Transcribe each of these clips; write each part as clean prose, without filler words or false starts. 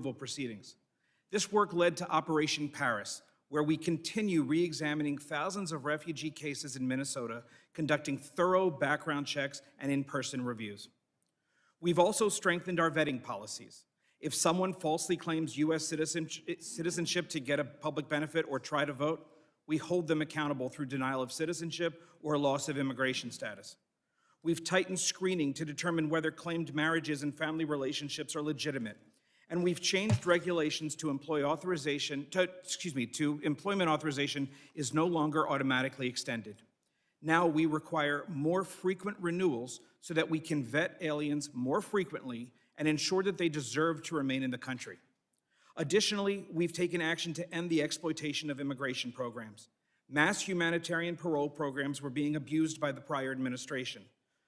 approval proceedings. This work led to Operation Paris, where we continue re-examining thousands of refugee cases in Minnesota, conducting thorough background checks and in-person reviews. We've also strengthened our vetting policies. If someone falsely claims U.S. citizenship to get a public benefit or try to vote, we hold them accountable through denial of citizenship or loss of immigration status. We've tightened screening to determine whether claimed marriages and family relationships are legitimate. And we've changed regulations to employment authorization is no longer automatically extended. Now we require more frequent renewals so that we can vet aliens more frequently and ensure that they deserve to remain in the country. Additionally, we've taken action to end the exploitation of immigration programs. Mass humanitarian parole programs were being abused by the prior administration.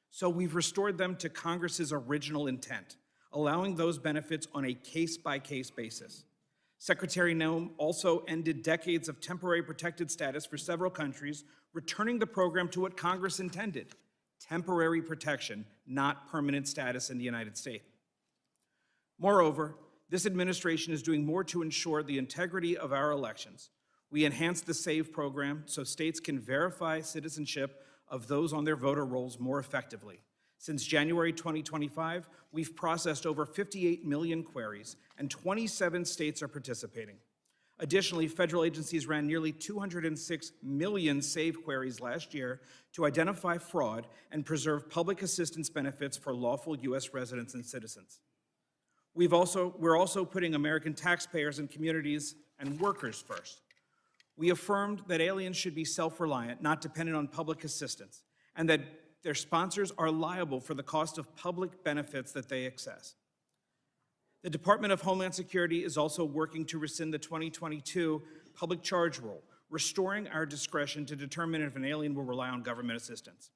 So we've restored them to Congress's original intent, allowing those benefits on a case-by-case basis. Secretary Noem also ended decades of temporary protected status for several countries, returning the program to what Congress intended: temporary protection, not permanent status in the United States. Moreover, this administration is doing more to ensure the integrity of our elections. We enhanced the SAVE program so states can verify citizenship of those on their voter rolls more effectively. Since January 2025, we've processed over 58 million queries, and 27 states are participating. Additionally, federal agencies ran nearly 206 million SAVE queries last year to identify fraud and preserve public assistance benefits for lawful U.S. residents and citizens. We're also putting American taxpayers and communities and workers first. We affirmed that aliens should be self-reliant, not dependent on public assistance, and that their sponsors are liable for the cost of public benefits that they access. The Department of Homeland Security is also working to rescind the 2022 public charge rule, restoring our discretion to determine if an alien will rely on government assistance.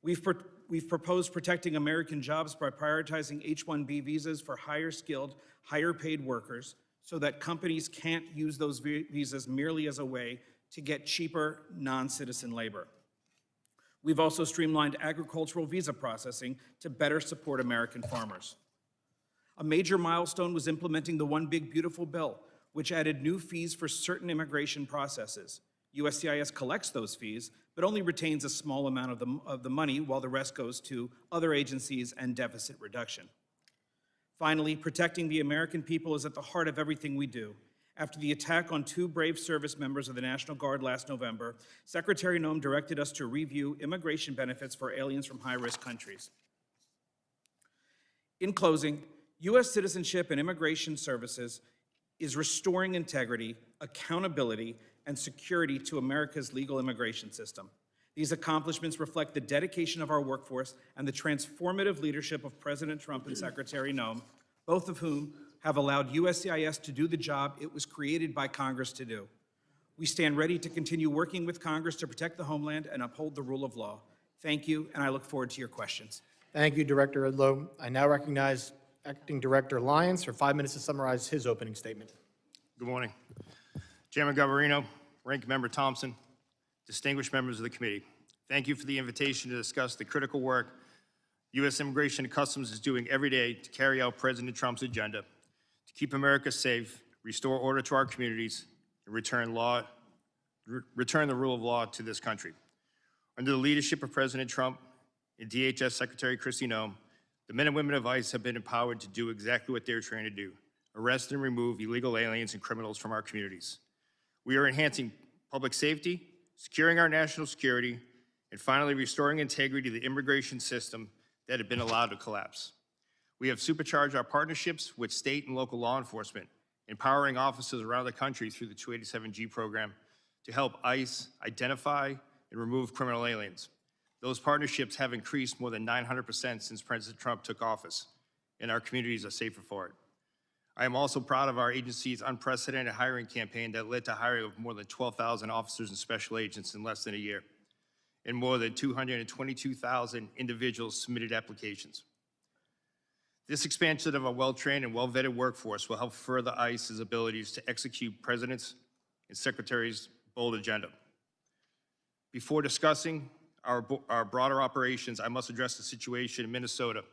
We've proposed protecting American jobs by prioritizing H-1B visas for higher skilled, higher paid workers so that companies can't use those visas merely as a way to get cheaper non-citizen labor. We've also streamlined agricultural visa processing to better support American farmers. A major milestone was implementing the One Big Beautiful Bill, which added new fees for certain immigration processes. USCIS collects those fees, but only retains a small amount of the money, while the rest goes to other agencies and deficit reduction. Finally, protecting the American people is at the heart of everything we do. After the attack on 2 brave service members of the National Guard last November, Secretary Noem directed us to review immigration benefits for aliens from high-risk countries. In closing, U.S. Citizenship and Immigration Services is restoring integrity, accountability, and security to America's legal immigration system. These accomplishments reflect the dedication of our workforce and the transformative leadership of President Trump and Secretary Noem, both of whom have allowed USCIS to do the job it was created by Congress to do. We stand ready to continue working with Congress to protect the homeland and uphold the rule of law. Thank you, and I look forward to your questions. Thank you, Director Udlow. I now recognize Acting Director Lyons for 5 minutes to summarize his opening statement. Good morning. Chairman Garbarino, Ranking Member Thompson, distinguished members of the committee, thank you for the invitation to discuss the critical work U.S. Immigration and Customs is doing every day to carry out President Trump's agenda to keep America safe, restore order to our communities, and return the rule of law to this country. Under the leadership of President Trump and DHS Secretary Kristi Noem, the men and women of ICE have been empowered to do exactly what they're trained to do: arrest and remove illegal aliens and criminals from our communities. We are enhancing public safety, securing our national security, and finally restoring integrity to the immigration system that had been allowed to collapse. We have supercharged our partnerships with state and local law enforcement, empowering officers around the country through the 287G program to help ICE identify and remove criminal aliens. Those partnerships have increased more than 900% since President Trump took office, and our communities are safer for it. I am also proud of our agency's unprecedented hiring campaign that led to hiring of more than 12,000 officers and special agents in less than a year, and more than 222,000 individuals submitted applications. This expansion of a well-trained and well-vetted workforce will help further ICE's abilities to execute President's and Secretary's bold agenda. Before discussing our broader operations, I must address the situation in Minnesota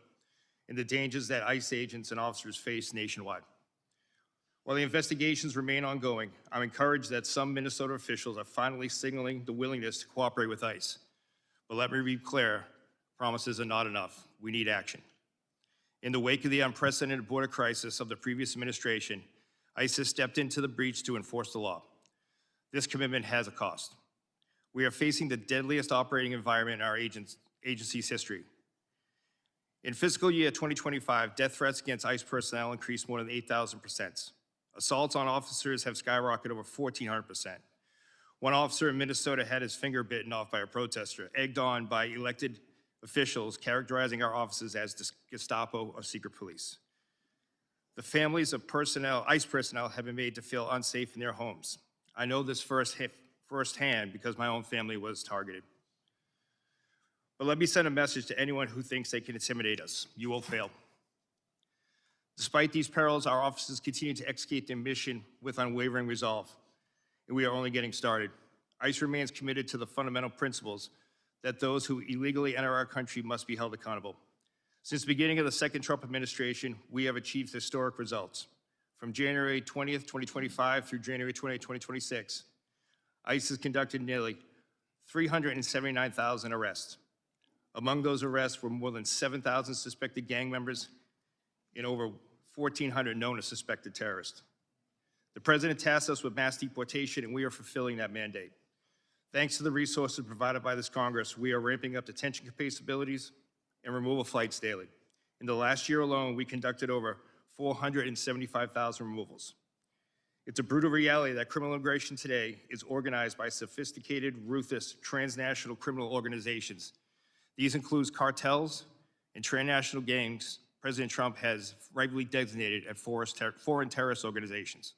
and the dangers that ICE agents and officers face nationwide. While the investigations remain ongoing, I'm encouraged that some Minnesota officials are finally signaling the willingness to cooperate with ICE. But let me be clear, promises are not enough. We need action. In the wake of the unprecedented border crisis of the previous administration, ICE has stepped into the breach to enforce the law. This commitment has a cost. We are facing the deadliest operating environment in our agency's history. In fiscal year 2025, death threats against ICE personnel increased more than 8,000%. Assaults on officers have skyrocketed over 1,400%. One officer in Minnesota had his finger bitten off by a protester, egged on by elected officials characterizing our officers as Gestapo or secret police. The families of ICE personnel have been made to feel unsafe in their homes. I know this firsthand because my own family was targeted. But let me send a message to anyone who thinks they can intimidate us. You will fail. Despite these perils, our officers continue to execute their mission with unwavering resolve, and we are only getting started. ICE remains committed to the fundamental principles that those who illegally enter our country must be held accountable. Since the beginning of the second Trump administration, we have achieved historic results. From January 20th, 2025 through January 20th, 2026, ICE has conducted nearly 379,000 arrests. Among those arrests were more than 7,000 suspected gang members and over 1,400 known or suspected terrorists. The president tasked us with mass deportation, and we are fulfilling that mandate. Thanks to the resources provided by this Congress, we are ramping up detention capabilities and removal flights daily. In the last year alone, we conducted over 475,000 removals. It's a brutal reality that criminal immigration today is organized by sophisticated, ruthless, transnational criminal organizations. These include cartels and transnational gangs President Trump has rightly designated as foreign terrorist organizations.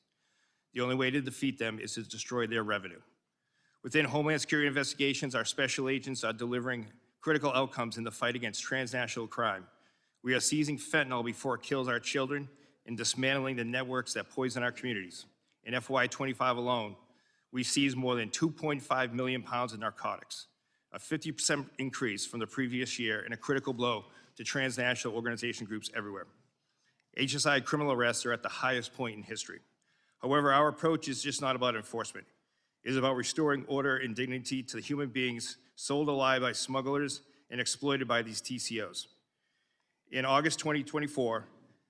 The only way to defeat them is to destroy their revenue. Within Homeland Security investigations, our special agents are delivering critical outcomes in the fight against transnational crime. We are seizing fentanyl before it kills our children and dismantling the networks that poison our communities. In FY25 alone, we seized more than 2.5 million pounds of narcotics, a 50% increase from the previous year and a critical blow to transnational organization groups everywhere. HSI criminal arrests are at the highest point in history. However, our approach is just not about enforcement. It is about restoring order and dignity to the human beings sold alive by smugglers and exploited by these TCOs. In August 2024,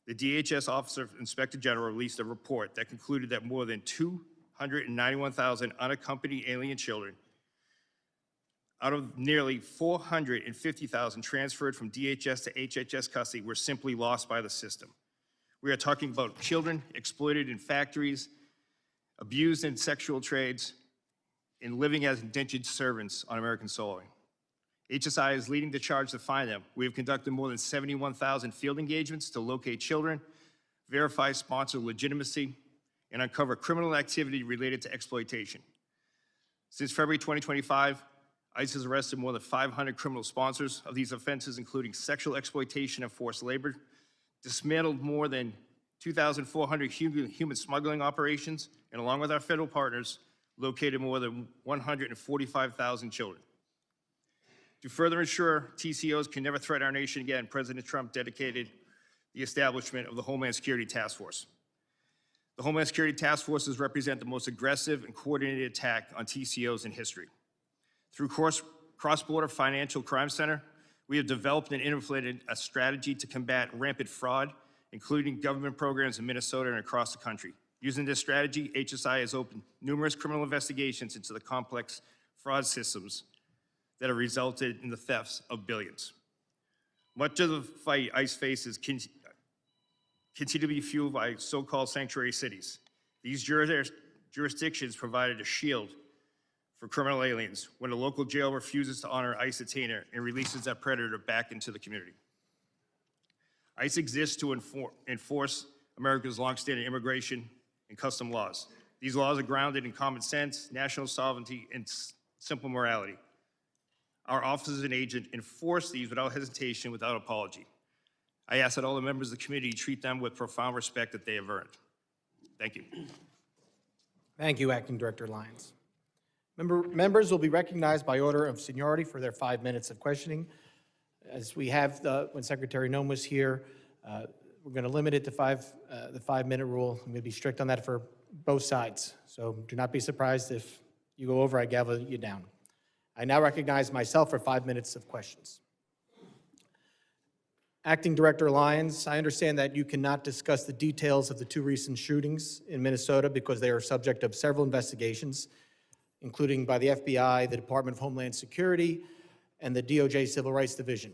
the DHS Office of Inspector General released a report that concluded that more than 291,000 unaccompanied alien children out of nearly 450,000 transferred from DHS to HHS custody were simply lost by the system. We are talking about children exploited in factories, abused in sexual trades, and living as indentured servants on American soil. HSI is leading the charge to find them. We have conducted more than 71,000 field engagements to locate children, verify sponsor legitimacy, and uncover criminal activity related to exploitation. Since February 2025, ICE has arrested more than 500 criminal sponsors of these offenses, including sexual exploitation and forced labor, dismantled more than 2,400 human smuggling operations, and along with our federal partners, located more than 145,000 children. To further ensure TCOs can never threaten our nation again, President Trump dedicated the establishment of the Homeland Security Task Force. The Homeland Security Task Forces represent the most aggressive and coordinated attack on TCOs in history. Through Cross-Border Financial Crime Center, we have developed and implemented a strategy to combat rampant fraud, including government programs in Minnesota and across the country. Using this strategy, HSI has opened numerous criminal investigations into the complex fraud systems that have resulted in the thefts of billions. Much of the fight ICE faces continue to be fueled by so-called sanctuary cities. These jurisdictions provided a shield for criminal aliens when a local jail refuses to honor ICE detainer and releases that predator back into the community. ICE exists to enforce America's longstanding immigration and custom laws. These laws are grounded in common sense, national sovereignty, and simple morality. Our officers and agents enforce these without hesitation, without apology. I ask that all the members of the committee treat them with profound respect that they have earned. Thank you. Thank you, Acting Director Lyons. Members will be recognized by order of seniority for their 5 minutes of questioning. As we have, when Secretary Nome was here, We're going to limit it to the 5-minute rule. I'm going to be strict on that for both sides. So do not be surprised if you go over, I gavel you down. I now recognize myself for 5 minutes of questions. Acting Director Lyons, I understand that you cannot discuss the details of the 2 recent shootings in Minnesota because they are subject of several investigations, including by the FBI, the Department of Homeland Security, and the DOJ Civil Rights Division.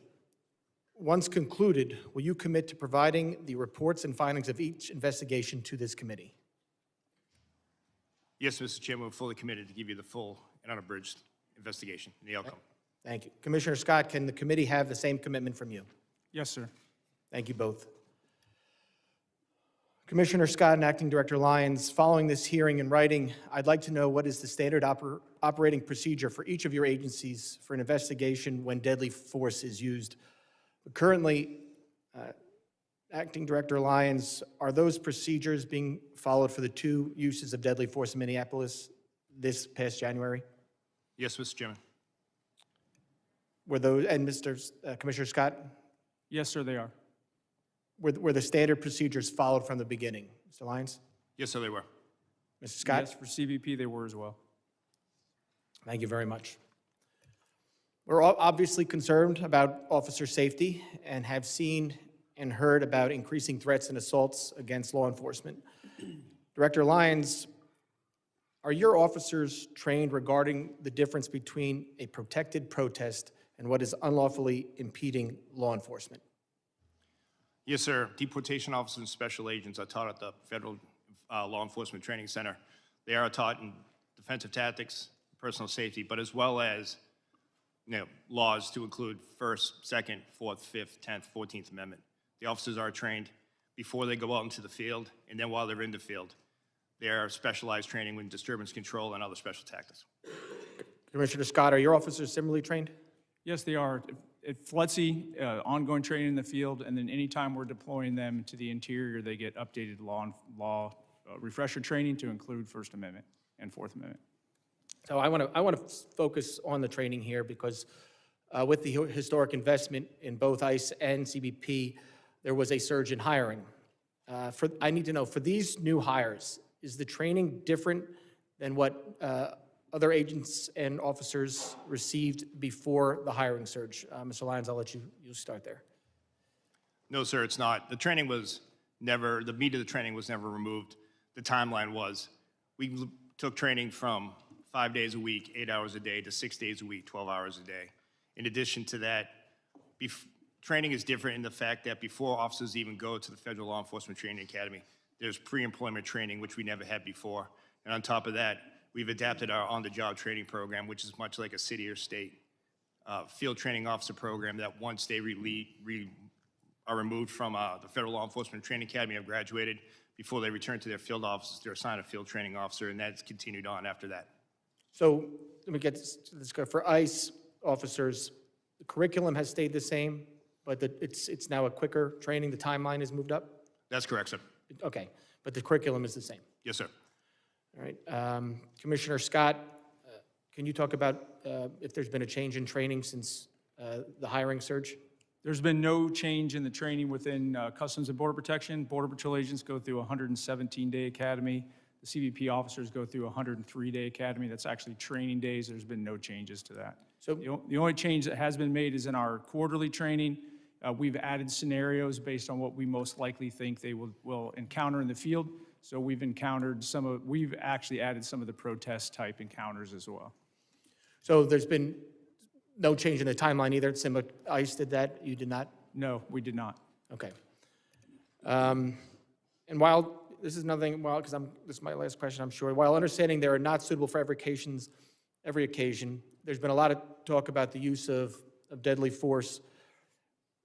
Once concluded, will you commit to providing the reports and findings of each investigation to this committee? Yes, Mr. Chairman, we're fully committed to give you the full and unabridged investigation and the outcome. Thank you. Commissioner Scott, can the committee have the same commitment from you? Yes, sir. Thank you both. Commissioner Scott and Acting Director Lyons, following this hearing in writing, I'd like to know what is the standard operating procedure for each of your agencies for an investigation when deadly force is used. Currently, Acting Director Lyons, are those procedures being followed for the 2 uses of deadly force in Minneapolis this past January? Yes, Mr. Chairman. Were those, and Commissioner Scott, Yes, sir, they are. were the standard procedures followed from the beginning? Mr. Lyons? Yes, sir, they were. Mr. Scott? Yes, for CBP, they were as well. Thank you very much. We're obviously concerned about officer safety and have seen and heard about increasing threats and assaults against law enforcement. Director Lyons, are your officers trained regarding the difference between a protected protest and what is unlawfully impeding law enforcement? Yes, sir. Deportation officers and special agents are taught at the Federal Law Enforcement Training Center. They are taught in defensive tactics, personal safety, but as well as laws to include First, Second, Fourth, Fifth, 10th, 14th Amendment. The officers are trained before they go out into the field, and then while they're in the field. They are specialized training with disturbance control and other special tactics. Commissioner Scott, are your officers similarly trained? Yes, they are. At FLETC, ongoing training in the field, and then anytime we're deploying them to the interior, they get updated law refresher training to include First Amendment and Fourth Amendment. So I want to focus on the training here because with the historic investment in both ICE and CBP, there was a surge in hiring. I need to know, for these new hires, is the training different than what other agents and officers received before the hiring surge? Mr. Lyons, I'll let you start there. No, sir, it's not. The training was never, the meat of the training was never removed. The timeline was. We took training from 5 days a week, 8 hours a day, to 6 days a week, 12 hours a day. In addition to that, training is different in the fact that before officers even go to the Federal Law Enforcement Training Academy, there's pre-employment training, which we never had before. And on top of that, we've adapted our on-the-job training program, which is much like a city or state field training officer program that once they are removed from the Federal Law Enforcement Training Academy, have graduated, before they return to their field offices, they're assigned a field training officer, and that's continued on after that. So let me get this. For ICE officers, the curriculum has stayed the same, but it's now a quicker training. The timeline has moved up? That's correct, sir. Okay, but the curriculum is the same. Yes, sir. All right. Commissioner Scott, can you talk about if there's been a change in training since the hiring surge? There's been no change in the training within Customs and Border Protection. Border Patrol agents go through a 117-day academy. The CBP officers go through a 103-day academy. That's actually training days. There's been no changes to that. So The only change that has been made is in our quarterly training. We've added scenarios based on what we most likely think they will encounter in the field. So we've actually added some of the protest type encounters as well. So there's been no change in the timeline either. Similar, ICE did that. You did not. No, we did not. Okay. And while this is nothing, because this is my last question, I'm sure. While understanding they are not suitable for every occasion, there's been a lot of talk about the use of deadly force.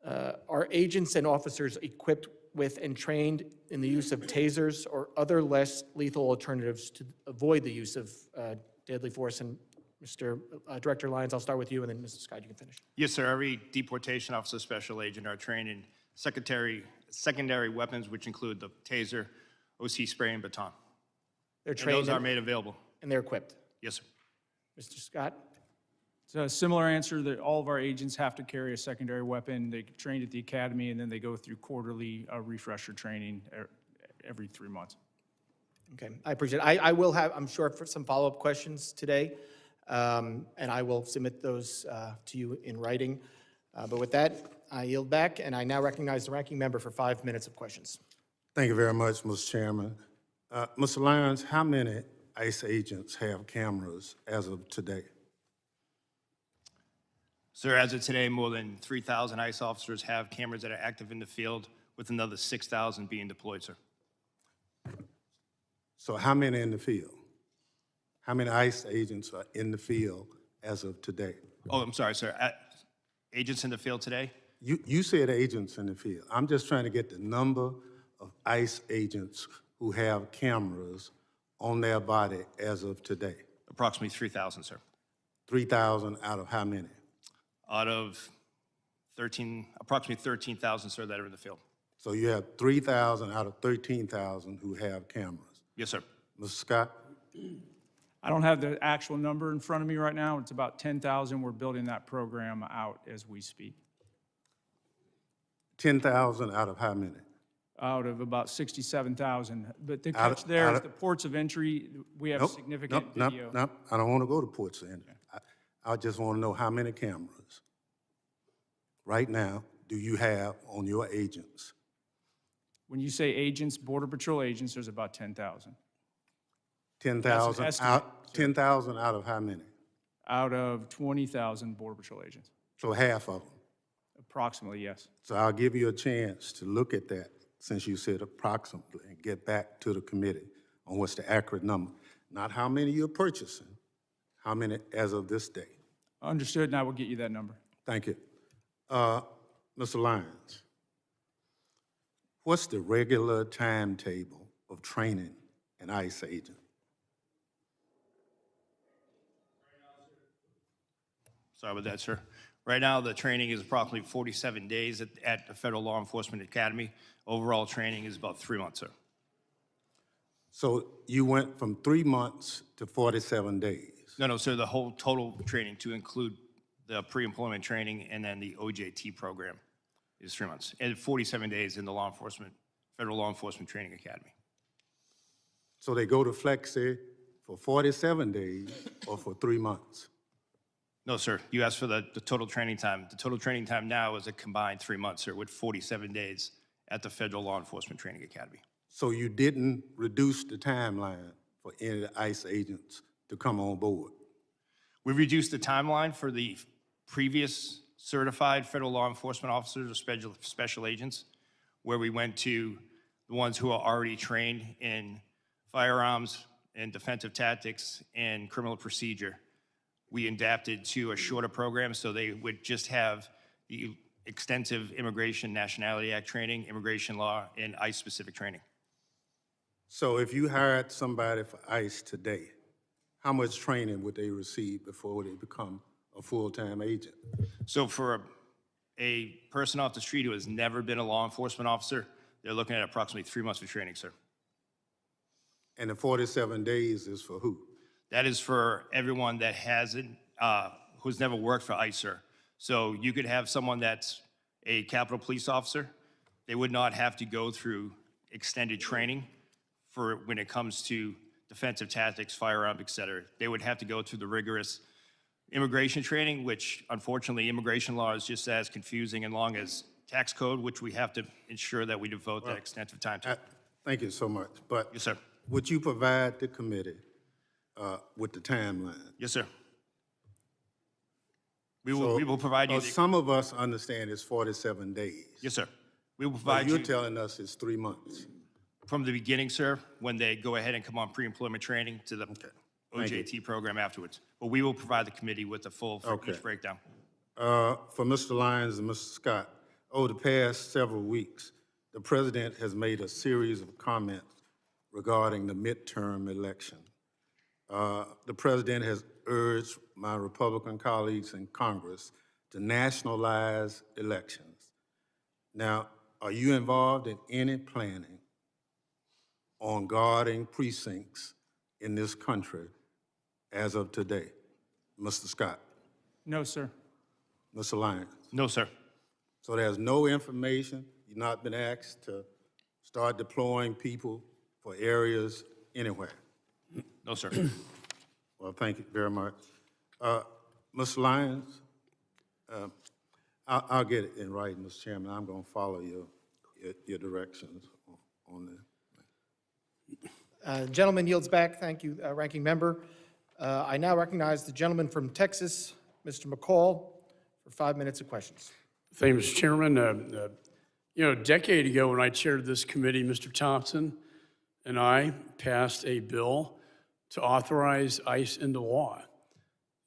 Are agents and officers equipped with and trained in the use of tasers or other less lethal alternatives to avoid the use of deadly force? And Mr. Director Lyons, I'll start with you, and then Mr. Scott, you can finish. Yes, sir. Every deportation officer special agent are trained in secondary weapons, which include the taser, OC spray, and baton. They're And trained those are made available. and they're equipped. Yes, sir. Mr. Scott? So a similar answer that all of our agents have to carry a secondary weapon. They get trained at the academy, and then they go through quarterly refresher training every 3 months. Okay, I appreciate it. I will have, I'm sure, for some follow-up questions today, and I will submit those to you in writing. But with that, I yield back, and I now recognize the ranking member for 5 minutes of questions. Thank you very much, Mr. Chairman. Mr. Lyons, how many ICE agents have cameras as of today? Sir, as of today, more than 3,000 ICE officers have cameras that are active in the field, with another 6,000 being deployed, sir. So how many in the field? How many ICE agents are in the field as of today? Oh, I'm sorry, sir. Agents in the field today? You said agents in the field. I'm just trying to get the number of ICE agents who have cameras on their body as of today. Approximately 3,000, sir. 3,000 out of how many? Out of approximately 13,000, sir, that are in the field. So you have 3,000 out of 13,000 who have cameras. Yes, sir. Mr. Scott? I don't have the actual number in front of me right now. It's about 10,000. We're building that program out as we speak. 10,000 out of how many? Out of about 67,000. But the Out catch of- there out is of- the ports of entry, we have significant video. Nope, I don't want to go to ports of entry. I just want to know how many cameras right now do you have on your agents? When you say agents, Border Patrol agents, there's about 10,000. 10,000 estimate, out, 10,000 out of how many? Out of 20,000 Border Patrol agents. So half of them. Approximately, yes. So I'll give you a chance to look at that, since you said approximately, and get back to the committee on what's the accurate number. Not how many you're purchasing, how many as of this day. Understood, and I will get you that number. Thank you. Mr. Lyons, what's the regular timetable of training an ICE agent? Sorry about that, sir. Right now, the training is approximately 47 days at the Federal Law Enforcement Academy. Overall training is about 3 months, sir. So you went from 3 months to 47 days. No, sir, the whole total training to include the pre-employment training and then the OJT program is 3 months. And 47 days in the Federal Law Enforcement Training Academy. So they go to Flexi for 47 days or for 3 months? No, sir, you asked for the total training time. The total training time now is a combined 3 months, sir, with 47 days at the Federal Law Enforcement Training Academy. So you didn't reduce the timeline for any of the ICE agents to come on board? We reduced the timeline for the previous certified federal law enforcement officers or special agents, where we went to the ones who are already trained in firearms and defensive tactics and criminal procedure. We adapted to a shorter program so they would just have the extensive Immigration Nationality Act training, immigration law, and ICE-specific training. So if you hired somebody for ICE today, how much training would they receive before they become a full-time agent? So for a person off the street who has never been a law enforcement officer, they're looking at approximately 3 months of training, sir. And the 47 days is for who? That is for everyone that hasn't, who's never worked for ICE, sir. So you could have someone that's a Capitol Police officer. They would not have to go through extended training for when it comes to defensive tactics, firearms, et cetera. They would have to go through the rigorous immigration training, which unfortunately immigration law is just as confusing and long as tax code, which we have to ensure that we devote that extensive time to. Thank you so much. But Yes, sir. would you provide the committee with the timeline? Yes, sir. We will provide you. Some of us understand it's 47 days. Yes, sir. We will But provide you're you telling us it's 3 months. from the beginning, sir, when they go ahead and come on pre-employment training to the Thank you. OJT program afterwards. But we will provide the committee with the full for Okay. each breakdown. For Mr. Lyons and Mr. Scott, over the past several weeks, the president has made a series of comments regarding the midterm election. The president has urged my Republican colleagues in Congress to nationalize elections. Now, are you involved in any planning on guarding precincts in this country as of today? Mr. Scott. No, sir. Mr. Lyons? No, sir. So there's no information, you've not been asked to start deploying people for areas anywhere? No, sir. Well, thank you very much. Mr. Lyons, I'll get it in writing, Mr. Chairman. I'm going to follow your directions on this. Gentleman yields back. Thank you, Ranking Member. I now recognize the gentleman from Texas, Mr. McCall, for 5 minutes of questions. Thank you, Mr. Chairman. A decade ago when I chaired this committee, Mr. Thompson and I passed a bill to authorize ICE into law.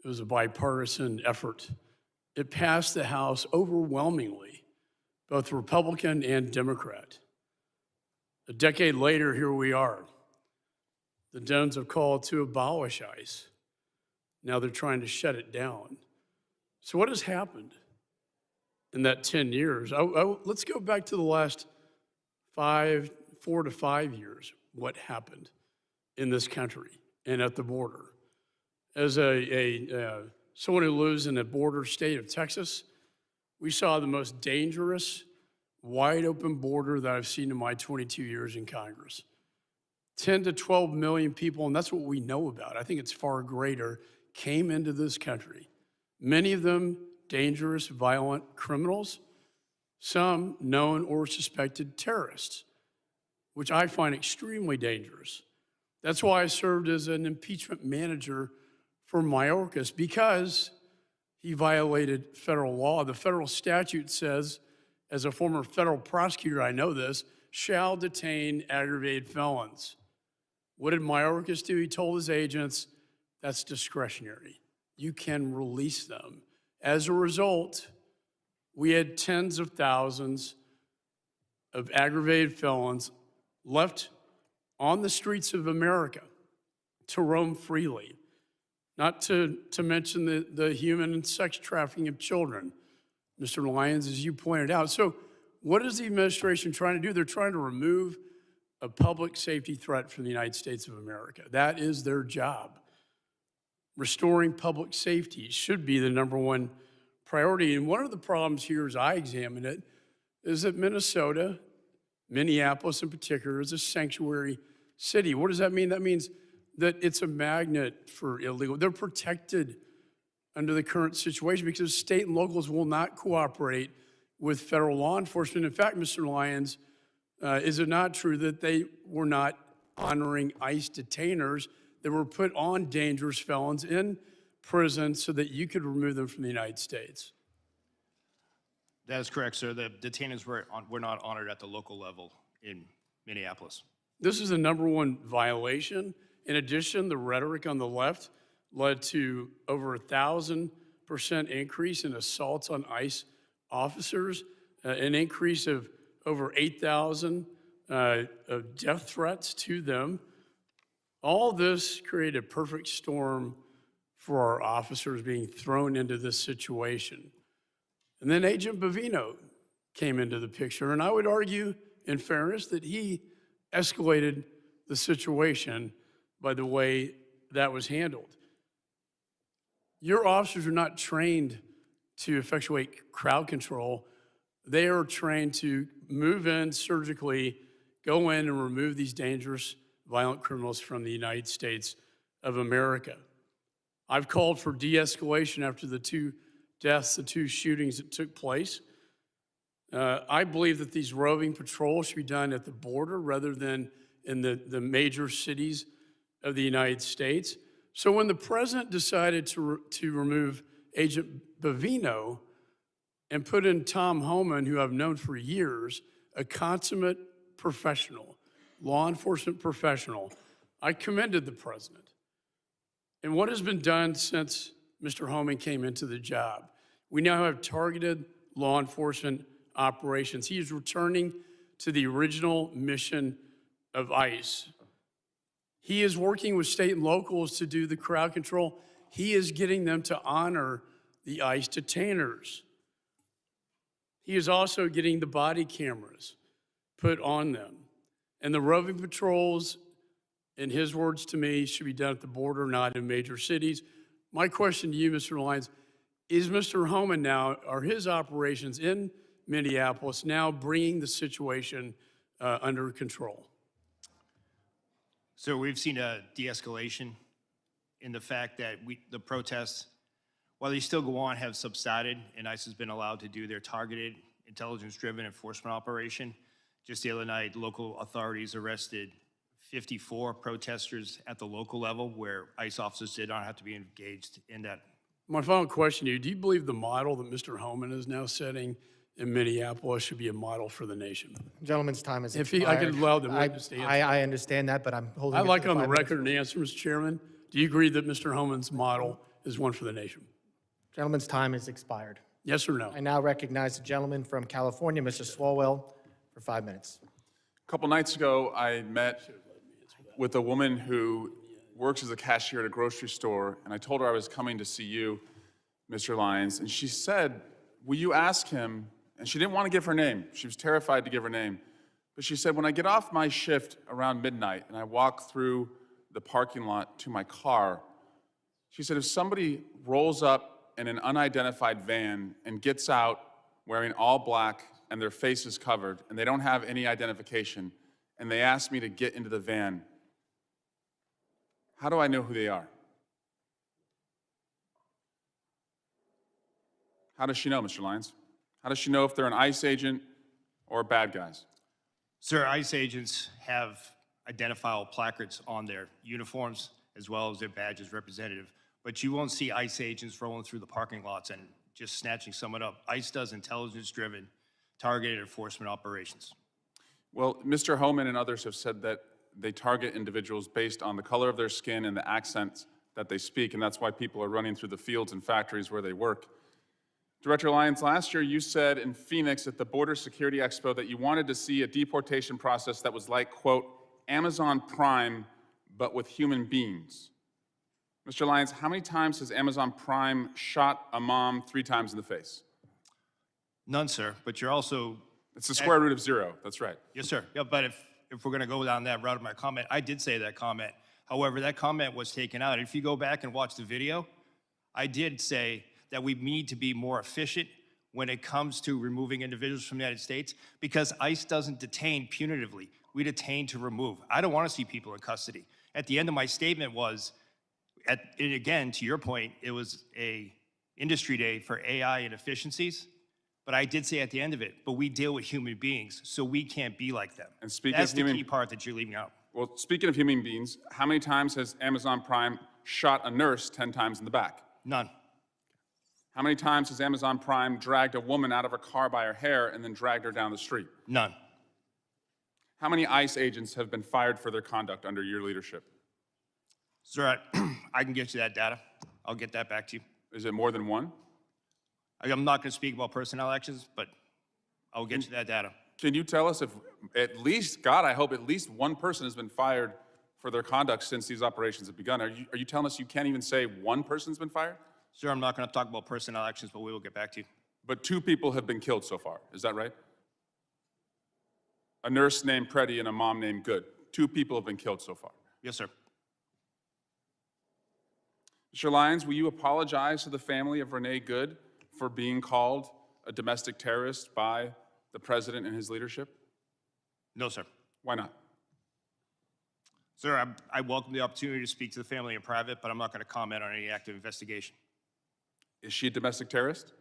It was a bipartisan effort. It passed the House overwhelmingly, both Republican and Democrat. A decade later, here we are. The Dems have called to abolish ICE. Now they're trying to shut it down. So what has happened in that 10 years? Let's go back to the last 4 to 5 years. What happened in this country and at the border? As someone who lives in a border state of Texas, we saw the most dangerous, wide open border that I've seen in my 22 years in Congress. 10 to 12 million people, and that's what we know about. I think it's far greater, came into this country. Many of them dangerous, violent criminals, some known or suspected terrorists, which I find extremely dangerous. That's why I served as an impeachment manager for Mayorkas, because he violated federal law. The federal statute says, as a former federal prosecutor, I know this, shall detain aggravated felons. What did Mayorkas do? He told his agents, that's discretionary. You can release them. As a result, we had tens of thousands of aggravated felons left on the streets of America to roam freely, not to mention the human and sex trafficking of children, Mr. Lyons, as you pointed out. So what is the administration trying to do? They're trying to remove a public safety threat from the United States of America. That is their job. Restoring public safety should be the #1 priority. And one of the problems here, as I examine it, is that Minnesota, Minneapolis in particular, is a sanctuary city. What does that mean? That means that it's a magnet for illegal. They're protected under the current situation because state and locals will not cooperate with federal law enforcement. In fact, Mr. Lyons, is it not true that they were not honoring ICE detainers that were put on dangerous felons in prison so that you could remove them from the United States? That is correct, sir. The detainers were not honored at the local level in Minneapolis. This is the #1 violation. In addition, the rhetoric on the left led to over 1,000% increase in assaults on ICE officers, an increase of over 8,000 of death threats to them. All this created a perfect storm for our officers being thrown into this situation. And then Agent Bovino came into the picture, and I would argue, in fairness, that he escalated the situation by the way that was handled. Your officers are not trained to effectuate crowd control. They are trained to move in surgically, go in and remove these dangerous, violent criminals from the United States of America. I've called for de-escalation after the 2 deaths, the 2 shootings that took place. I believe that these roving patrols should be done at the border rather than in the major cities of the United States. So when the president decided to remove Agent Bovino and put in Tom Homan, who I've known for years, a consummate professional, law enforcement professional, I commended the president. And what has been done since Mr. Homan came into the job? We now have targeted law enforcement operations. He is returning to the original mission of ICE. He is working with state and locals to do the crowd control. He is getting them to honor the ICE detainers. He is also getting the body cameras put on them. And the roving patrols, in his words to me, should be done at the border, not in major cities. My question to you, Mr. Lyons, Is Mr. Homan now, are his operations in Minneapolis now bringing the situation under control? So we've seen a de-escalation in the fact that the protests, while they still go on, have subsided, and ICE has been allowed to do their targeted, intelligence-driven enforcement operation. Just the other night, local authorities arrested 54 protesters at the local level where ICE officers did not have to be engaged in that. My final question to you, do you believe the model that Mr. Homan is now setting in Minneapolis should be a model for the nation? Gentleman's time is If expired. I could allow the witness to answer. I understand that, but I'm holding it I'd to like the on the 5 minutes. record an answer, Mr. Chairman. Do you agree that Mr. Homan's model is one for the nation? Gentleman's time is expired. Yes or no? I now recognize the gentleman from California, Mr. Swalwell, for 5 minutes. A couple nights ago, I met with a woman who works as a cashier at a grocery store, and I told her I was coming to see you, Mr. Lyons, and she said, will you ask him, and she didn't want to give her name. She was terrified to give her name. But she said, when I get off my shift around midnight and I walk through the parking lot to my car, she said, if somebody rolls up in an unidentified van and gets out wearing all black and their face is covered and they don't have any identification and they ask me to get into the van, how do I know who they are? How does she know, Mr. Lyons? How does she know if they're an ICE agent or bad guys? Sir, ICE agents have identifiable placards on their uniforms as well as their badges representative, but you won't see ICE agents rolling through the parking lots and just snatching someone up. ICE does intelligence-driven, targeted enforcement operations. Well, Mr. Homan and others have said that they target individuals based on the color of their skin and the accents that they speak, and that's why people are running through the fields and factories where they work. Director Lyons, last year you said in Phoenix at the Border Security Expo that you wanted to see a deportation process that was like, quote, Amazon Prime, but with human beings. Mr. Lyons, how many times has Amazon Prime shot a mom 3 times in the face? None, sir, but you're also... It's the square root of 0, that's right. Yes, sir. Yeah, but if we're going to go down that route of my comment, I did say that comment. However, that comment was taken out. If you go back and watch the video, I did say that we need to be more efficient when it comes to removing individuals from the United States because ICE doesn't detain punitively. We detain to remove. I don't want to see people in custody. At the end of my statement was, and again, to your point, it was a industry day for AI and efficiencies, but I did say at the end of it, but we deal with human beings, so we can't be like them. And speaking That's of the human- key part that you're leaving out. Well, speaking of human beings, how many times has Amazon Prime shot a nurse 10 times in the back? None. How many times has Amazon Prime dragged a woman out of her car by her hair and then dragged her down the street? None. How many ICE agents have been fired for their conduct under your leadership? Sir, I can get you that data. I'll get that back to you. Is it more than 1? I'm not going to speak about personnel actions, but I'll get you that data. Can you tell us if at least, God, I hope at least 1 person has been fired for their conduct since these operations have begun? Are you telling us you can't even say 1 person's been fired? Sir, I'm not going to talk about personnel actions, but we will get back to you. But 2 people have been killed so far, is that right? A nurse named Preddy and a mom named Good. 2 people have been killed so far. Yes, sir. Mr. Lyons, will you apologize to the family of Renee Good for being called a domestic terrorist by the president and his leadership? No, sir. Why not? Sir, I welcome the opportunity to speak to the family in private, but I'm not going to comment on any active investigation. Is she a domestic terrorist?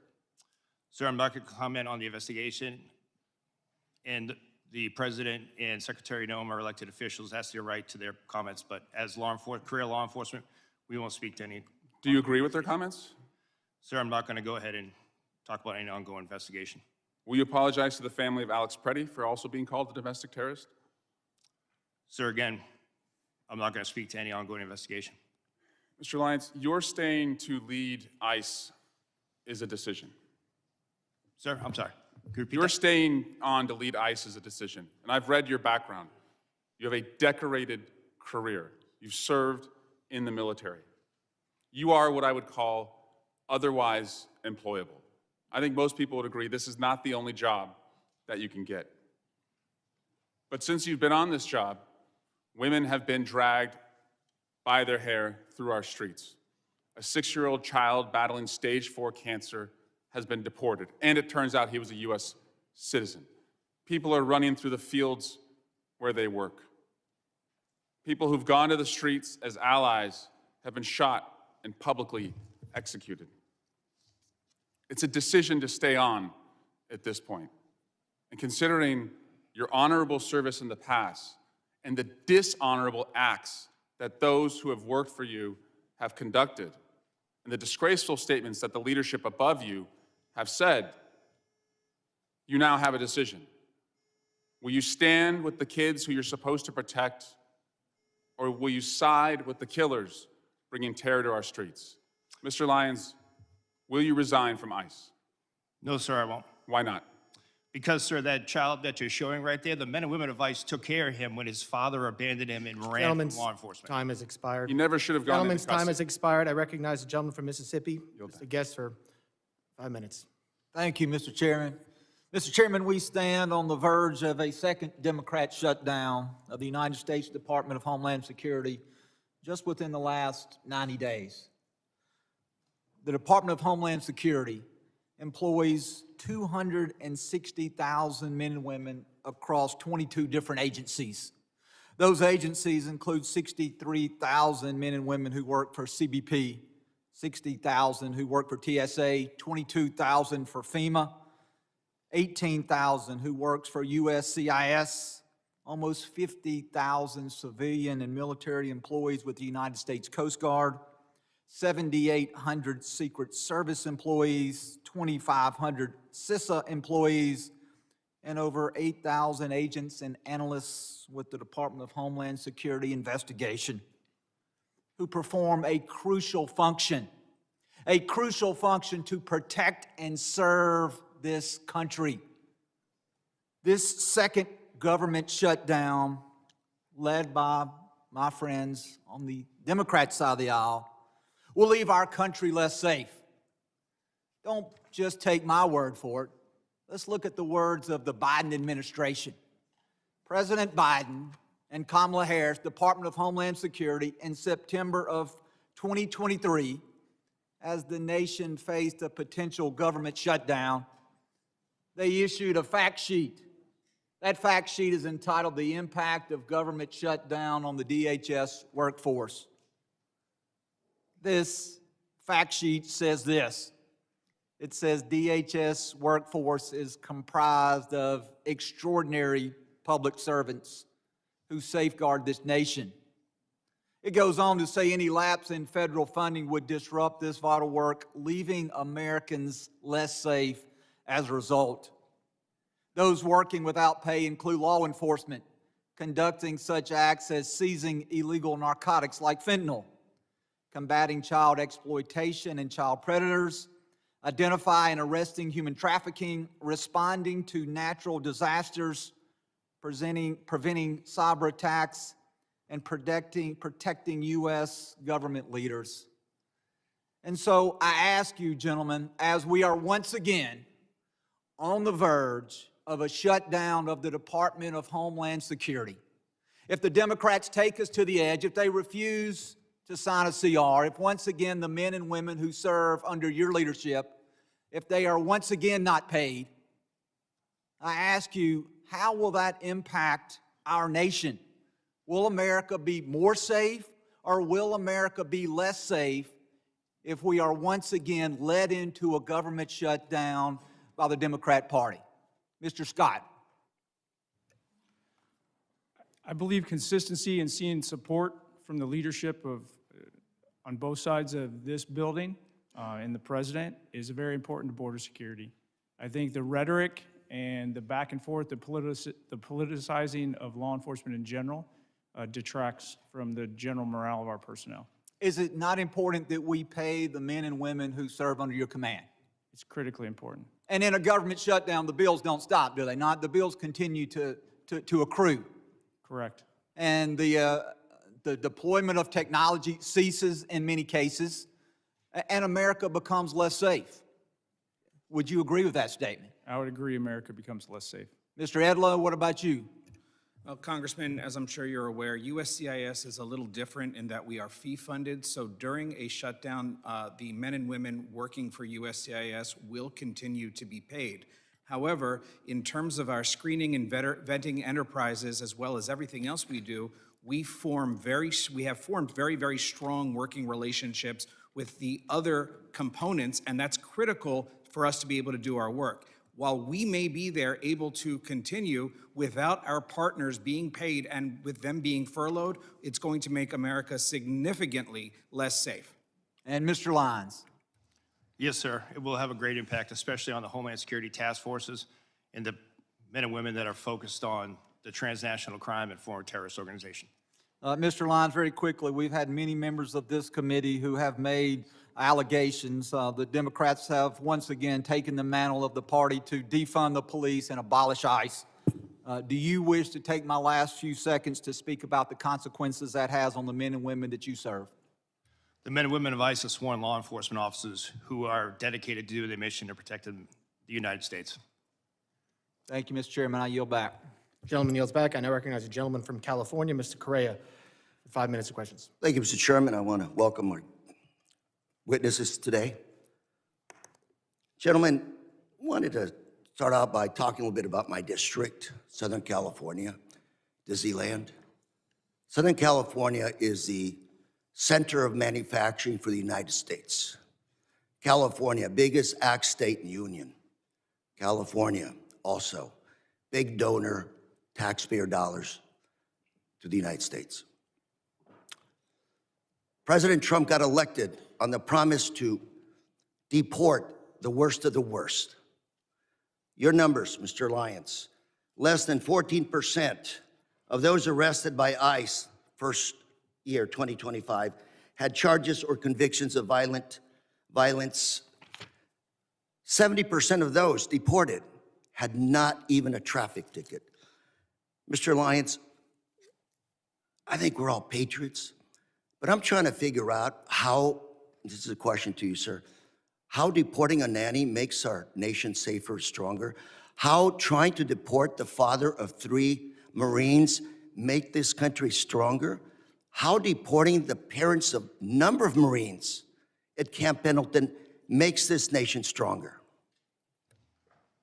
Sir, I'm not going to comment on the investigation, and the president and Secretary Noem are elected officials. That's their right to their comments, but as career law enforcement, we won't speak to any. Do you agree with their comments? Sir, I'm not going to go ahead and talk about any ongoing investigation. Will you apologize to the family of Alex Preddy for also being called a domestic terrorist? Sir, again, I'm not going to speak to any ongoing investigation. Mr. Lyons, your staying to lead ICE is a decision. Sir, I'm sorry. Could you repeat Your that? staying on to lead ICE is a decision. And I've read your background. You have a decorated career. You've served in the military. You are what I would call otherwise employable. I think most people would agree this is not the only job that you can get. But since you've been on this job, women have been dragged by their hair through our streets. A 6-year-old child battling stage 4 cancer has been deported, and it turns out he was a U.S. citizen. People are running through the fields where they work. People who've gone to the streets as allies have been shot and publicly executed. It's a decision to stay on at this point. And considering your honorable service in the past and the dishonorable acts that those who have worked for you have conducted, and the disgraceful statements that the leadership above you have said, you now have a decision. Will you stand with the kids who you're supposed to protect, or will you side with the killers bringing terror to our streets? Mr. Lyons, will you resign from ICE? No, sir, I won't. Why not? Because, sir, that child that you're showing right there, the men and women of ICE took care of him when his father abandoned him and ran from Gentleman's law enforcement. time has expired. You never should have gone into Gentleman's time custody. has expired. I recognize the gentleman from Mississippi, Mr. Guest, for 5 minutes. Thank you, Mr. Chairman. Mr. Chairman, we stand on the verge of a second Democrat shutdown of the United States Department of Homeland Security just within the last 90 days. The Department of Homeland Security employs 260,000 men and women across 22 different agencies. Those agencies include 63,000 men and women who work for CBP, 60,000 who work for TSA, 22,000 for FEMA, 18,000 who works for USCIS, almost 50,000 civilian and military employees with the United States Coast Guard, 7,800 Secret Service employees, 2,500 CISA employees, and over 8,000 agents and analysts with the Department of Homeland Security investigation who perform a crucial function to protect and serve this country. This second government shutdown, led by my friends on the Democrat side of the aisle, will leave our country less safe. Don't just take my word for it. Let's look at the words of the Biden administration. President Biden and Kamala Harris, Department of Homeland Security, in September of 2023, as the nation faced a potential government shutdown, they issued a fact sheet. That fact sheet is entitled "The Impact of Government Shutdown on the DHS Workforce." This fact sheet says this. It says DHS workforce is comprised of extraordinary public servants who safeguard this nation. It goes on to say any lapse in federal funding would disrupt this vital work, leaving Americans less safe as a result. Those working without pay include law enforcement, conducting such acts as seizing illegal narcotics like fentanyl, combating child exploitation and child predators, identifying and arresting human trafficking, responding to natural disasters, preventing cyber attacks, and protecting U.S. government leaders. And so I ask you, gentlemen, as we are once again on the verge of a shutdown of the Department of Homeland Security, if the Democrats take us to the edge, if they refuse to sign a CR, if once again the men and women who serve under your leadership, if they are once again not paid, I ask you, how will that impact our nation? Will America be more safe, or will America be less safe if we are once again led into a government shutdown by the Democrat Party? Mr. Scott. I believe consistency and seeing support from the leadership of, on both sides of this building and the president is very important to border security. I think the rhetoric and the back and forth, the politicizing of law enforcement in general detracts from the general morale of our personnel. Is it not important that we pay the men and women who serve under your command? It's critically important. And in a government shutdown, the bills don't stop, do they not? The bills continue to accrue. Correct. And the deployment of technology ceases in many cases, and America becomes less safe. Would you agree with that statement? I would agree America becomes less safe. Mr. Edlow, what about you? Well, Congressman, as I'm sure you're aware, USCIS is a little different in that we are fee-funded. So during a shutdown, the men and women working for USCIS will continue to be paid. However, in terms of our screening and vetting enterprises, as well as everything else we do, we have formed very, very strong working relationships with the other components, and that's critical for us to be able to do our work. While we may be there able to continue without our partners being paid and with them being furloughed, it's going to make America significantly less safe. And Mr. Lyons. Yes, sir. It will have a great impact, especially on the Homeland Security task forces and the men and women that are focused on the transnational crime and foreign terrorist organization. Mr. Lyons, very quickly, we've had many members of this committee who have made allegations. The Democrats have once again taken the mantle of the party to defund the police and abolish ICE. Do you wish to take my last few seconds to speak about the consequences that has on the men and women that you serve? The men and women of ICE are sworn law enforcement officers who are dedicated to their mission to protect the United States. Thank you, Mr. Chairman. I yield back. Gentleman yields back. I now recognize a gentleman from California, Mr. Correa, for 5 minutes of questions. Thank you, Mr. Chairman. I want to welcome our witnesses today. Gentlemen, I wanted to start out by talking a little bit about my district, Southern California, Disneyland. Southern California is the center of manufacturing for the United States. California, biggest ag state in the Union. California, also, big donor, taxpayer dollars to the United States. President Trump got elected on the promise to deport the worst of the worst. Your numbers, Mr. Lyons, less than 14% of those arrested by ICE first year, 2025, had charges or convictions of violence. 70% of those deported had not even a traffic ticket. Mr. Lyons, I think we're all patriots, but I'm trying to figure out how, this is a question to you, sir, how deporting a nanny makes our nation safer, stronger, how trying to deport the father of 3 Marines make this country stronger, how deporting the parents of a number of Marines at Camp Pendleton makes this nation stronger.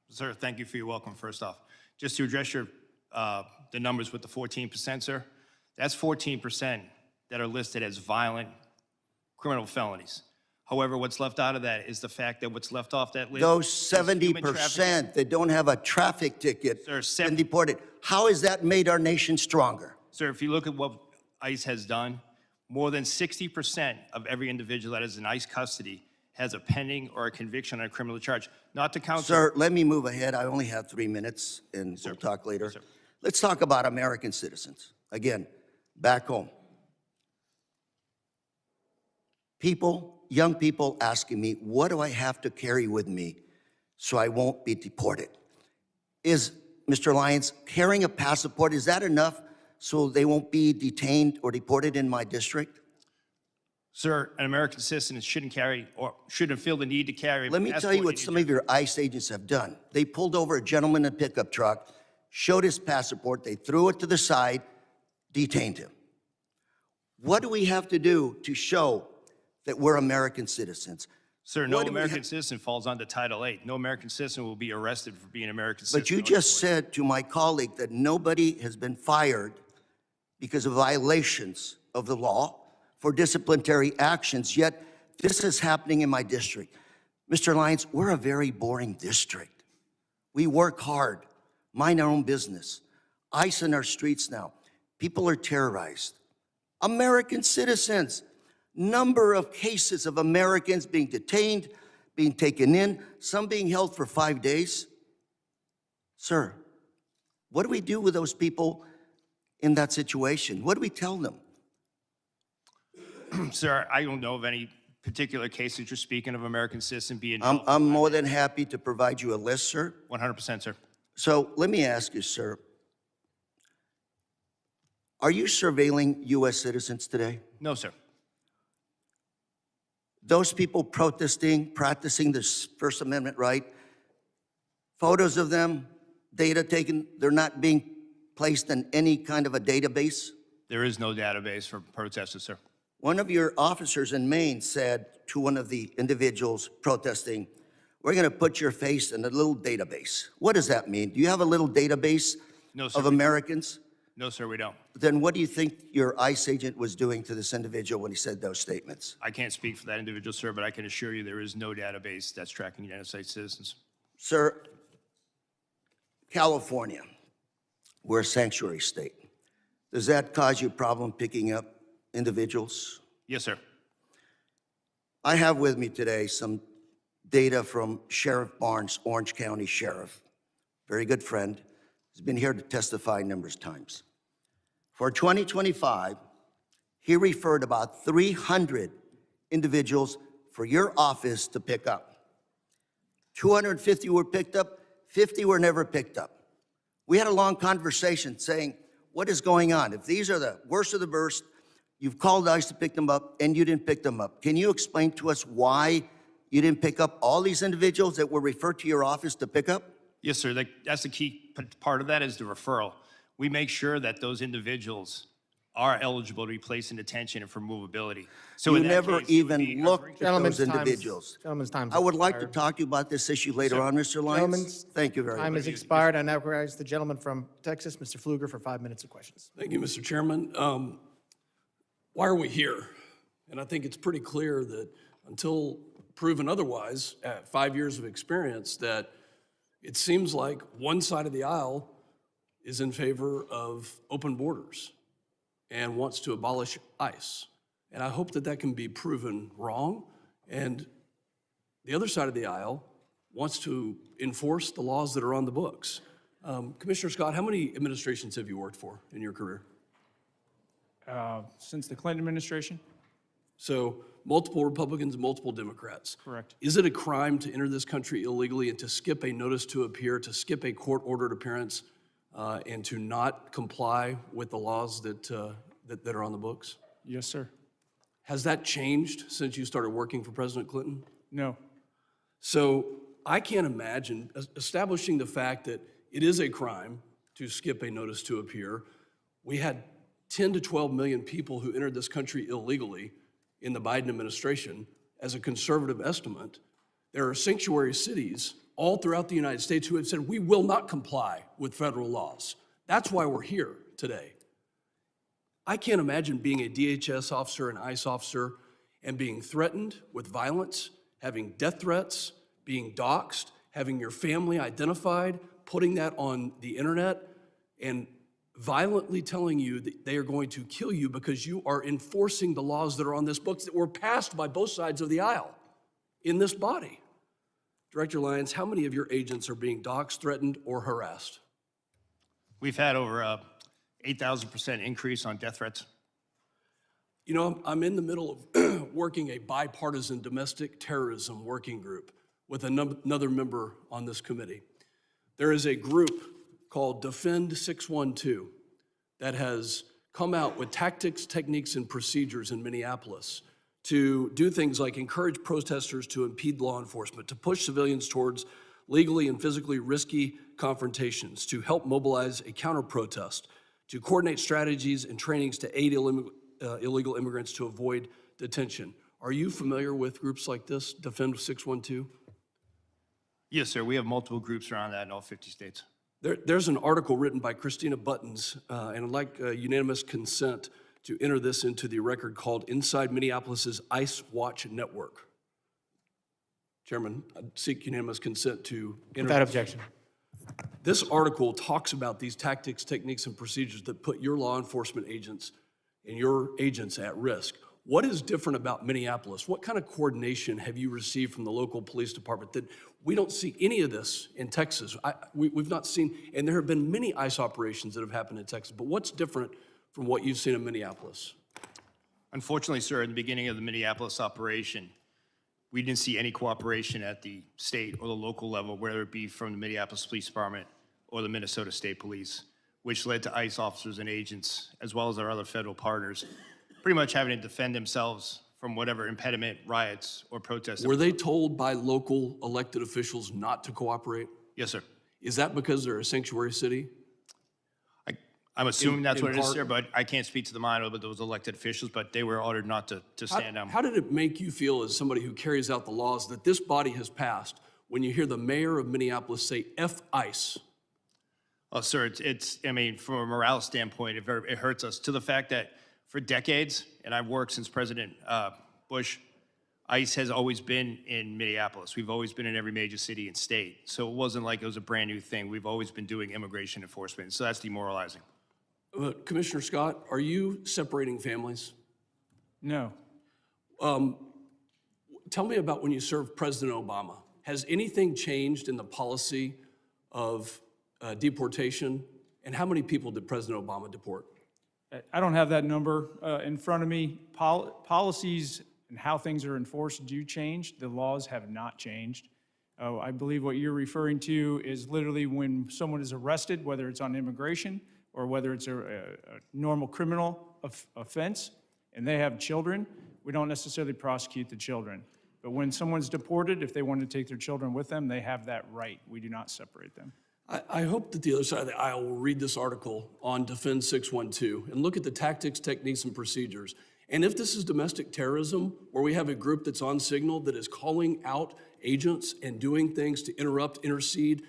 Sir, thank you for your welcome, first off. Just to address your, the numbers with the 14%, sir, that's 14% that are listed as violent criminal felonies. However, what's left out of that is the fact that what's left off that list. Those is human trafficking. 70% that don't have a traffic ticket Sir, and deported, how has that made our nation stronger? Sir, if you look at what ICE has done, more than 60% of every individual that is in ICE custody has a pending or a conviction on a criminal charge. Not to count. Sir, let me move ahead. I only have 3 minutes, and we'll talk later. Sir. Let's talk about American citizens. Again, back home. People, young people asking me, what do I have to carry with me so I won't be deported? Is, Mr. Lyons, carrying a passport, is that enough so they won't be detained or deported in my district? Sir, an American citizen shouldn't carry or shouldn't feel the need to carry. Let me tell you what some of your ICE agents have done. They pulled over a gentleman in a pickup truck, showed his passport, they threw it to the side, detained him. What do we have to do to show that we're American citizens? Sir, no American citizen falls under Title VIII. No American citizen will be arrested for being an American citizen. But you just said to my colleague that nobody has been fired because of violations of the law for disciplinary actions, yet this is happening in my district. Mr. Lyons, we're a very boring district. We work hard, mind our own business. ICE in our streets now. People are terrorized. American citizens, number of cases of Americans being detained, being taken in, some being held for 5 days. Sir, what do we do with those people in that situation? What do we tell them? Sir, I don't know of any particular case that you're speaking of American citizen being. I'm more than happy to provide you a list, sir. 100%, sir. So let me ask you, sir, are you surveilling U.S. citizens today? No, sir. Those people protesting, practicing this First Amendment right, photos of them, data taken, they're not being placed in any kind of a database? There is no database for protesters, sir. One of your officers in Maine said to one of the individuals protesting, "We're going to put your face in a little database." What does that mean? Do you have a little database No, sir. of Americans? No, sir, we don't. Then what do you think your ICE agent was doing to this individual when he said those statements? I can't speak for that individual, sir, but I can assure you there is no database that's tracking United States citizens. Sir, California, we're a sanctuary state. Does that cause you a problem picking up individuals? Yes, sir. I have with me today some data from Sheriff Barnes, Orange County Sheriff, very good friend. He's been here to testify numerous times. For 2025, he referred about 300 individuals for your office to pick up. 250 were picked up, 50 were never picked up. We had a long conversation saying, what is going on? If these are the worst of the worst, you've called ICE to pick them up and you didn't pick them up. Can you explain to us why you didn't pick up all these individuals that were referred to your office to pick up? Yes, sir. That's the key part of that is the referral. We make sure that those individuals are eligible to be placed in detention and for movability. So You in that never case, it would even be- looked at Gentlemen's those time is- individuals. Gentlemen's time. I would like to talk to you about this issue later on, Mr. Lyons. Gentlemen's Thank you very Time much. has expired. I now recognize the gentleman from Texas, Mr. Pfluger, for 5 minutes of questions. Thank you, Mr. Chairman. Why are we here? And I think it's pretty clear that until proven otherwise, at 5 years of experience, that it seems like one side of the aisle is in favor of open borders and wants to abolish ICE. And I hope that that can be proven wrong. And the other side of the aisle wants to enforce the laws that are on the books. Commissioner Scott, how many administrations have you worked for in your career? Since the Clinton administration? So multiple Republicans, multiple Democrats. Correct. Is it a crime to enter this country illegally and to skip a notice to appear, to skip a court-ordered appearance, and to not comply with the laws that are on the books? Yes, sir. Has that changed since you started working for President Clinton? No. So I can't imagine establishing the fact that it is a crime to skip a notice to appear. We had 10 to 12 million people who entered this country illegally in the Biden administration. As a conservative estimate, there are sanctuary cities all throughout the United States who have said, we will not comply with federal laws. That's why we're here today. I can't imagine being a DHS officer, an ICE officer, and being threatened with violence, having death threats, being doxxed, having your family identified, putting that on the internet, and violently telling you that they are going to kill you because you are enforcing the laws that are on this book that were passed by both sides of the aisle in this body. Director Lyons, how many of your agents are being doxxed, threatened, or harassed? We've had over 8,000% increase on death threats. You know, I'm in the middle of working a bipartisan domestic terrorism working group with another member on this committee. There is a group called Defend 612 that has come out with tactics, techniques, and procedures in Minneapolis to do things like encourage protesters to impede law enforcement, to push civilians towards legally and physically risky confrontations, to help mobilize a counter-protest, to coordinate strategies and trainings to aid illegal immigrants to avoid detention. Are you familiar with groups like this, Defend 612? Yes, sir. We have multiple groups around that in all 50 states. There's an article written by Christina Buttons, and I'd like unanimous consent to enter this into the record called Inside Minneapolis's ICE Watch Network. Chairman, I seek unanimous consent to enter. Without objection. This article talks about these tactics, techniques, and procedures that put your law enforcement agents and your agents at risk. What is different about Minneapolis? What kind of coordination have you received from the local police department that we don't see any of this in Texas? We've not seen, and there have been many ICE operations that have happened in Texas, but what's different from what you've seen in Minneapolis? Unfortunately, sir, in the beginning of the Minneapolis operation, we didn't see any cooperation at the state or the local level, whether it be from the Minneapolis Police Department or the Minnesota State Police, which led to ICE officers and agents, as well as our other federal partners, pretty much having to defend themselves from whatever impediment, riots, or protests. Were they told by local elected officials not to cooperate? Yes, sir. Is that because they're a sanctuary city? I'm assuming that's in what it is, part? sir, but I can't speak to the mind of those elected officials, but they were ordered not to stand down. How did it make you feel as somebody who carries out the laws that this body has passed when you hear the mayor of Minneapolis say F ICE? Well, sir, I mean, from a morale standpoint, it hurts us to the fact that for decades, and I've worked since President Bush, ICE has always been in Minneapolis. We've always been in every major city and state. So it wasn't like it was a brand new thing. We've always been doing immigration enforcement. So that's demoralizing. Commissioner Scott, are you separating families? No. Tell me about when you served President Obama. Has anything changed in the policy of deportation? And how many people did President Obama deport? I don't have that number in front of me. Policies and how things are enforced do change. The laws have not changed. I believe what you're referring to is literally when someone is arrested, whether it's on immigration or whether it's a normal criminal offense, and they have children, we don't necessarily prosecute the children. But when someone's deported, if they want to take their children with them, they have that right. We do not separate them. I hope that the other side of the aisle will read this article on Defend 612 and look at the tactics, techniques, and procedures. And if this is domestic terrorism, where we have a group that's on signal that is calling out agents and doing things to interrupt, intercede,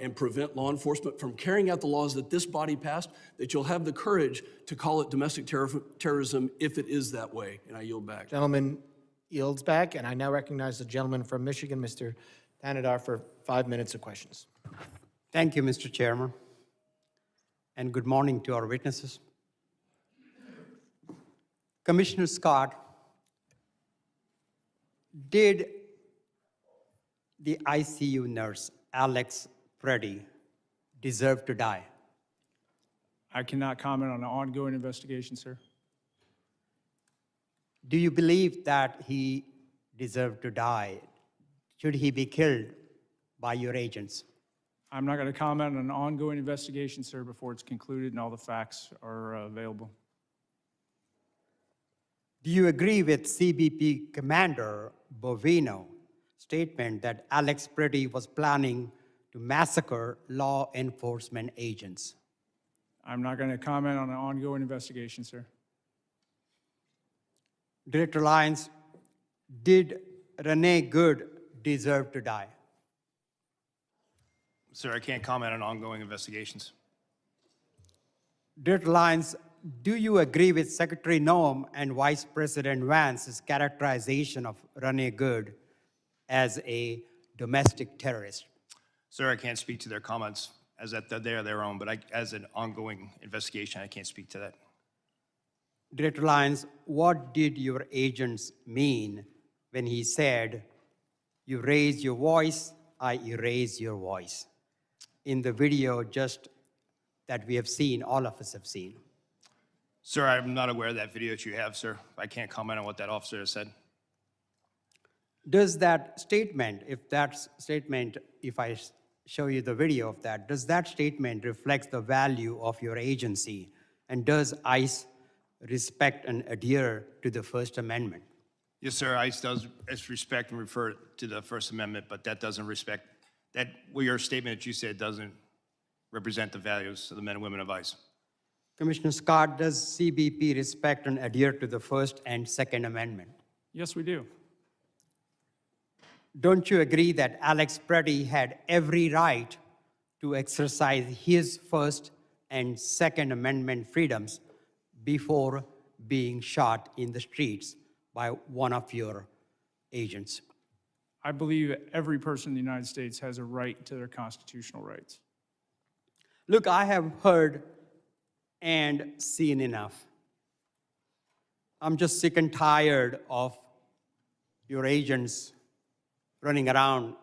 and prevent law enforcement from carrying out the laws that this body passed, that you'll have the courage to call it domestic terrorism if it is that way. And I yield back. Gentleman yields back, and I now recognize the gentleman from Michigan, Mr. Tanadar, for 5 minutes of questions. Thank you, Mr. Chairman, and good morning to our witnesses. Commissioner Scott, did the ICU nurse, Alex Preddy, deserve to die? I cannot comment on an ongoing investigation, sir. Do you believe that he deserved to die? Should he be killed by your agents? I'm not going to comment on an ongoing investigation, sir, before it's concluded and all the facts are available. Do you agree with CBP Commander Bovino's statement that Alex Preddy was planning to massacre law enforcement agents? I'm not going to comment on an ongoing investigation, sir. Director Lyons, did Renee Good deserve to die? Sir, I can't comment on ongoing investigations. Director Lyons, do you agree with Secretary Noem and Vice President Vance's characterization of Renee Good as a domestic terrorist? Sir, I can't speak to their comments as that they are their own, but as an ongoing investigation, I can't speak to that. Director Lyons, what did your agents mean when he said, "You raise your voice, I erase your voice"? In the video just that we have seen, all of us have seen. Sir, I'm not aware of that video that you have, sir. I can't comment on what that officer has said. Does that statement, if I show you the video of that, does that statement reflect the value of your agency? And does ICE respect and adhere to the First Amendment? Yes, sir, ICE does respect and refer to the First Amendment, but that doesn't respect, your statement that you said doesn't represent the values of the men and women of ICE. Commissioner Scott, does CBP respect and adhere to the First and Second Amendment? Yes, we do. Don't you agree that Alex Preddy had every right to exercise his First and Second Amendment freedoms before being shot in the streets by one of your agents? I believe every person in the United States has a right to their constitutional rights. Look, I have heard and seen enough. I'm just sick and tired of your agents running around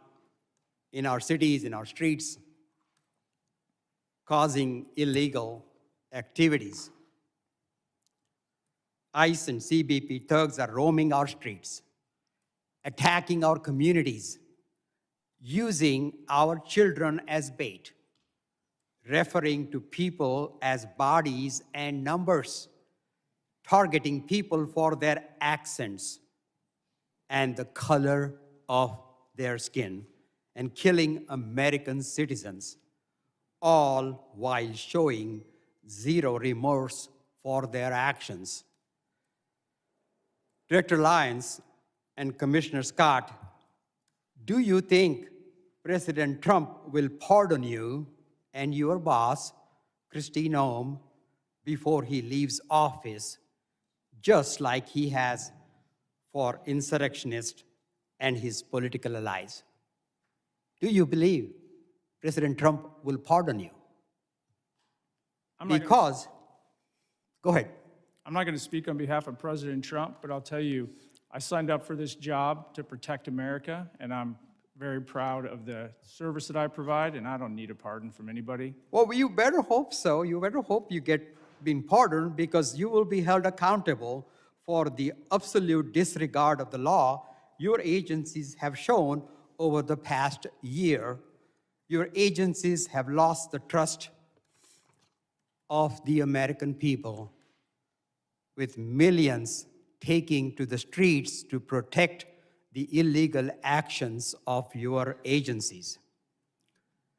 in our cities, in our streets, causing illegal activities. ICE and CBP thugs are roaming our streets, attacking our communities, using our children as bait, referring to people as bodies and numbers, targeting people for their accents and the color of their skin, and killing American citizens, all while showing zero remorse for their actions. Director Lyons and Commissioner Scott, do you think President Trump will pardon you and your boss, Kristi Noem, before he leaves office, just like he has for insurrectionists and his political allies? Do you believe President Trump will pardon you? Because, go ahead. I'm not going to speak on behalf of President Trump, but I'll tell you, I signed up for this job to protect America, and I'm very proud of the service that I provide, and I don't need a pardon from anybody. Well, you better hope so. You better hope you get been pardoned, because you will be held accountable for the absolute disregard of the law your agencies have shown over the past year. Your agencies have lost the trust of the American people, with millions taking to the streets to protect the illegal actions of your agencies.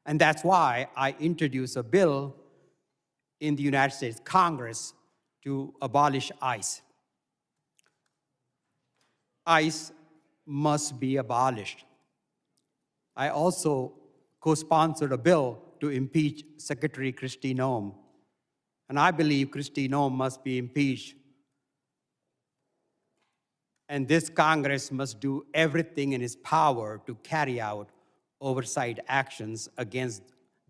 And that's why I introduced a bill in the United States Congress to abolish ICE. ICE must be abolished. I also co-sponsored a bill to impeach Secretary Kristi Noem. And I believe Kristi Noem must be impeached. And this Congress must do everything in its power to carry out oversight actions against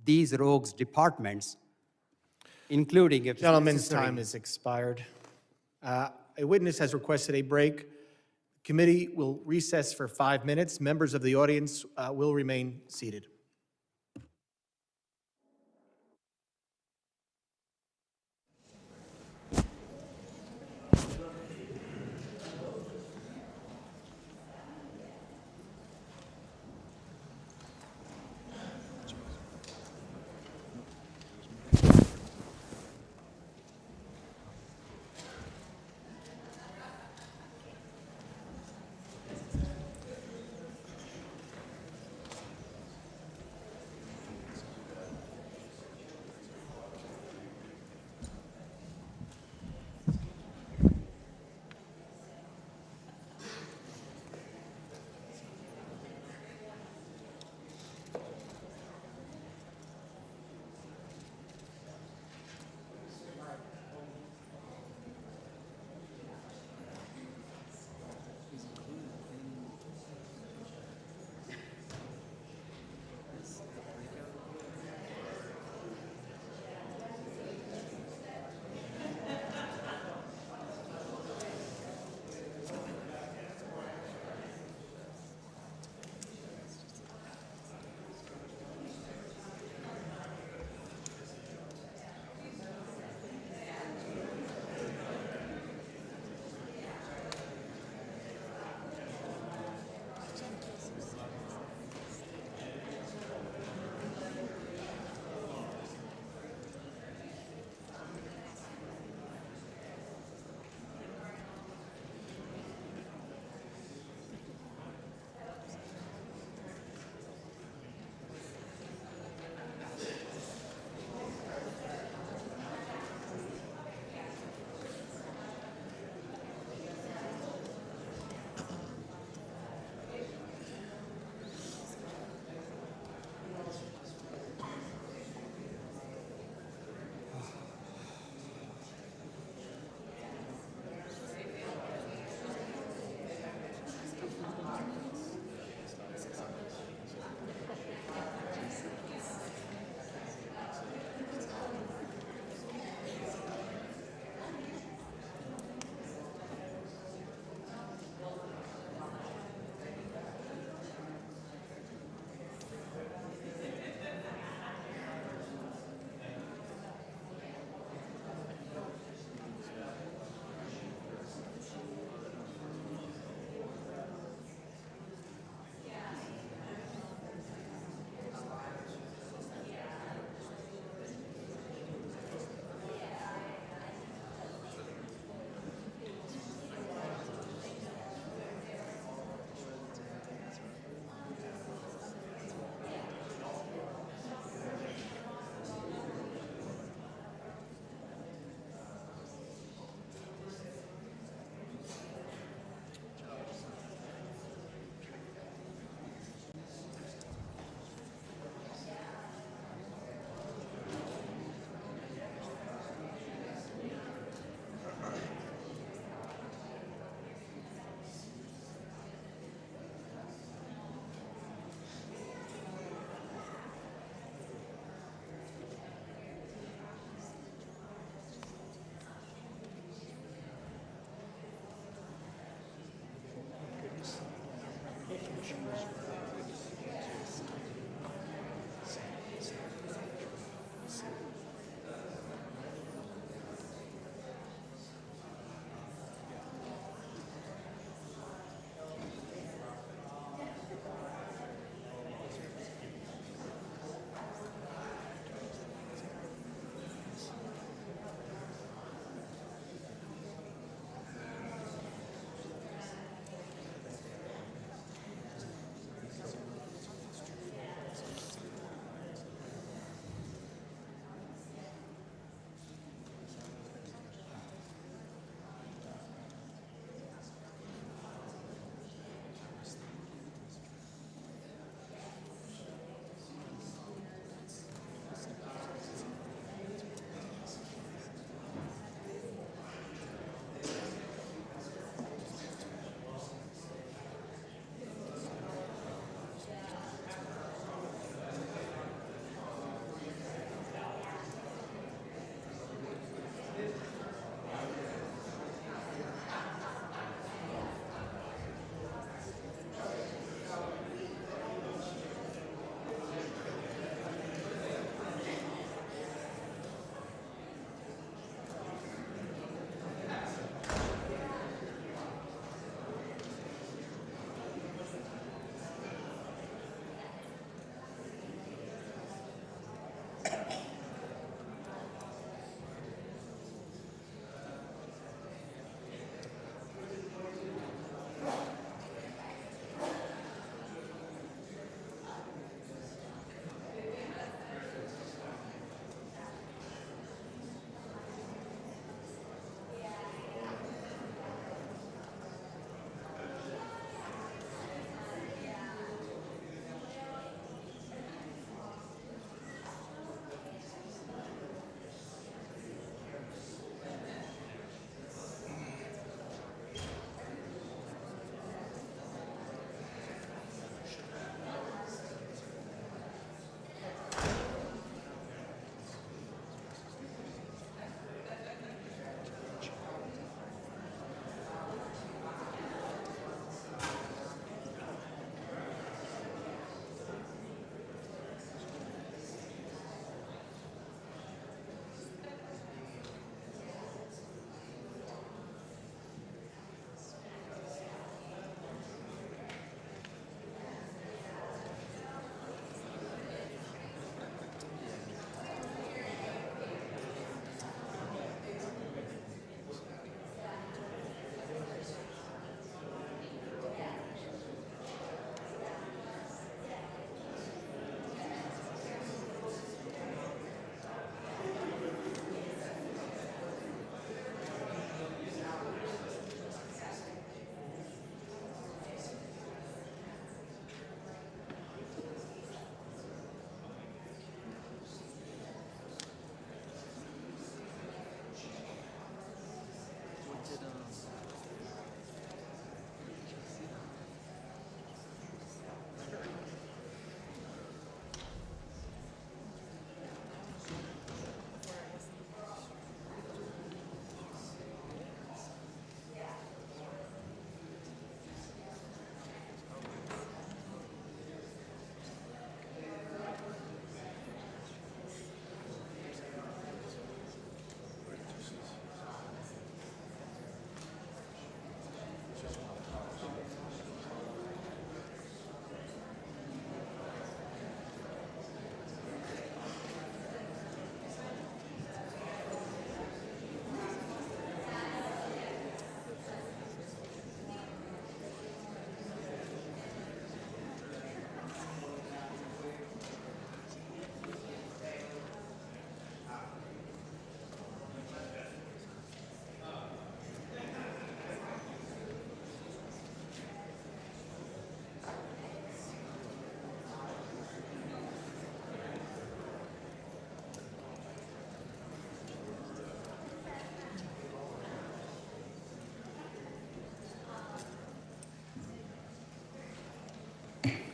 these rogues departments, including if Gentleman's necessary. time has expired. A witness has requested a break. Committee will recess for 5 minutes. Members of the audience will remain seated.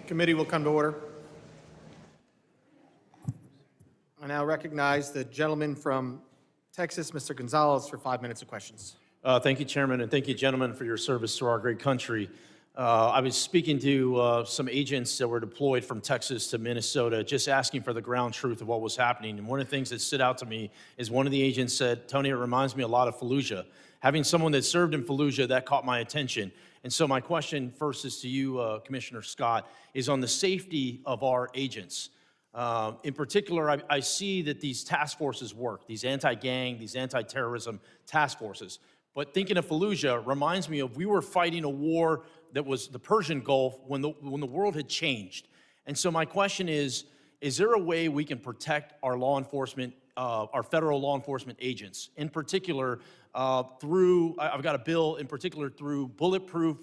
Committee will come to order. I now recognize the gentleman from Texas, Mr. Gonzalez, for 5 minutes of questions. Thank you, Chairman, and thank you, gentlemen, for your service to our great country. I was speaking to some agents that were deployed from Texas to Minnesota, just asking for the ground truth of what was happening. And one of the things that stood out to me is one of the agents said, Tony, it reminds me a lot of Fallujah. Having someone that served in Fallujah, that caught my attention. And so my question first is to you, Commissioner Scott, is on the safety of our agents. In particular, I see that these task forces work, these anti-gang, these anti-terrorism task forces. But thinking of Fallujah reminds me of we were fighting a war that was the Persian Gulf when the world had changed. And so my question is there a way we can protect our law enforcement, our federal law enforcement agents, in particular through, I've got a bill in particular through bulletproof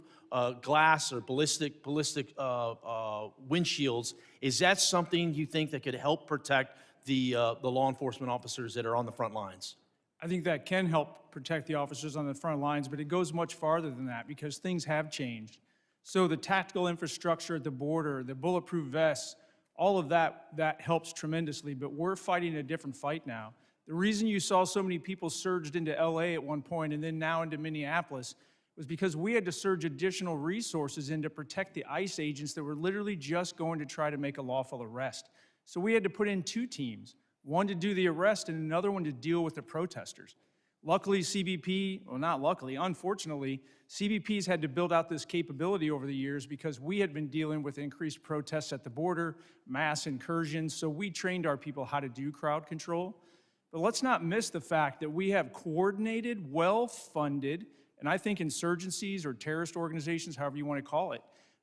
glass or ballistic windshields. Is that something you think that could help protect the law enforcement officers that are on the front lines? I think that can help protect the officers on the front lines, but it goes much farther than that because things have changed. So the tactical infrastructure at the border, the bulletproof vests, all of that helps tremendously, but we're fighting a different fight now. The reason you saw so many people surged into LA at one point and then now into Minneapolis was because we had to surge additional resources in to protect the ICE agents that were literally just going to try to make a lawful arrest. So we had to put in two teams, one to do the arrest and another one to deal with the protesters. Luckily, CBP, well, not luckily, unfortunately, CBP's had to build out this capability over the years because we had been dealing with increased protests at the border, mass incursions, so we trained our people how to do crowd control. But let's not miss the fact that we have coordinated, well-funded, and I think insurgencies or terrorist organizations, however you want to call it,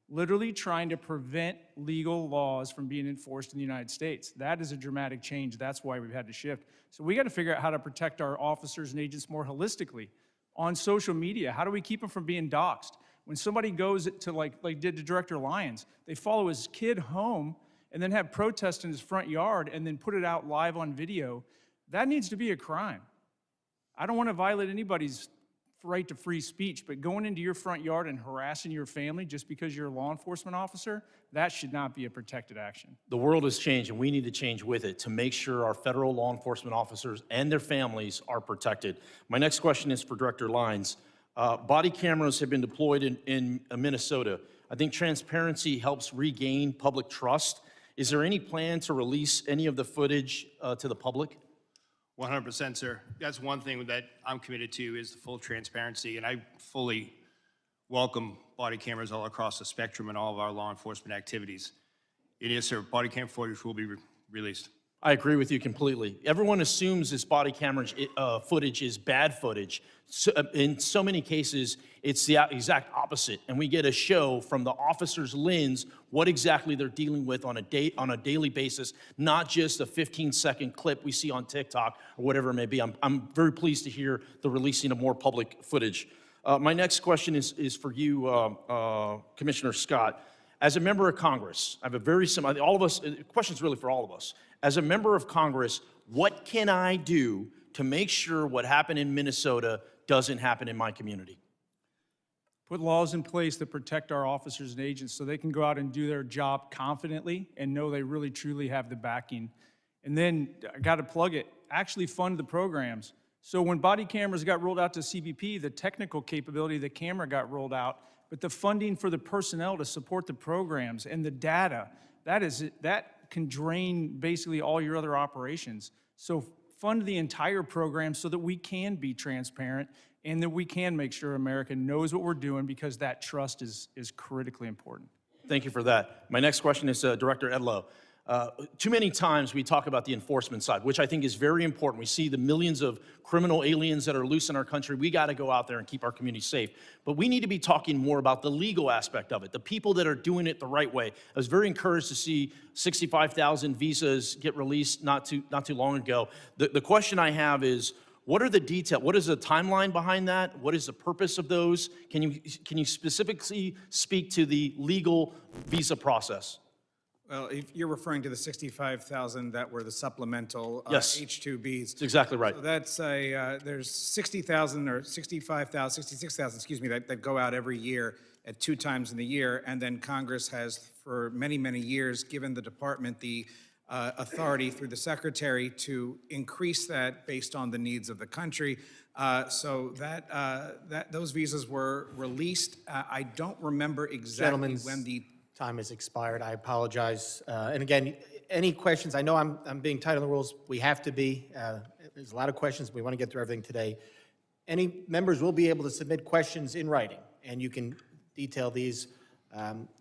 literally trying to prevent legal laws from being enforced in the United States. That is a dramatic change. That's why we've had to shift. So we got to figure out how to protect our officers and agents more holistically. On social media, how do we keep them from being doxxed? When somebody goes to like did to Director Lyons, they follow his kid home and then have protests in his front yard and then put it out live on video. That needs to be a crime. I don't want to violate anybody's right to free speech, but going into your front yard and harassing your family just because you're a law enforcement officer, that should not be a protected action. The world has changed, and we need to change with it to make sure our federal law enforcement officers and their families are protected. My next question is for Director Lyons. Body cameras have been deployed in Minnesota. I think transparency helps regain public trust. Is there any plan to release any of the footage to the public? 100%, sir. That's one thing that I'm committed to is the full transparency, and I fully welcome body cameras all across the spectrum in all of our law enforcement activities. It is, sir. Body cam footage will be released. I agree with you completely. Everyone assumes this body camera footage is bad footage. So, in so many cases, it's the exact opposite, and we get a show from the officer's lens what exactly they're dealing with on a daily basis, not just a 15-second clip we see on TikTok or whatever it may be. I'm very pleased to hear the releasing of more public footage. My next question is for you, Commissioner Scott. As a member of Congress, I have a very similar, all of us, the question's really for all of us. As a member of Congress, what can I do to make sure what happened in Minnesota doesn't happen in my community? Put laws in place that protect our officers and agents so they can go out and do their job confidently and know they really truly have the backing. And then, I gotta plug it, actually fund the programs. So when body cameras got rolled out to CBP, the technical capability of the camera got rolled out, but the funding for the personnel to support the programs and the data, that can drain basically all your other operations. So fund the entire program so that we can be transparent and that we can make sure America knows what we're doing because that trust is critically important. Thank you for that. My next question is Director Edlow. Too many times we talk about the enforcement side, which I think is very important. We see the millions of criminal aliens that are loose in our country. We got to go out there and keep our community safe. But we need to be talking more about the legal aspect of it, the people that are doing it the right way. I was very encouraged to see 65,000 visas get released not too long ago. The question I have is, what are the details? What is the timeline behind that? What is the purpose of those? Can you specifically speak to the legal visa process? Well, if you're referring to the 65,000 that were the supplemental Yes. H-2Bs. That's exactly right. So that's there's 60,000 or 65,000, 66,000, excuse me, that go out every year at 2 times in the year. And then Congress has, for many, many years, given the department the authority through the secretary to increase that based on the needs of the country. So those visas were released. I don't remember exactly Gentlemen's when the time has expired. I apologize. And again, any questions? I know I'm being tight on the rules. We have to be. There's a lot of questions. We want to get through everything today. Any members will be able to submit questions in writing, and you can detail these.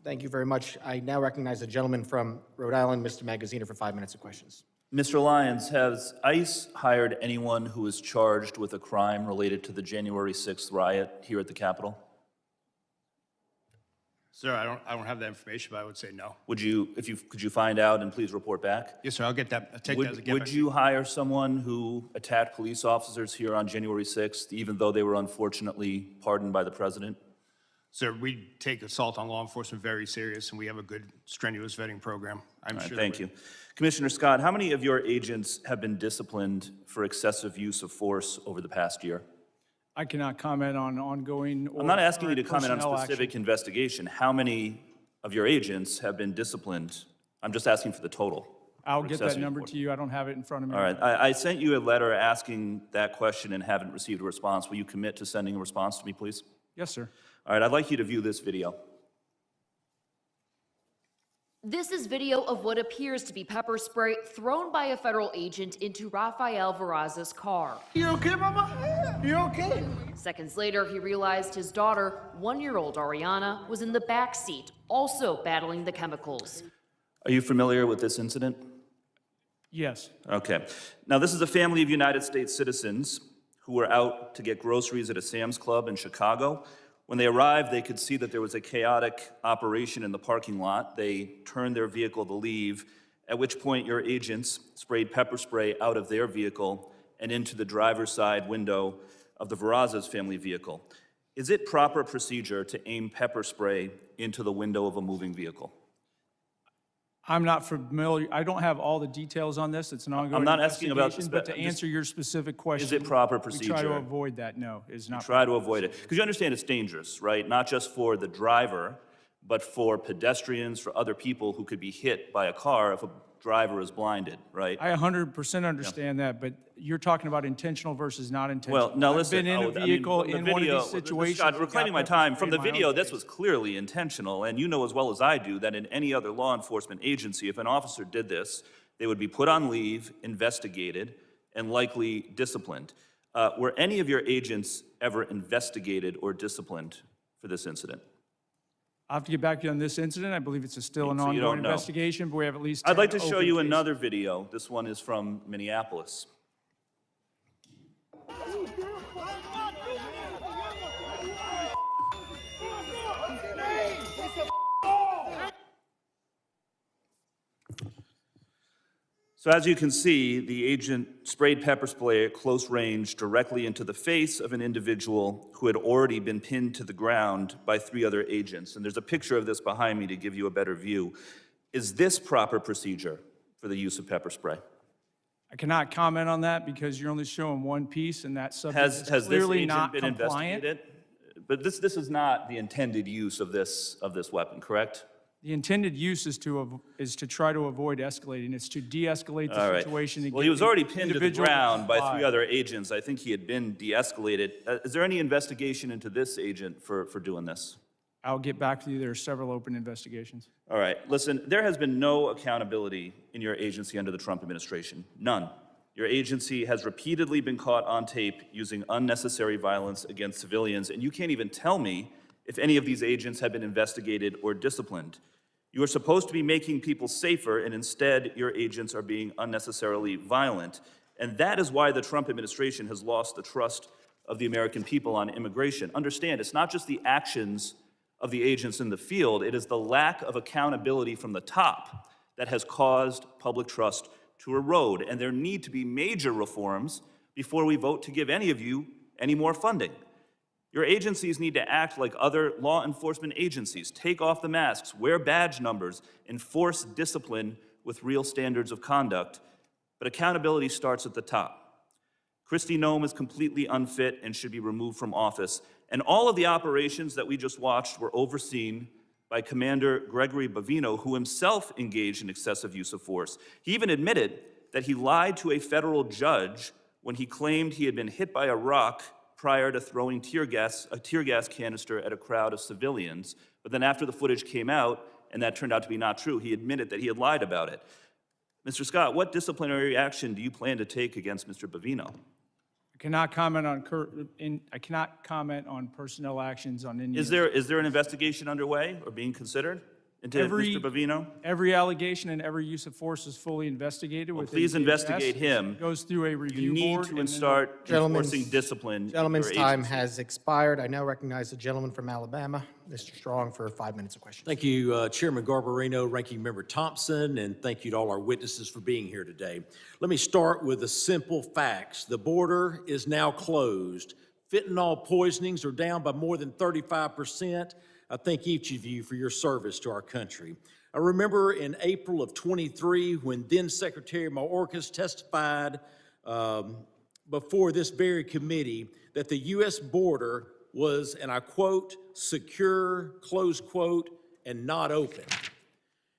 Thank you very much. I now recognize the gentleman from Rhode Island, Mr. Magaziner, for 5 minutes of questions. Mr. Lyons, has ICE hired anyone who is charged with a crime related to the January 6th riot here at the Capitol? Sir, I don't have that information, but I would say no. Could you find out and please report back? Yes, sir, I'll get that, I'll take that as a get Would back. you hire someone who attacked police officers here on January 6th, even though they were unfortunately pardoned by the president? Sir, we take assault on law enforcement very serious, and we have a good, strenuous vetting program. I'm All right, sure. thank you. Commissioner Scott, how many of your agents have been disciplined for excessive use of force over the past year? I cannot comment on ongoing or I'm not asking you to current comment on personnel specific action. investigation. How many of your agents have been disciplined? I'm just asking for the total. I'll for get that excessive number force. to you. I don't have it in front of me. All right, I sent you a letter asking that question and haven't received a response. Will you commit to sending a response to me, please? Yes, sir. All right, I'd like you to view this video. This is video of what appears to be pepper spray thrown by a federal agent into Rafael Verraz's car. You okay, Mama? You okay? Seconds later, he realized his daughter, 1-year-old Ariana, was in the back seat, also battling the chemicals. Are you familiar with this incident? Yes. Okay. Now, this is a family of United States citizens who were out to get groceries at a Sam's Club in Chicago. When they arrived, they could see that there was a chaotic operation in the parking lot. They turned their vehicle to leave, at which point your agents sprayed pepper spray out of their vehicle and into the driver's side window of the Verraz's family vehicle. Is it proper procedure to aim pepper spray into the window of a moving vehicle? I'm not familiar. I don't have all the details on this. It's an ongoing I'm not asking about investigation, but to just- answer your specific question. Is it proper We try to procedure? avoid that. No, it's not. Try to avoid it. Because you understand it's dangerous, right? Not just for the driver, but for pedestrians, for other people who could be hit by a car if a driver is blinded, right? I 100% understand that, but you're talking about intentional versus not intentional. Well, now listen. I've been in a I mean, vehicle from the in one of video- these situations. Scott, and got reclaiming my pepper time. spray From the in my video, own this face. was clearly intentional, and you know as well as I do that in any other law enforcement agency, if an officer did this, they would be put on leave, investigated, and likely disciplined. Were any of your agents ever investigated or disciplined for this incident? I'll have to get back to you on this incident. I believe it's still an So you don't ongoing know. investigation, but we have at least I'd like to 10 show open you cases. another video. This one is from Minneapolis. So as you can see, the agent sprayed pepper spray at close range directly into the face of an individual who had already been pinned to the ground by 3 other agents. And there's a picture of this behind me to give you a better view. Is this proper procedure for the use of pepper spray? I cannot comment on that because you're only showing one piece, and that subject Has is this clearly agent not been compliant. investigated? But this is not the intended use of this weapon, correct? The intended use is to try to avoid escalating. It's to de-escalate All the right. situation. Well, he was already pinned to the individual ground by comply. 3 other agents. I think he had been de-escalated. Is there any investigation into this agent for doing this? I'll get back to you. There are several open investigations. All right, listen, there has been no accountability in your agency under the Trump administration. None. Your agency has repeatedly been caught on tape using unnecessary violence against civilians, and you can't even tell me if any of these agents have been investigated or disciplined. You are supposed to be making people safer, and instead, your agents are being unnecessarily violent. And that is why the Trump administration has lost the trust of the American people on immigration. Understand, it's not just the actions of the agents in the field, it is the lack of accountability from the top that has caused public trust to erode. And there need to be major reforms before we vote to give any of you any more funding. Your agencies need to act like other law enforcement agencies. Take off the masks, wear badge numbers, enforce discipline with real standards of conduct. But accountability starts at the top. Kristi Noem is completely unfit and should be removed from office. And all of the operations that we just watched were overseen by Commander Gregory Bavino, who himself engaged in excessive use of force. He even admitted that he lied to a federal judge when he claimed he had been hit by a rock prior to throwing a tear gas canister at a crowd of civilians. But then after the footage came out, and that turned out to be not true, he admitted that he had lied about it. Mr. Scott, what disciplinary action do you plan to take against Mr. Bavino? I cannot comment on personnel actions on any. Is there an investigation underway or being considered into Mr. Bavino? Every allegation and every use of force is fully investigated. Well, within please DHS. investigate him. Goes through a review You board. need and to then start enforcing discipline. in Gentleman's your time agency. has expired. I now recognize the gentleman from Alabama, Mr. Strong, for 5 minutes of questions. Thank you, Chairman Garbarino, Ranking Member Thompson, and thank you to all our witnesses for being here today. Let me start with the simple facts. The border is now closed. Fentanyl poisonings are down by more than 35%. I thank each of you for your service to our country. I remember in April of 23 when then Secretary Mayorkas testified before this very committee that the U.S. border was, and I quote, secure, close quote, and not open.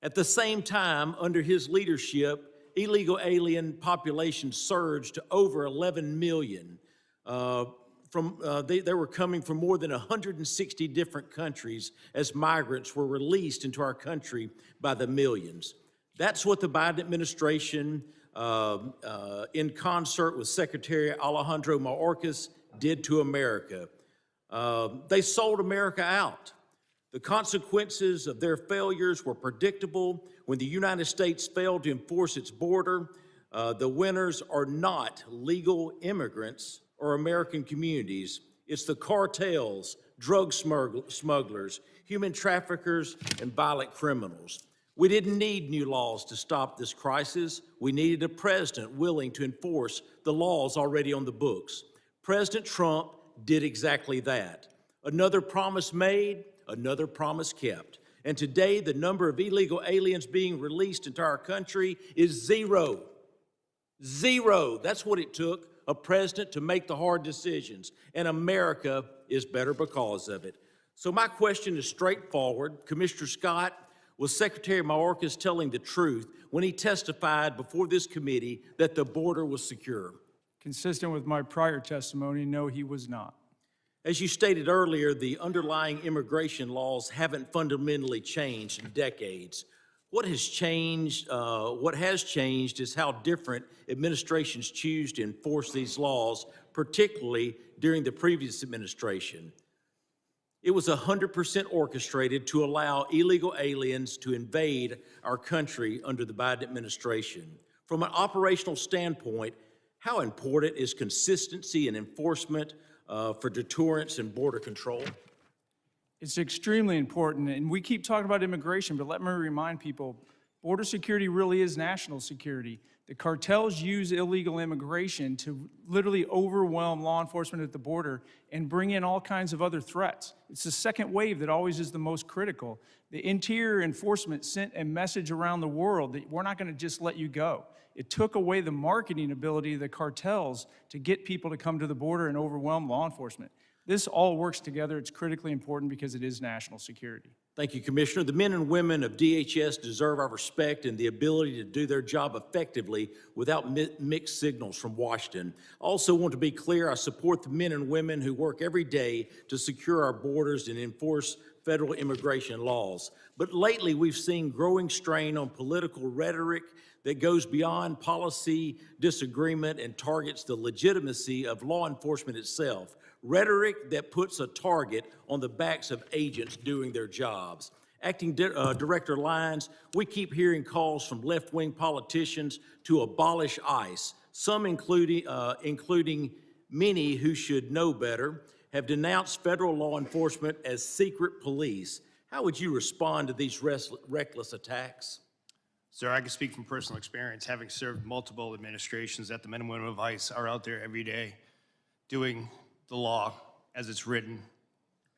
At the same time, under his leadership, illegal alien population surged to over 11 million. They were coming from more than 160 different countries as migrants were released into our country by the millions. That's what the Biden administration, in concert with Secretary Alejandro Mayorkas, did to America. They sold America out. The consequences of their failures were predictable. When the United States failed to enforce its border, the winners are not legal immigrants or American communities. It's the cartels, drug smugglers, human traffickers, and violent criminals. We didn't need new laws to stop this crisis. We needed a president willing to enforce the laws already on the books. President Trump did exactly that. Another promise made, another promise kept. And today, the number of illegal aliens being released into our country is zero. Zero. That's what it took a president to make the hard decisions, and America is better because of it. So my question is straightforward. Commissioner Scott, was Secretary Mayorkas telling the truth when he testified before this committee that the border was secure? Consistent with my prior testimony, no, he was not. As you stated earlier, the underlying immigration laws haven't fundamentally changed in decades. What has changed is how different administrations choose to enforce these laws, particularly during the previous administration. It was 100% orchestrated to allow illegal aliens to invade our country under the Biden administration. From an operational standpoint, how important is consistency and enforcement for deterrence and border control? It's extremely important, and we keep talking about immigration, but let me remind people, border security really is national security. The cartels use illegal immigration to literally overwhelm law enforcement at the border and bring in all kinds of other threats. It's the second wave that always is the most critical. The Interior Enforcement sent a message around the world that we're not going to just let you go. It took away the marketing ability of the cartels to get people to come to the border and overwhelm law enforcement. This all works together. It's critically important because it is national security. Thank you, Commissioner. The men and women of DHS deserve our respect and the ability to do their job effectively without mixed signals from Washington. I also want to be clear, I support the men and women who work every day to secure our borders and enforce federal immigration laws. But lately, we've seen growing strain on political rhetoric that goes beyond policy disagreement and targets the legitimacy of law enforcement itself. Rhetoric that puts a target on the backs of agents doing their jobs. Acting Director Lyons, we keep hearing calls from left-wing politicians to abolish ICE. Some, including many who should know better, have denounced federal law enforcement as secret police. How would you respond to these reckless attacks? Sir, I can speak from personal experience, having served multiple administrations that the men and women of ICE are out there every day doing the law as it's written.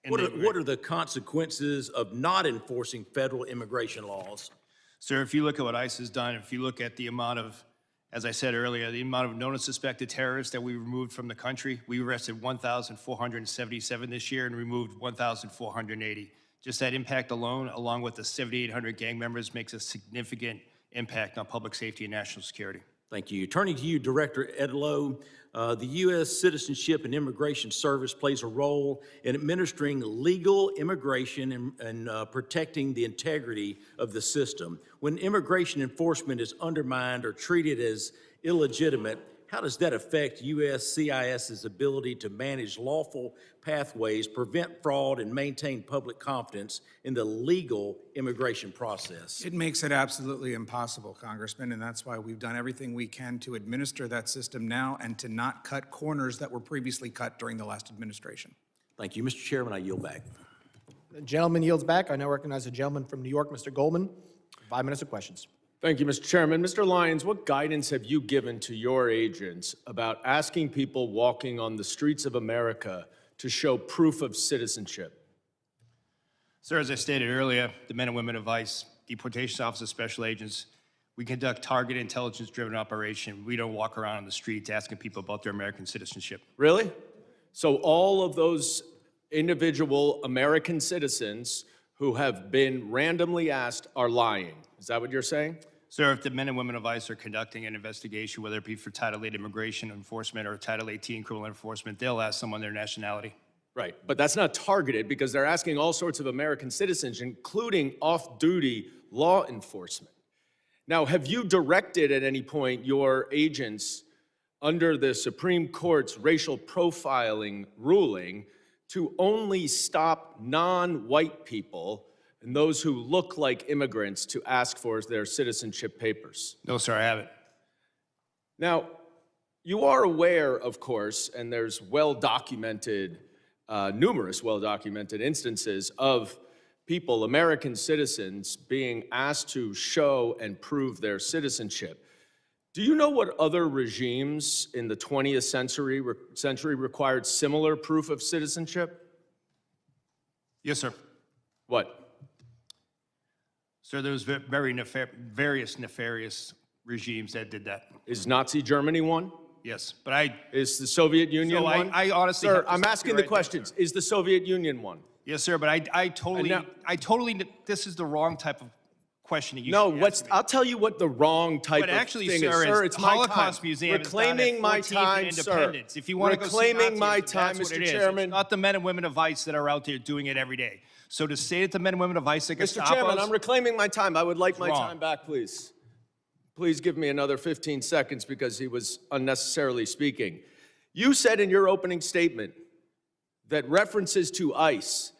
What are the consequences of not enforcing federal immigration laws? Sir, if you look at what ICE has done, if you look at the amount of As I said earlier, the amount of known and suspected terrorists that we removed from the country, we arrested 1,477 this year and removed 1,480. Just that impact alone, along with the 7,800 gang members, makes a significant impact on public safety and national security. Thank you. Turning to you, Director Edlow, the U.S. Citizenship and Immigration Service plays a role in administering legal immigration and protecting the integrity of the system. When immigration enforcement is undermined or treated as illegitimate, how does that affect USCIS's ability to manage lawful pathways, prevent fraud, and maintain public confidence in the legal immigration process? It makes it absolutely impossible, Congressman, and that's why we've done everything we can to administer that system now and to not cut corners that were previously cut during the last administration. Thank you. Mr. Chairman, I yield back. The gentleman yields back. I now recognize the gentleman from New York, Mr. Goldman. 5 minutes of questions. Thank you, Mr. Chairman. Mr. Lyons, what guidance have you given to your agents about asking people walking on the streets of America to show proof of citizenship? Sir, as I stated earlier, the men and women of ICE, deportation officers, special agents, we conduct targeted intelligence-driven operation. We don't walk around on the streets asking people about their American citizenship. Really? So all of those individual American citizens who have been randomly asked are lying. Is that what you're saying? Sir, if the men and women of ICE are conducting an investigation, whether it be for Title 8 immigration enforcement or Title 18 criminal enforcement, they'll ask someone their nationality. Right, but that's not targeted because they're asking all sorts of American citizens, including off-duty law enforcement. Now, have you directed at any point your agents under the Supreme Court's racial profiling ruling to only stop non-white people and those who look like immigrants to ask for their citizenship papers? No, sir, I haven't. Now, you are aware, of course, and there's well-documented, numerous well-documented instances of people, American citizens, being asked to show and prove their citizenship. Do you know what other regimes in the 20th century required similar proof of citizenship? Yes, sir. What? Sir, there was various nefarious regimes that did that. Is Nazi Germany one? Yes, but Is the Soviet Union one? I honestly Sir, have to I'm stop asking you the right there, questions. sir. Is the Soviet Union one? Yes, sir, but I totally, this is the wrong type of questioning you No, should be asking me. I'll tell you what the wrong type But of actually, thing sir, is. Sir, is it's the my Holocaust time. Museum is down at Reclaiming my 14th time, and sir. Independence. If you want to go see Reclaiming my Nazism, time, that's what Mr. it is. Chairman. It's not the men and women of ICE that are out there doing it every day. So to say that the men and women of ICE are Mr. Chairman, I'm reclaiming my time. I would like my wrong. time back, please. Please give me another 15 seconds because he was unnecessarily speaking. You said in your opening statement that references to ICE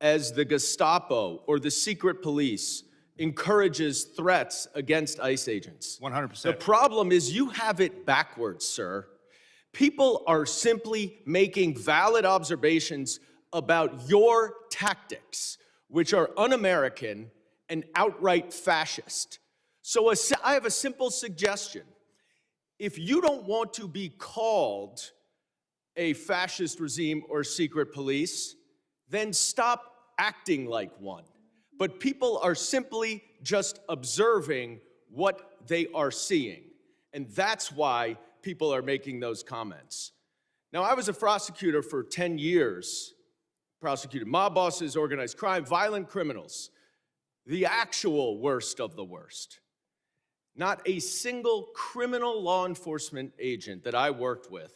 as the Gestapo or the secret police encourages threats against ICE agents. 100%. The problem is you have it backwards, sir. People are simply making valid observations about your tactics, which are un-American and outright fascist. So I have a simple suggestion. If you don't want to be called a fascist regime or secret police, then stop acting like one. But people are simply just observing what they are seeing. And that's why people are making those comments. Now, I was a prosecutor for 10 years, prosecuted mob bosses, organized crime, violent criminals, the actual worst of the worst. Not a single criminal law enforcement agent that I worked with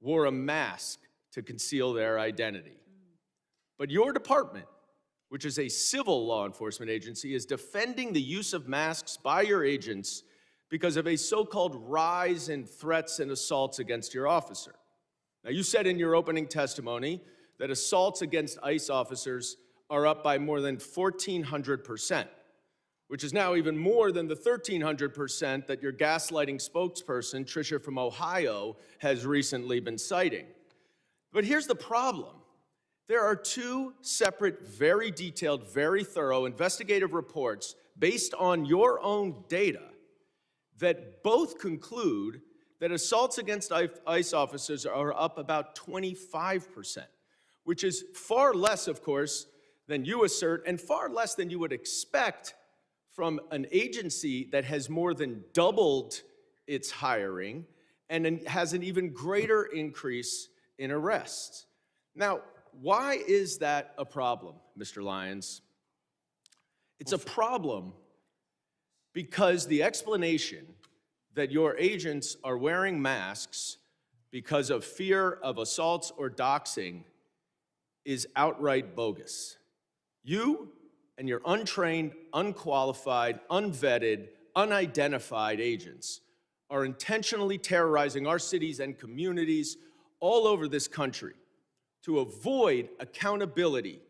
wore a mask to conceal their identity. But your department, which is a civil law enforcement agency, is defending the use of masks by your agents because of a so-called rise in threats and assaults against your officer. Now, you said in your opening testimony that assaults against ICE officers are up by more than 1,400%, which is now even more than the 1,300% that your gaslighting spokesperson, Tricia from Ohio, has recently been citing. But here's the problem. There are two separate, very detailed, very thorough investigative reports based on your own data that both conclude that assaults against ICE officers are up about 25%, which is far less, of course, than you assert and far less than you would expect from an agency that has more than doubled its hiring and has an even greater increase in arrests. Now, why is that a problem, Mr. Lyons? It's a problem because the explanation that your agents are wearing masks because of fear of assaults or doxing is outright bogus. You and your untrained, unqualified, unvetted, unidentified agents are intentionally terrorizing our cities and communities all over this country to avoid accountability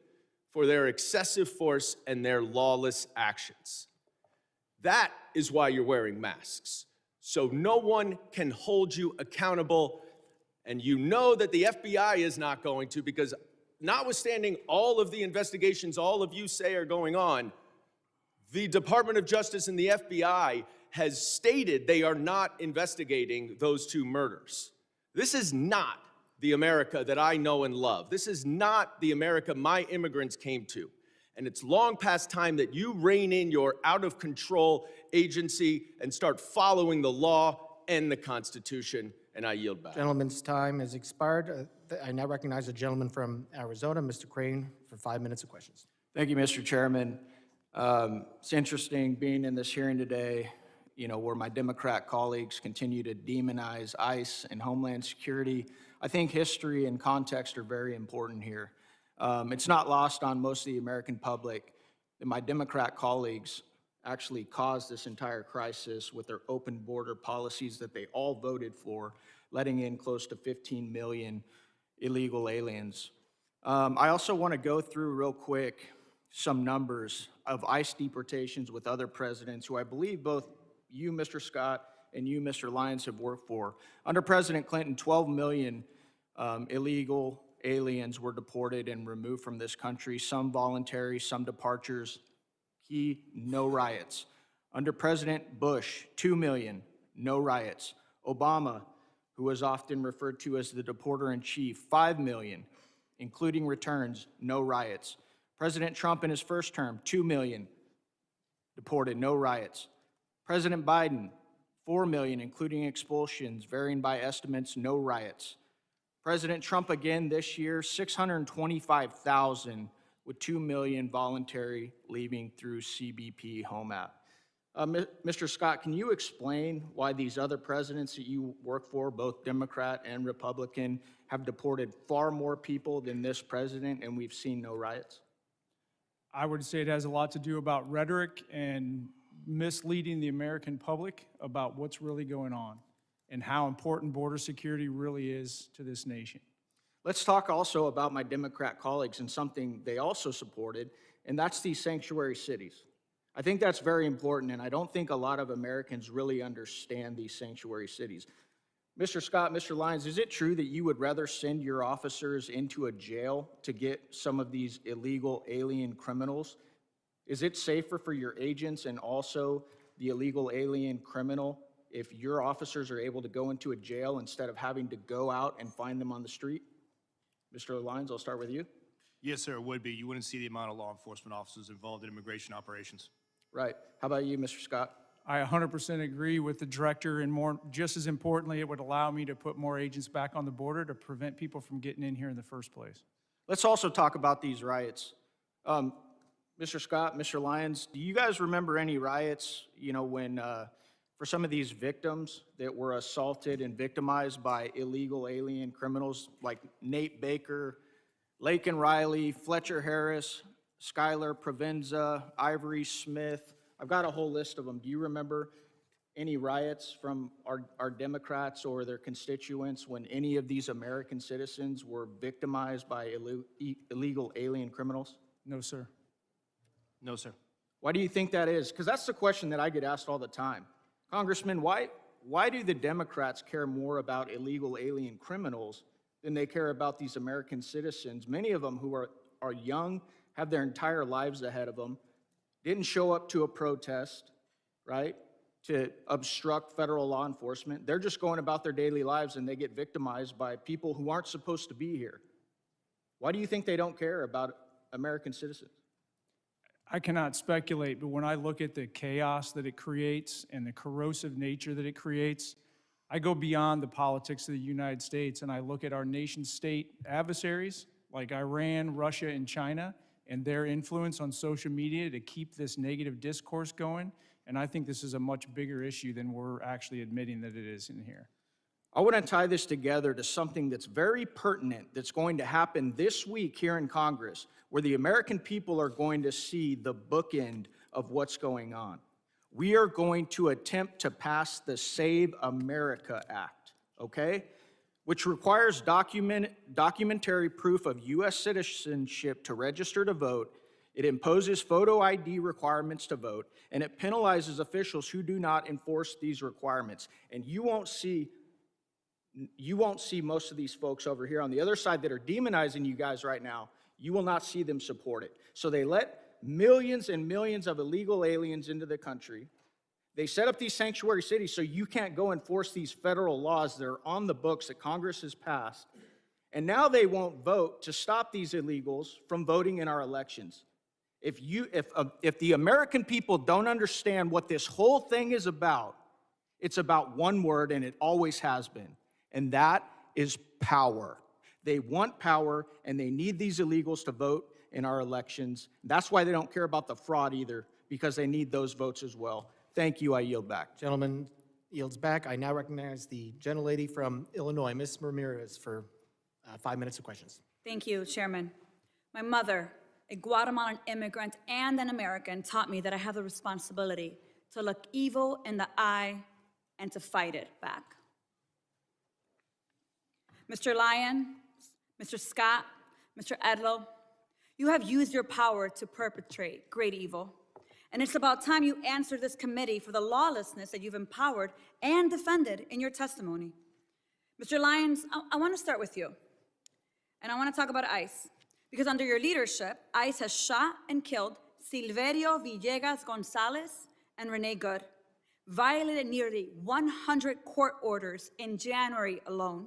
for their excessive force and their lawless actions. That is why you're wearing masks, so no one can hold you accountable, and you know that the FBI is not going to, because notwithstanding all of the investigations all of you say are going on, the Department of Justice and the FBI has stated they are not investigating those two murders. This is not the America that I know and love. This is not the America my immigrants came to. And it's long past time that you rein in your out-of-control agency and start following the law and the Constitution, and I yield back. Gentleman's time has expired. I now recognize the gentleman from Arizona, Mr. Crane, for 5 minutes of questions. Thank you, Mr. Chairman. It's interesting being in this hearing today, where my Democrat colleagues continue to demonize ICE and Homeland Security. I think history and context are very important here. It's not lost on most of the American public that my Democrat colleagues actually caused this entire crisis with their open border policies that they all voted for, letting in close to 15 million illegal aliens. I also want to go through real quick some numbers of ICE deportations with other presidents who I believe both you, Mr. Scott, and you, Mr. Lyons, have worked for. Under President Clinton, 12 million illegal aliens were deported and removed from this country, some voluntary, some departures. Key, no riots. Under President Bush, 2 million, no riots. Obama, who was often referred to as the deporter-in-chief, 5 million, including returns, no riots. President Trump in his first term, 2 million deported, no riots. President Biden, 4 million, including expulsions, varying by estimates, no riots. President Trump again this year, 625,000 with 2 million voluntary leaving through CBP Home App. Mr. Scott, can you explain why these other presidents that you work for, both Democrat and Republican, have deported far more people than this president and we've seen no riots? I would say it has a lot to do about rhetoric and misleading the American public about what's really going on and how important border security really is to this nation. Let's talk also about my Democrat colleagues and something they also supported, and that's these sanctuary cities. I think that's very important, and I don't think a lot of Americans really understand these sanctuary cities. Mr. Scott, Mr. Lyons, is it true that you would rather send your officers into a jail to get some of these illegal alien criminals? Is it safer for your agents and also the illegal alien criminal if your officers are able to go into a jail instead of having to go out and find them on the street? Mr. Lyons, I'll start with you. Yes, sir, it would be. You wouldn't see the amount of law enforcement officers involved in immigration operations. Right. How about you, Mr. Scott? I 100% agree with the director, and just as importantly, it would allow me to put more agents back on the border to prevent people from getting in here in the first place. Let's also talk about these riots. Mr. Scott, Mr. Lyons, do you guys remember any riots, when for some of these victims that were assaulted and victimized by illegal alien criminals like Nate Baker, Laken Riley, Fletcher Harris, Skylar Provenza, Ivory Smith? I've got a whole list of them. Do you remember any riots from our Democrats or their constituents when any of these American citizens were victimized by illegal alien criminals? No, sir. No, sir. Why do you think that is? Because that's the question that I get asked all the time. Congressman, why do the Democrats care more about illegal alien criminals than they care about these American citizens, many of them who are young, have their entire lives ahead of them, didn't show up to a protest, right, to obstruct federal law enforcement. They're just going about their daily lives and they get victimized by people who aren't supposed to be here. Why do you think they don't care about American citizens? I cannot speculate, but when I look at the chaos that it creates and the corrosive nature that it creates, I go beyond the politics of the United States and I look at our nation state adversaries like Iran, Russia, and China and their influence on social media to keep this negative discourse going. And I think this is a much bigger issue than we're actually admitting that it is in here. I want to tie this together to something that's very pertinent that's going to happen this week here in Congress, where the American people are going to see the bookend of what's going on. We are going to attempt to pass the Save America Act, okay? Which requires documentary proof of U.S. citizenship to register to vote. It imposes photo ID requirements to vote, and it penalizes officials who do not enforce these requirements. And you won't see most of these folks over here on the other side that are demonizing you guys right now. You will not see them support it. So they let millions and millions of illegal aliens into the country. They set up these sanctuary cities so you can't go enforce these federal laws that are on the books that Congress has passed. And now they won't vote to stop these illegals from voting in our elections. If the American people don't understand what this whole thing is about, it's about one word, and it always has been, and that is power. They want power, and they need these illegals to vote in our elections. That's why they don't care about the fraud either, because they need those votes as well. Thank you. I yield back. Gentleman yields back. I now recognize the gentlelady from Illinois, Ms. Ramirez, for 5 minutes of questions. Thank you, Chairman. My mother, a Guatemalan immigrant and an American, taught me that I have the responsibility to look evil in the eye and to fight it back. Mr. Lyon, Mr. Scott, Mr. Edlow, you have used your power to perpetrate great evil. And it's about time you answer this committee for the lawlessness that you've empowered and defended in your testimony. Mr. Lyons, I want to start with you. And I want to talk about ICE. Because under your leadership, ICE has shot and killed Silverio Villegas Gonzalez and Renee Good, violated nearly 100 court orders in January alone.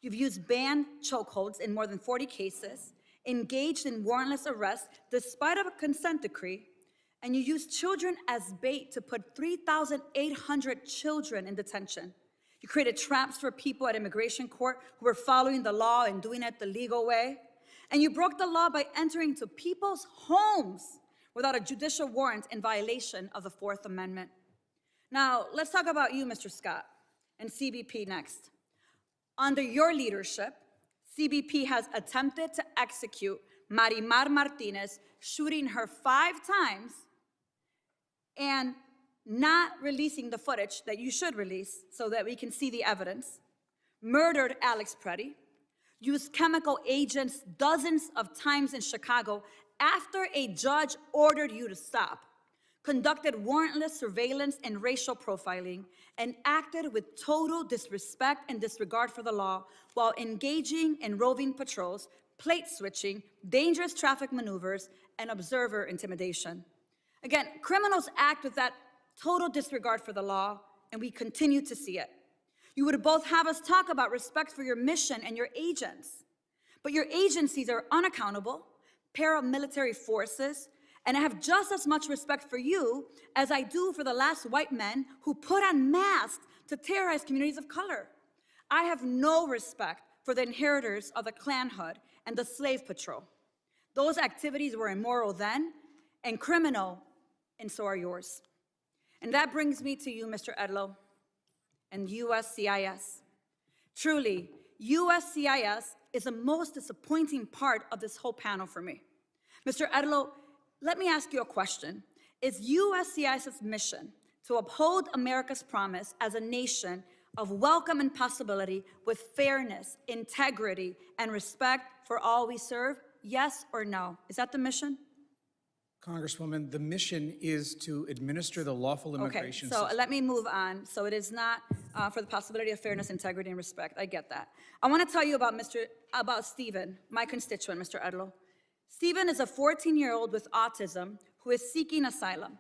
You've used banned chokeholds in more than 40 cases, engaged in warrantless arrests despite of a consent decree, and you used children as bait to put 3,800 children in detention. You created traps for people at immigration court who were following the law and doing it the legal way. And you broke the law by entering into people's homes without a judicial warrant in violation of the Fourth Amendment. Now, let's talk about you, Mr. Scott, and CBP next. Under your leadership, CBP has attempted to execute Marimar Martinez, shooting her 5 times and not releasing the footage that you should release so that we can see the evidence, murdered Alex Preddy, used chemical agents dozens of times in Chicago after a judge ordered you to stop, conducted warrantless surveillance and racial profiling, and acted with total disrespect and disregard for the law while engaging in roving patrols, plate switching, dangerous traffic maneuvers, and observer intimidation. Again, criminals act with that total disregard for the law, and we continue to see it. You would both have us talk about respect for your mission and your agents, but your agencies are unaccountable, paramilitary forces, and I have just as much respect for you as I do for the last white men who put on masks to terrorize communities of color. I have no respect for the inheritors of the Klanhood and the slave patrol. Those activities were immoral then and criminal, and so are yours. And that brings me to you, Mr. Edlow, and USCIS. Truly, USCIS is the most disappointing part of this whole panel for me. Mr. Edlow, let me ask you a question. Is USCIS's mission to uphold America's promise as a nation of welcome and possibility with fairness, integrity, and respect for all we serve? Yes or no? Is that the mission? Congresswoman, the mission is to administer the lawful immigration system. system. Let me move on. So it is not for the possibility of fairness, integrity, and respect. I get that. I want to tell you about Stephen, my constituent, Mr. Edlow. Stephen is a 14-year-old with autism who is seeking asylum.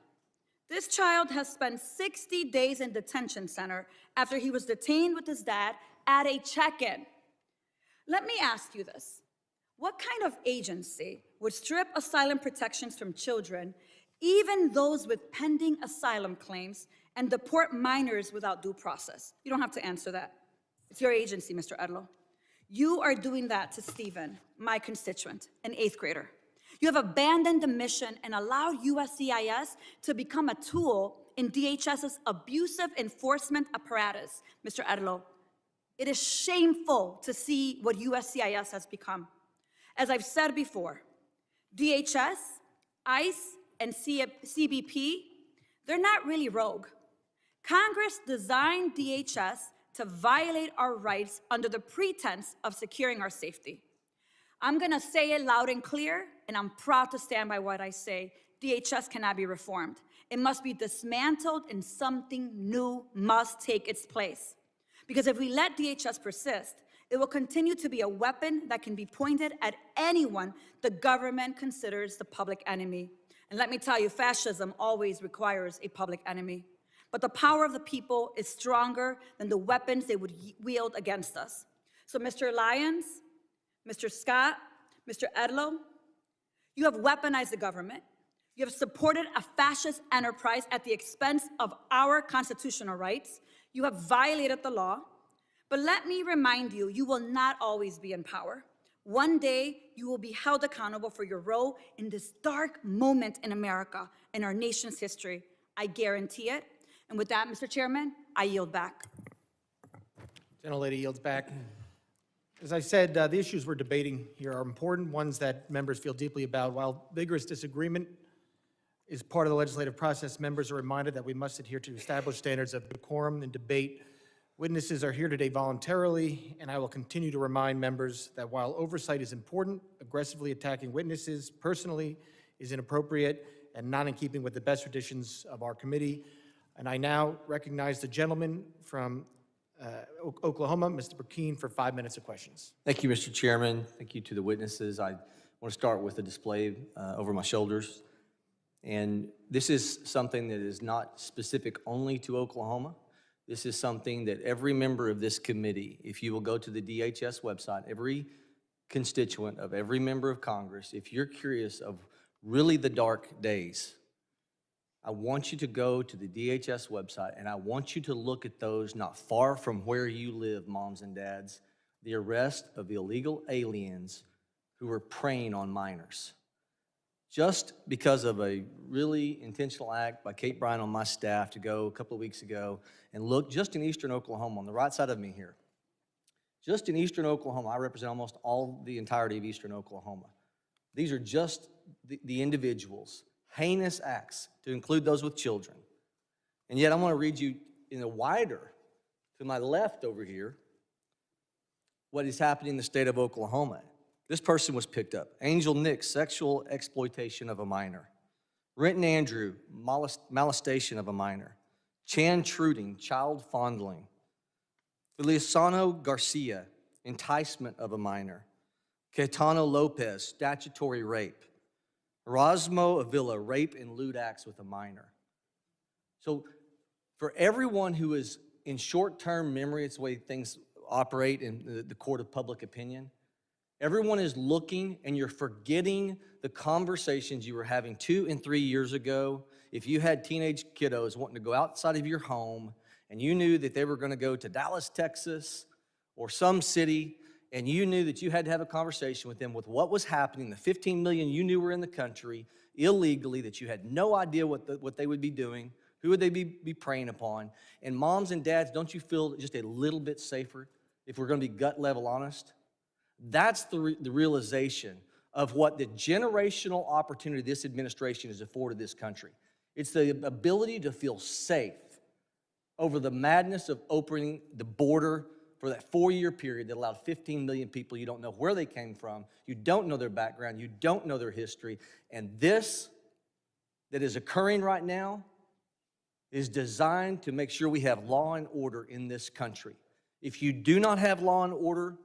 This child has spent 60 days in detention center after he was detained with his dad at a check-in. Let me ask you this. What kind of agency would strip asylum protections from children, even those with pending asylum claims, and deport minors without due process? You don't have to answer that. It's your agency, Mr. Edlow. You are doing that to Stephen, my constituent, an 8th grader. You have abandoned the mission and allowed USCIS to become a tool in DHS's abusive enforcement apparatus, Mr. Edlow. It is shameful to see what USCIS has become. As I've said before, DHS, ICE, and CBP, they're not really rogue. Congress designed DHS to violate our rights under the pretense of securing our safety. I'm gonna say it loud and clear, and I'm proud to stand by what I say. DHS cannot be reformed. It must be dismantled, and something new must take its place. Because if we let DHS persist, it will continue to be a weapon that can be pointed at anyone the government considers the public enemy. And let me tell you, fascism always requires a public enemy. But the power of the people is stronger than the weapons they would wield against us. So Mr. Lyons, Mr. Scott, Mr. Edlow, you have weaponized the government. You have supported a fascist enterprise at the expense of our constitutional rights. You have violated the law. But let me remind you, you will not always be in power. One day, you will be held accountable for your role in this dark moment in America, in our nation's history. I guarantee it. And with that, Mr. Chairman, I yield back. Gentlelady yields back. As I said, the issues we're debating here are important, ones that members feel deeply about. While vigorous disagreement is part of the legislative process, members are reminded that we must adhere to established standards of decorum and debate. Witnesses are here today voluntarily, and I will continue to remind members that while oversight is important, aggressively attacking witnesses personally is inappropriate and not in keeping with the best traditions of our committee. And I now recognize the gentleman from Oklahoma, Mr. Burkeen, for 5 minutes of questions. Thank you, Mr. Chairman. Thank you to the witnesses. I want to start with a display over my shoulders. And this is something that is not specific only to Oklahoma. This is something that every member of this committee, if you will go to the DHS website, every constituent of every member of Congress, if you're curious of really the dark days, I want you to go to the DHS website, and I want you to look at those not far from where you live, moms and dads, the arrest of illegal aliens who were preying on minors. Just because of a really intentional act by Kate Bryan on my staff to go a couple of weeks ago and look just in eastern Oklahoma, on the right side of me here. Just in eastern Oklahoma, I represent almost the entirety of eastern Oklahoma. These are just the individuals. Heinous acts, to include those with children. And yet I want to read you in a wider, to my left over here, what is happening in the state of Oklahoma. This person was picked up. Angel Nick, sexual exploitation of a minor. Renton Andrew, molestation of a minor. Chan Truding, child fondling. Feliciano Garcia, enticement of a minor. Caetano Lopez, statutory rape. Erasmo Avila, rape and lewd acts with a minor. So for everyone who is in short-term memory, it's the way things operate in the court of public opinion, everyone is looking and you're forgetting the conversations you were having 2 and 3 years ago. If you had teenage kiddos wanting to go outside of your home and you knew that they were going to go to Dallas, Texas, or some city, and you knew that you had to have a conversation with them with what was happening, the 15 million you knew were in the country illegally, that you had no idea what they would be doing, who would they be preying upon. And moms and dads, don't you feel just a little bit safer if we're going to be gut level honest? That's the realization of what the generational opportunity this administration has afforded this country. It's the ability to feel safe over the madness of opening the border for that 4-year period that allowed 15 million people. You don't know where they came from. You don't know their background. You don't know their history. And this that is occurring right now is designed to make sure we have law and order in this country. If you do not have law and order,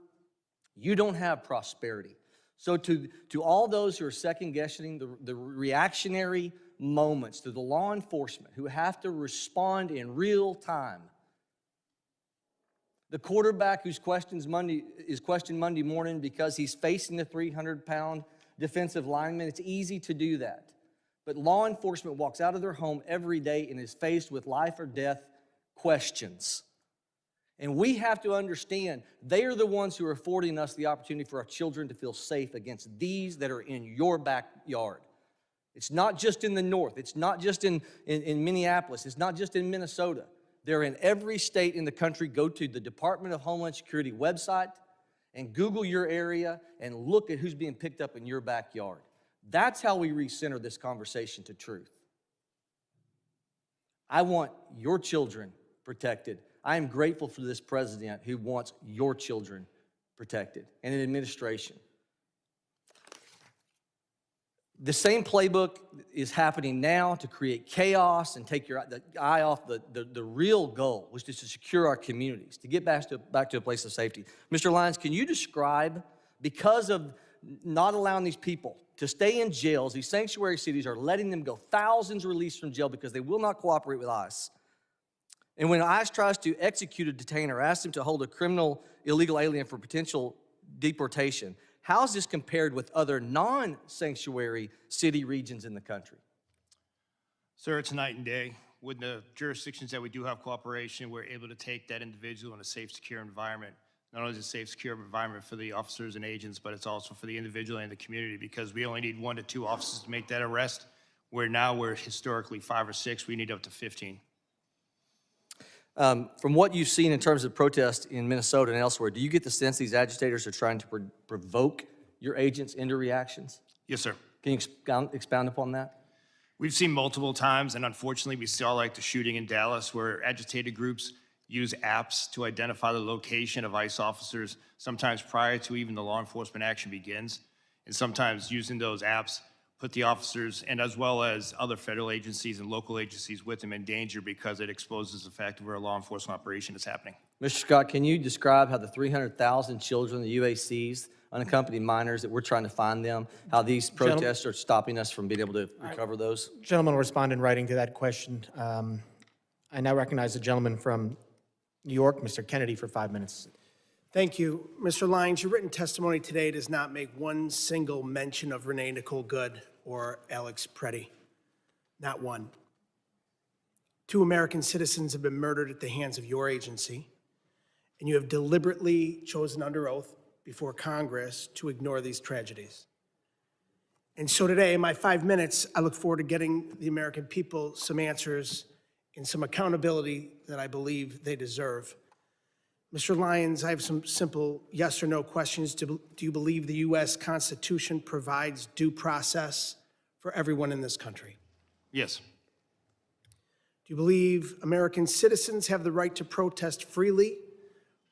you don't have prosperity. So to all those who are second-guessing the reactionary moments, to the law enforcement who have to respond in real time, the quarterback who's questioned Monday morning because he's facing the 300-pound defensive linemen. It's easy to do that. But law enforcement walks out of their home every day and is faced with life or death questions. And we have to understand they are the ones who are affording us the opportunity for our children to feel safe against these that are in your backyard. It's not just in the north. It's not just in Minneapolis. It's not just in Minnesota. They're in every state in the country. Go to the Department of Homeland Security website and Google your area and look at who's being picked up in your backyard. That's how we recenter this conversation to truth. I want your children protected. I am grateful for this president who wants your children protected and an administration. The same playbook is happening now to create chaos and take your eye off the real goal, which is to secure our communities, to get back to a place of safety. Mr. Lyons, can you describe, because of not allowing these people to stay in jails, these sanctuary cities are letting them go, thousands released from jail because they will not cooperate with ICE. And when ICE tries to execute a detainer, ask them to hold a criminal illegal alien for potential deportation, how is this compared with other non-sanctuary city regions in the country? Sir, it's night and day. With the jurisdictions that we do have cooperation, we're able to take that individual in a safe, secure environment. Not only is it a safe, secure environment for the officers and agents, but it's also for the individual and the community, because we only need 1 to 2 officers to make that arrest, where now we're historically 5 or 6, we need up to 15. From what you've seen in terms of protests in Minnesota and elsewhere, do you get the sense these agitators are trying to provoke your agents into reactions? Yes, sir. Can you expound upon that? We've seen multiple times, and unfortunately, we saw like the shooting in Dallas, where agitated groups use apps to identify the location of ICE officers, sometimes prior to even the law enforcement action begins, and sometimes using those apps put the officers, and as well as other federal agencies and local agencies with them, in danger because it exposes the fact of where a law enforcement operation is happening. Mr. Scott, can you describe how the 300,000 children, the UACs, unaccompanied minors, that we're trying to find them, how these protests are stopping us from being able to recover those? Gentleman will respond in writing to that question. I now recognize the gentleman from New York, Mr. Kennedy, for 5 minutes. Thank you. Mr. Lyons, your written testimony today does not make one single mention of Renee Nicole Good or Alex Preddy. Not one. 2 American citizens have been murdered at the hands of your agency, and you have deliberately chosen under oath before Congress to ignore these tragedies. And so today, in my 5 minutes, I look forward to getting the American people some answers and some accountability that I believe they deserve. Mr. Lyons, I have some simple yes or no questions. Do you believe the U.S. Constitution provides due process for everyone in this country? Yes. Do you believe American citizens have the right to protest freely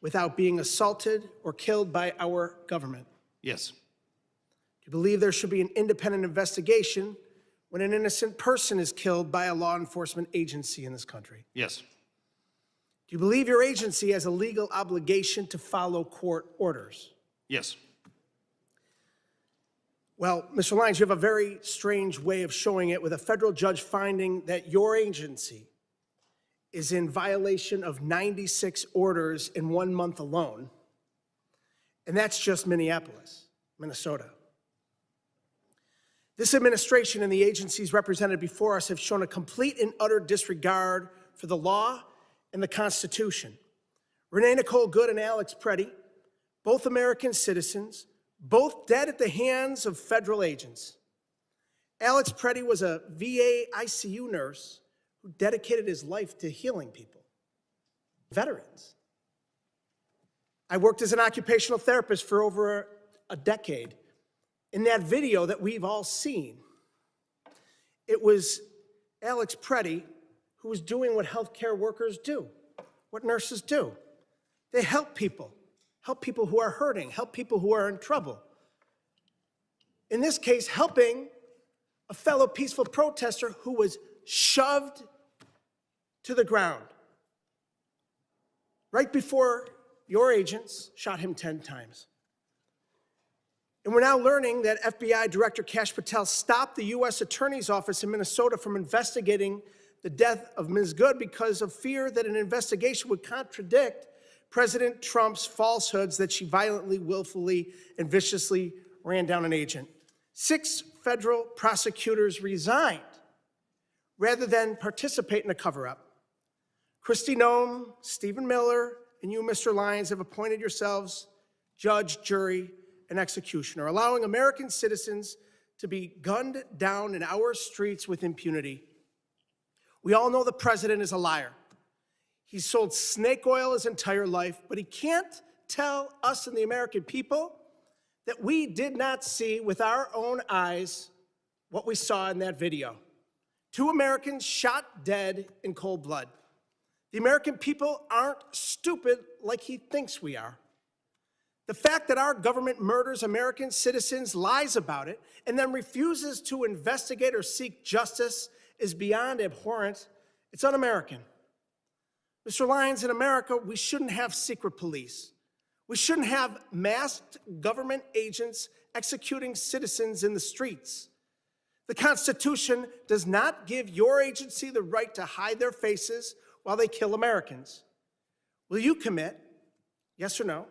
without being assaulted or killed by our government? Yes. Do you believe there should be an independent investigation when an innocent person is killed by a law enforcement agency in this country? Yes. Do you believe your agency has a legal obligation to follow court orders? Yes. Well, Mr. Lyons, you have a very strange way of showing it, with a federal judge finding that your agency is in violation of 96 orders in 1 month alone, and that's just Minneapolis, Minnesota. This administration and the agencies represented before us have shown a complete and utter disregard for the law and the Constitution. Renee Nicole Good and Alex Preddy, both American citizens, both dead at the hands of federal agents. Alex Preddy was a VA ICU nurse who dedicated his life to healing people, veterans. I worked as an occupational therapist for over a decade. In that video that we've all seen, it was Alex Preddy who was doing what healthcare workers do, what nurses do. They help people who are hurting, help people who are in trouble. In this case, helping a fellow peaceful protester who was shoved to the ground right before your agents shot him 10 times. And we're now learning that FBI Director Kash Patel stopped the U.S. Attorney's Office in Minnesota from investigating the death of Ms. Good because of fear that an investigation would contradict President Trump's falsehoods that she violently, willfully, and viciously ran down an agent. 6 federal prosecutors resigned rather than participate in a cover-up. Kristi Noem, Stephen Miller, and you, Mr. Lyons, have appointed yourselves judge, jury, and executioner, allowing American citizens to be gunned down in our streets with impunity. We all know the president is a liar. He's sold snake oil his entire life, but he can't tell us and the American people that we did not see with our own eyes what we saw in that video. 2 Americans shot dead in cold blood. The American people aren't stupid like he thinks we are. The fact that our government murders American citizens, lies about it, and then refuses to investigate or seek justice is beyond abhorrent. It's un-American. Mr. Lyons, in America, we shouldn't have secret police. We shouldn't have masked government agents executing citizens in the streets. The Constitution does not give your agency the right to hide their faces while they kill Americans. Will you commit, yes or no,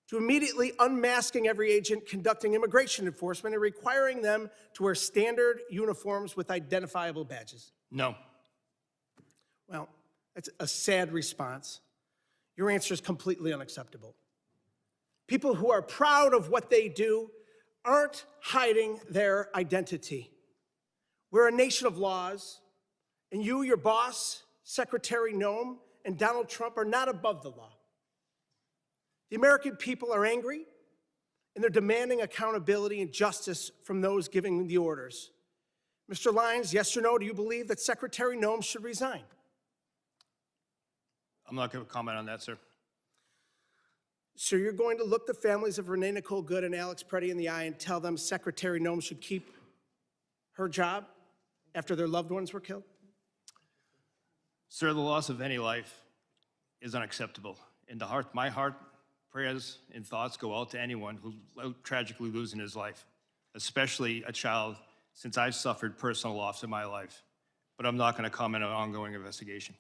to immediately unmasking every agent conducting immigration enforcement and requiring them to wear standard uniforms with identifiable badges? No. Well, that's a sad response. Your answer is completely unacceptable. People who are proud of what they do aren't hiding their identity. We're a nation of laws, and you, your boss, Secretary Noem, and Donald Trump are not above the law. The American people are angry, and they're demanding accountability and justice from those giving the orders. Mr. Lyons, yes or no, do you believe that Secretary Noem should resign? I'm not going to comment on that, sir. So you're going to look the families of Renee Nicole Good and Alex Preddy in the eye and tell them Secretary Noem should keep her job after their loved ones were killed? Sir, the loss of any life is unacceptable. In the heart, my heart, prayers and thoughts go out to anyone who's tragically losing his life, especially a child, since I've suffered personal loss in my life. But I'm not going to comment on an ongoing investigation.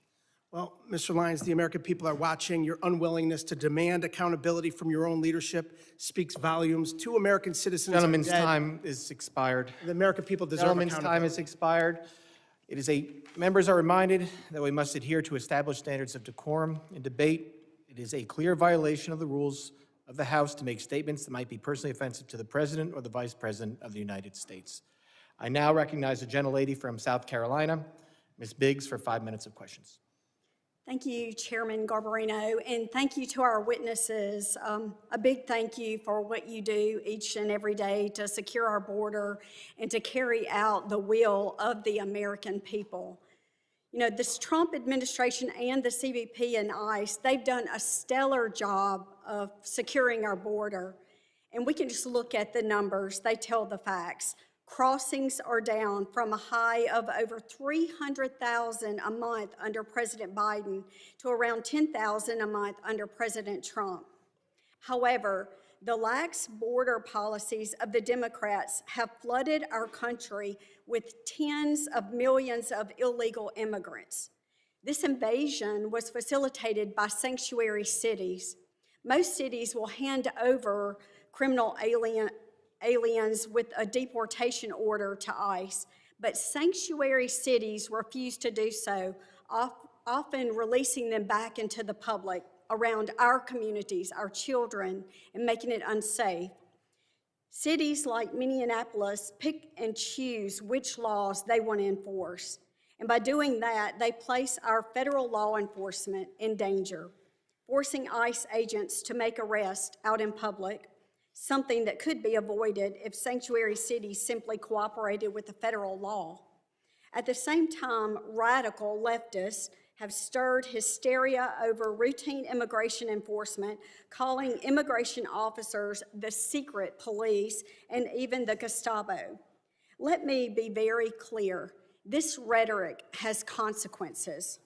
Well, Mr. Lyons, the American people are watching. Your unwillingness to demand accountability from your own leadership speaks volumes. 2 American citizens Gentleman's are dead. time is expired. The American people deserve Gentleman's accountability. time is expired. Members are reminded that we must adhere to established standards of decorum in debate. It is a clear violation of the rules of the House to make statements that might be personally offensive to the President or the Vice President of the United States. I now recognize the gentlelady from South Carolina, Ms. Biggs, for 5 minutes of questions. Thank you, Chairman Garbarino, and thank you to our witnesses. A big thank you for what you do each and every day to secure our border and to carry out the will of the American people. You know, this Trump administration and the CBP and ICE, they've done a stellar job of securing our border. And we can just look at the numbers. They tell the facts. Crossings are down from a high of over 300,000 a month under President Biden to around 10,000 a month under President Trump. However, the lax border policies of the Democrats have flooded our country with tens of millions of illegal immigrants. This invasion was facilitated by sanctuary cities. Most cities will hand over criminal aliens with a deportation order to ICE, but sanctuary cities refuse to do so, often releasing them back into the public around our communities, our children, and making it unsafe. Cities like Minneapolis pick and choose which laws they want to enforce, and by doing that, they place our federal law enforcement in danger, forcing ICE agents to make arrests out in public, something that could be avoided if sanctuary cities simply cooperated with the federal law. At the same time, radical leftists have stirred hysteria over routine immigration enforcement, calling immigration officers the secret police and even the Gestapo. Let me be very clear. This rhetoric has consequences.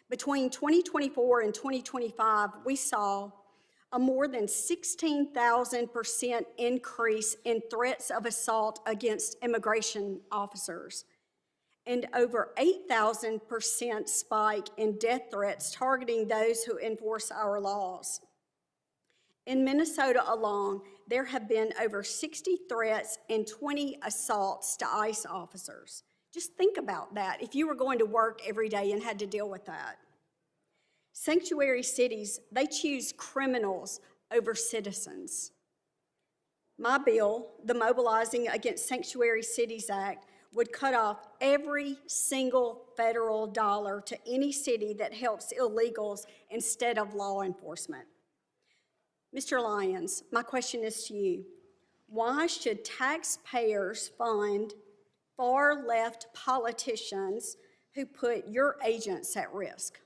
Between 2024 and 2025, we saw a more than 16,000% increase in threats of assault against immigration officers, and over 8,000% spike in death threats targeting those who enforce our laws. In Minnesota alone, there have been over 60 threats and 20 assaults to ICE officers. Just think about that if you were going to work every day and had to deal with that. Sanctuary cities, they choose criminals over citizens. My bill, the Mobilizing Against Sanctuary Cities Act, would cut off every single federal dollar to any city that helps illegals instead of law enforcement. Mr. Lyons, my question is to you. Why should taxpayers fund far-left politicians who put your agents at risk?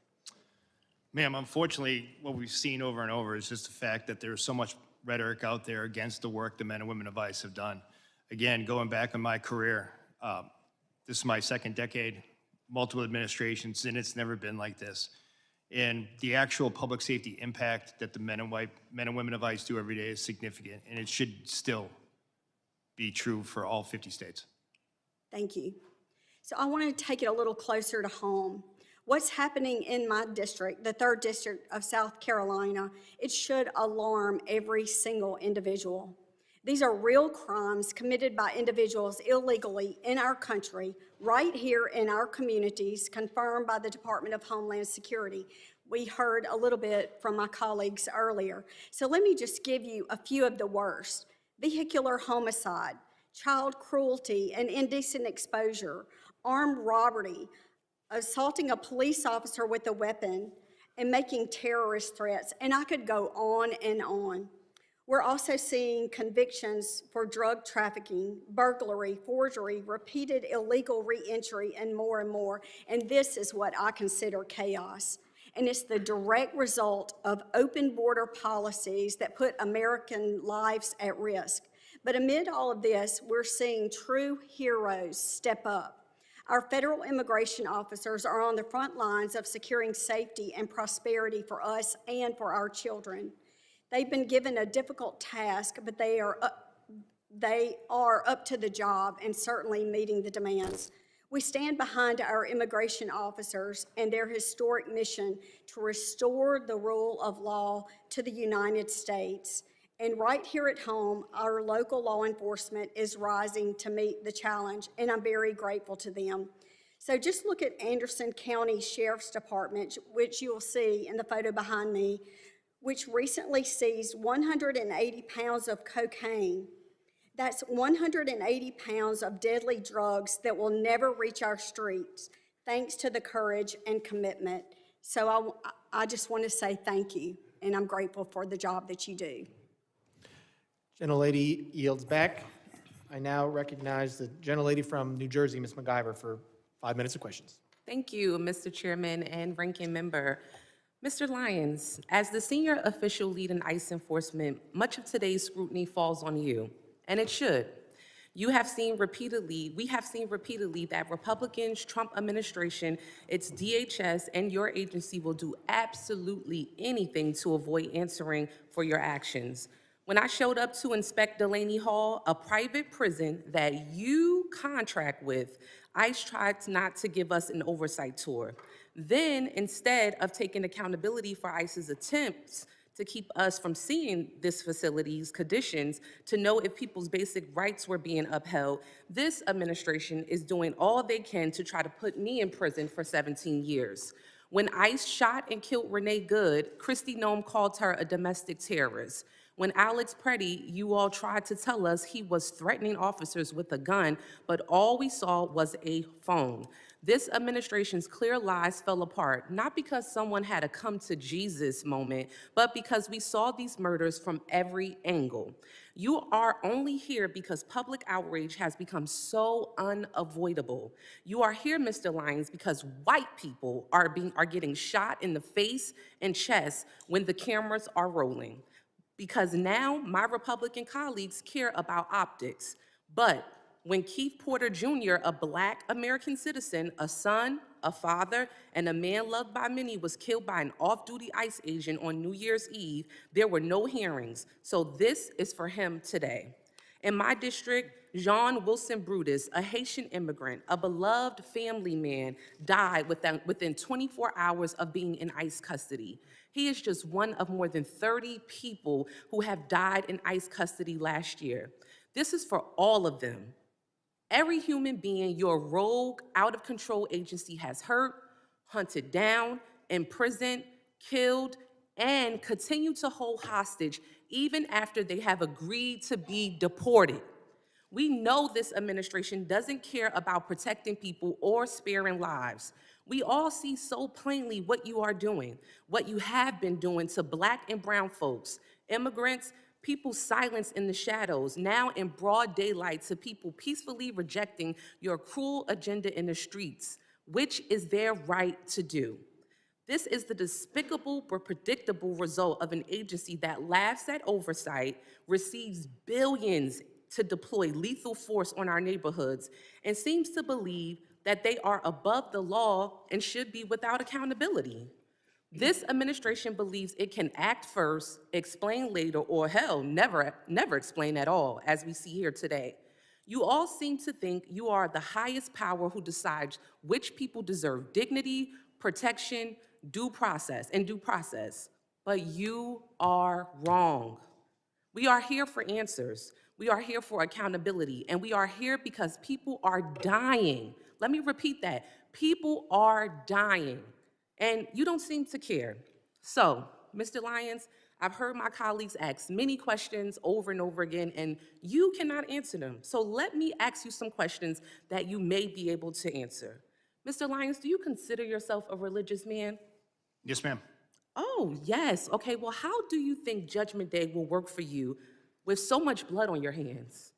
Ma'am, unfortunately, what we've seen over and over is just the fact that there's so much rhetoric out there against the work the men and women of ICE have done. Again, going back in my career, this is my second decade, multiple administrations, and it's never been like this. And the actual public safety impact that the men and women of ICE do every day is significant, and it should still be true for all 50 states. Thank you. So I want to take it a little closer to home. What's happening in my district, the 3rd District of South Carolina, it should alarm every single individual. These are real crimes committed by individuals illegally in our country, right here in our communities, confirmed by the Department of Homeland Security. We heard a little bit from my colleagues earlier. So let me just give you a few of the worst. Vehicular homicide, child cruelty and indecent exposure, armed robbery, assaulting a police officer with a weapon, and making terrorist threats, and I could go on and on. We're also seeing convictions for drug trafficking, burglary, forgery, repeated illegal re-entry, and more, and this is what I consider chaos. And it's the direct result of open border policies that put American lives at risk. But amid all of this, we're seeing true heroes step up. Our federal immigration officers are on the front lines of securing safety and prosperity for us and for our children. They've been given a difficult task, but they are up to the job and certainly meeting the demands. We stand behind our immigration officers and their historic mission to restore the rule of law to the United States. And right here at home, our local law enforcement is rising to meet the challenge, and I'm very grateful to them. So just look at Anderson County Sheriff's Department, which you'll see in the photo behind me, which recently seized 180 pounds of cocaine. That's 180 pounds of deadly drugs that will never reach our streets, thanks to the courage and commitment. So I just want to say thank you, and I'm grateful for the job that you do. Gentlelady yields back. I now recognize the gentlelady from New Jersey, Ms. MacGyver, for 5 minutes of questions. Thank you, Mr. Chairman and Ranking Member. Mr. Lyons, as the senior official lead in ICE enforcement, much of today's scrutiny falls on you, and it should. We have seen repeatedly that Republicans, Trump administration, its DHS, and your agency will do absolutely anything to avoid answering for your actions. When I showed up to inspect Delaney Hall, a private prison that you contract with, ICE tried not to give us an oversight tour. Then, instead of taking accountability for ICE's attempts to keep us from seeing this facility's conditions to know if people's basic rights were being upheld, this administration is doing all they can to try to put me in prison for 17 years. When ICE shot and killed Renee Good, Kristi Noem called her a domestic terrorist. When Alex Preddy, you all tried to tell us he was threatening officers with a gun, but all we saw was a phone. This administration's clear lies fell apart, not because someone had a come to Jesus moment, but because we saw these murders from every angle. You are only here because public outrage has become so unavoidable. You are here, Mr. Lyons, because white people are getting shot in the face and chest when the cameras are rolling. Because now my Republican colleagues care about optics. But when Keith Porter Jr., a Black American citizen, a son, a father, and a man loved by many was killed by an off-duty ICE agent on New Year's Eve, there were no hearings. So this is for him today. In my district, Jean Wilson Brutus, a Haitian immigrant, a beloved family man, died within 24 hours of being in ICE custody. He is just one of more than 30 people who have died in ICE custody last year. This is for all of them. Every human being your rogue, out-of-control agency has hurt, hunted down, imprisoned, killed, and continue to hold hostage even after they have agreed to be deported. We know this administration doesn't care about protecting people or sparing lives. We all see so plainly what you are doing, what you have been doing to Black and brown folks, immigrants, people silenced in the shadows, now in broad daylight, to people peacefully rejecting your cruel agenda in the streets, which is their right to do. This is the despicable but predictable result of an agency that laughs at oversight, receives billions to deploy lethal force on our neighborhoods, and seems to believe that they are above the law and should be without accountability. This administration believes it can act first, explain later, or hell, never explain at all, as we see here today. You all seem to think you are the highest power who decides which people deserve dignity, protection, due process, but you are wrong. We are here for answers. We are here for accountability, and we are here because people are dying. Let me repeat that. People are dying, and you don't seem to care. So, Mr. Lyons, I've heard my colleagues ask many questions over and over again, and you cannot answer them. So let me ask you some questions that you may be able to answer. Mr. Lyons, do you consider yourself a religious man? Yes, ma'am. Oh, yes. Okay, well, how do you think Judgment Day will work for you with so much blood on your hands?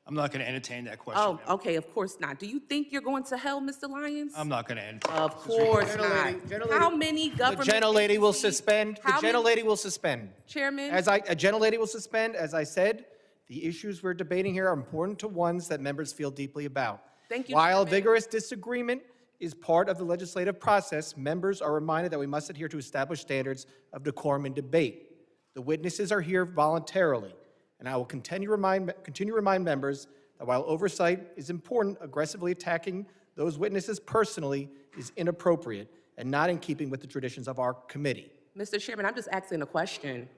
I'm not going to entertain that question. Oh, ma'am. okay, of course not. Do you think you're going to hell, Mr. Lyons? I'm not going to entertain. Of course not. How many government The gentlelady will agencies- suspend. The how many- gentlelady will suspend. Chairman? A gentlelady will suspend. As I said, the issues we're debating here are important to ones that members feel deeply about. Thank you, While Chairman. vigorous disagreement is part of the legislative process, members are reminded that we must adhere to established standards of decorum and debate. The witnesses are here voluntarily, and I will continue to remind members that while oversight is important, aggressively attacking those witnesses personally is inappropriate and not in keeping with the traditions of our committee. Mr. Chairman, I'm just asking a question.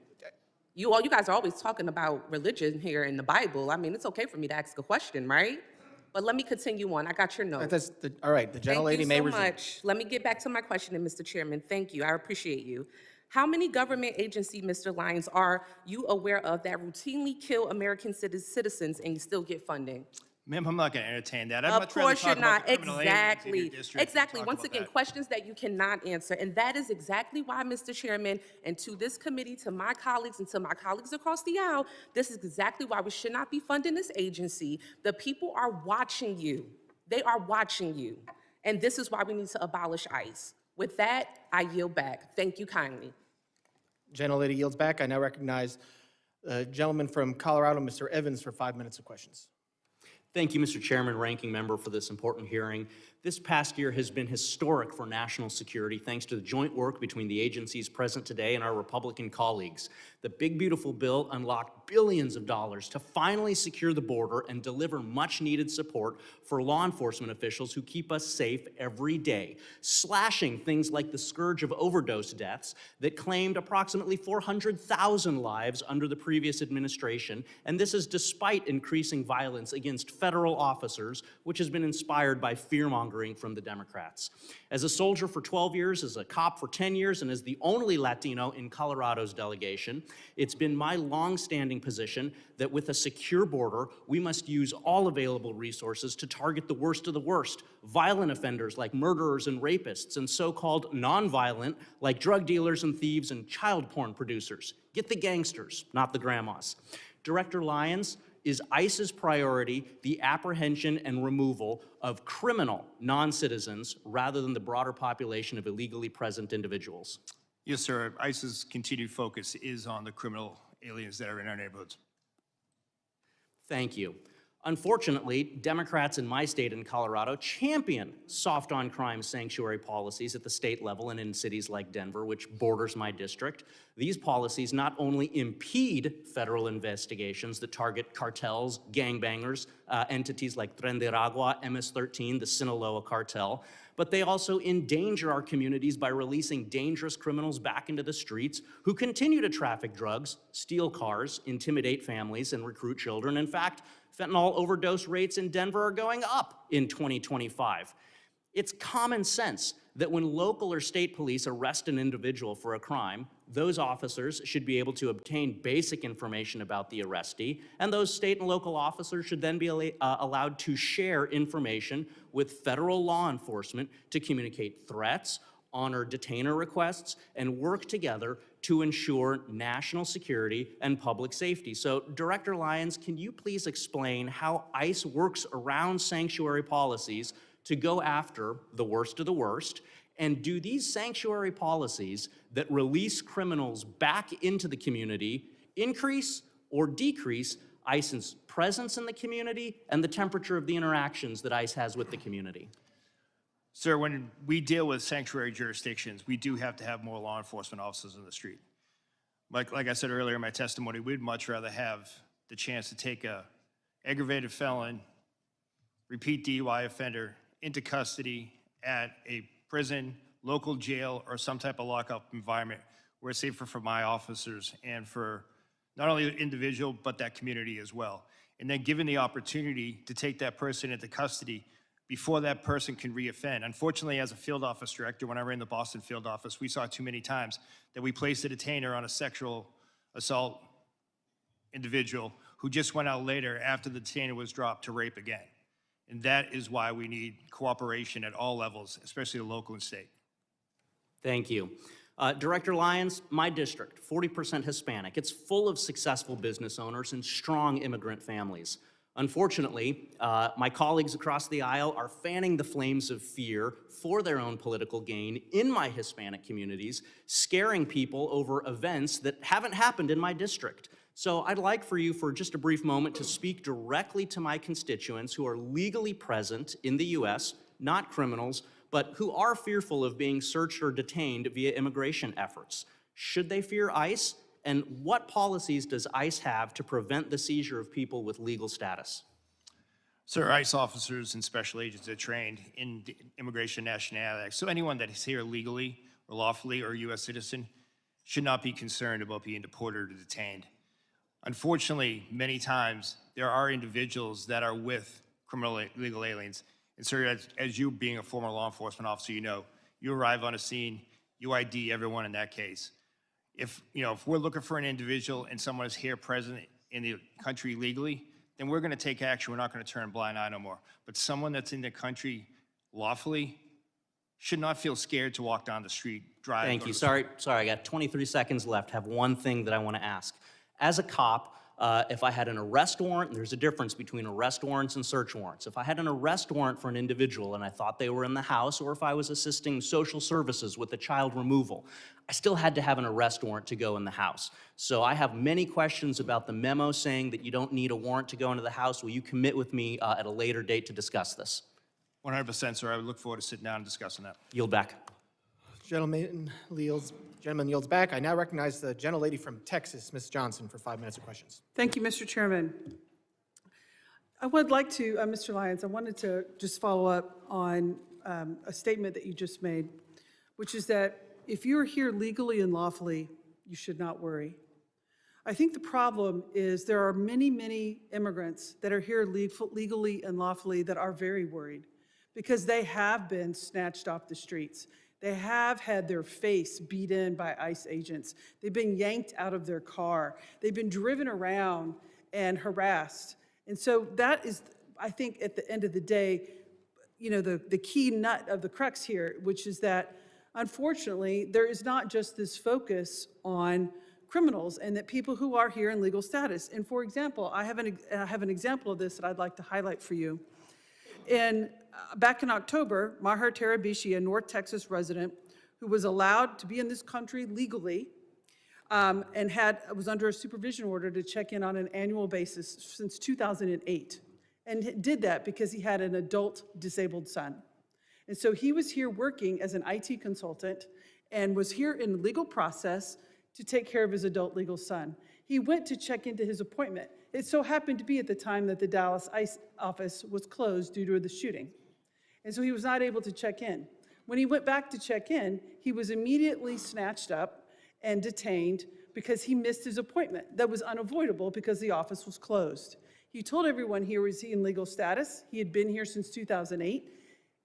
You guys are always talking about religion here in the Bible. I mean, it's okay for me to ask a question, right? But let me continue on. I got your note. All right, the gentlelady may resume. Thank you so much. Let me get back to my question, Mr. Chairman. Thank you. I appreciate you. How many government agencies, Mr. Lyons, are you aware of that routinely kill American citizens and you still get funding? Ma'am, I'm not going to entertain that. Of course you're not. Exactly. Exactly. Once again, questions that you cannot answer. And that is exactly why, Mr. Chairman, and to this committee, to my colleagues, and to my colleagues across the aisle, this is exactly why we should not be funding this agency. The people are watching you. They are watching you. And this is why we need to abolish ICE. With that, I yield back. Thank you kindly. Gentlelady yields back. I now recognize the gentleman from Colorado, Mr. Evans, for 5 minutes of questions. Thank you, Mr. Chairman, Ranking Member, for this important hearing. This past year has been historic for national security thanks to the joint work between the agencies present today and our Republican colleagues. The big, beautiful bill unlocked billions of dollars to finally secure the border and deliver much-needed support for law enforcement officials who keep us safe every day, slashing things like the scourge of overdose deaths that claimed approximately 400,000 lives under the previous administration, and this is despite increasing violence against federal officers, which has been inspired by fear-mongering from the Democrats. As a soldier for 12 years, as a cop for 10 years, and as the only Latino in Colorado's delegation, it's been my long-standing position that with a secure border, we must use all available resources to target the worst of the worst, violent offenders like murderers and rapists, and so-called nonviolent like drug dealers and thieves and child porn producers. Get the gangsters, not the grandmas. Director Lyons, is ICE's priority the apprehension and removal of criminal non-citizens rather than the broader population of illegally present individuals? Yes, sir. ICE's continued focus is on the criminal aliens that are in our neighborhoods. Thank you. Unfortunately, Democrats in my state in Colorado champion soft on crime sanctuary policies at the state level and in cities like Denver, which borders my district. These policies not only impede federal investigations that target cartels, gangbangers, entities like Tren de Aragua, MS-13, the Sinaloa cartel, but they also endanger our communities by releasing dangerous criminals back into the streets who continue to traffic drugs, steal cars, intimidate families, and recruit children. In fact, fentanyl overdose rates in Denver are going up in 2025. It's common sense that when local or state police arrest an individual for a crime, those officers should be able to obtain basic information about the arrestee, and those state and local officers should then be allowed to share information with federal law enforcement to communicate threats, honor detainer requests, and work together to ensure national security and public safety. So, Director Lyons, can you please explain how ICE works around sanctuary policies to go after the worst of the worst? And do these sanctuary policies that release criminals back into the community increase or decrease ICE's presence in the community and the temperature of the interactions that ICE has with the community? Sir, when we deal with sanctuary jurisdictions, we do have to have more law enforcement officers on the street. Like I said earlier in my testimony, we'd much rather have the chance to take a aggravated felon, repeat DUI offender into custody at a prison, local jail, or some type of lockup environment where it's safer for my officers and for not only the individual, but that community as well. And then given the opportunity to take that person into custody before that person can reoffend. Unfortunately, as a field office director, when I ran the Boston field office, we saw too many times that we placed a detainer on a sexual assault individual who just went out later after the detainer was dropped to rape again. And that is why we need cooperation at all levels, especially the local and state. Thank you. Director Lyons, my district, 40% Hispanic. It's full of successful business owners and strong immigrant families. Unfortunately, my colleagues across the aisle are fanning the flames of fear for their own political gain in my Hispanic communities, scaring people over events that haven't happened in my district. So I'd like for you for just a brief moment to speak directly to my constituents who are legally present in the U.S., not criminals, but who are fearful of being searched or detained via immigration efforts. Should they fear ICE? And what policies does ICE have to prevent the seizure of people with legal status? Sir, ICE officers and special agents are trained in the Immigration and Nationality Act. So anyone that is here legally or lawfully or a U.S. citizen should not be concerned about being deported or detained. Unfortunately, many times there are individuals that are with criminal illegal aliens. And sir, as you being a former law enforcement officer, you know, you arrive on a scene, you ID everyone in that case. If we're looking for an individual and someone is here present in the country legally, then we're going to take action. We're not going to turn a blind eye no more. But someone that's in the country lawfully should not feel scared to walk down the street, drive. Thank you. Sorry, I got 23 seconds left. Have one thing that I want to ask. As a cop, if I had an arrest warrant, and there's a difference between arrest warrants and search warrants. If I had an arrest warrant for an individual and I thought they were in the house, or if I was assisting social services with a child removal, I still had to have an arrest warrant to go in the house. So I have many questions about the memo saying that you don't need a warrant to go into the house. Will you commit with me at a later date to discuss this? 100%, sir. I would look forward to sitting down and discussing that. Yield back. Gentleman yields back. I now recognize the gentlelady from Texas, Ms. Johnson, for 5 minutes of questions. Thank you, Mr. Chairman. I would like to, Mr. Lyons, I wanted to just follow up on a statement that you just made, which is that if you're here legally and lawfully, you should not worry. I think the problem is there are many, many immigrants that are here legally and lawfully that are very worried because they have been snatched off the streets. They have had their face beat in by ICE agents. They've been yanked out of their car. They've been driven around and harassed. And so that is, I think, at the end of the day, the key nut of the crux here, which is that, unfortunately, there is not just this focus on criminals and that people who are here in legal status. And for example, I have an example of this that I'd like to highlight for you. Back in October, Maher Tarabishi, a North Texas resident who was allowed to be in this country legally and was under a supervision order to check in on an annual basis since 2008. and did that because he had an adult disabled son. And so he was here working as an IT consultant and was here in legal process to take care of his adult legal son. He went to check into his appointment. It so happened to be at the time that the Dallas ICE office was closed due to the shooting. And so he was not able to check in. When he went back to check in, he was immediately snatched up and detained because he missed his appointment. That was unavoidable because the office was closed. He told everyone here was he in legal status. He had been here since 2008,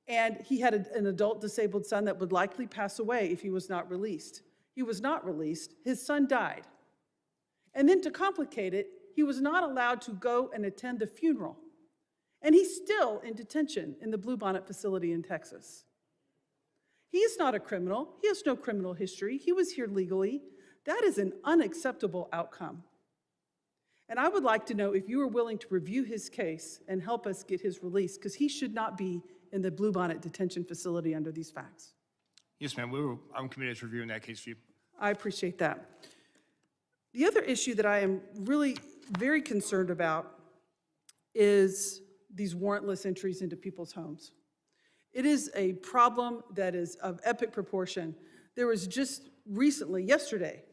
and he had an adult disabled son that would likely pass away if he was not released. He was not released. His son died. And then to complicate it, he was not allowed to go and attend the funeral. And he's still in detention in the Bluebonnet facility in Texas. He is not a criminal. He has no criminal history. He was here legally. That is an unacceptable outcome. And I would like to know if you are willing to review his case and help us get his release, because he should not be in the Bluebonnet detention facility under these facts. Yes, ma'am. I'm committed to reviewing that case for you. I appreciate that. The other issue that I am really very concerned about is these warrantless entries into people's homes. It is a problem that is of epic proportion. There was just recently, yesterday,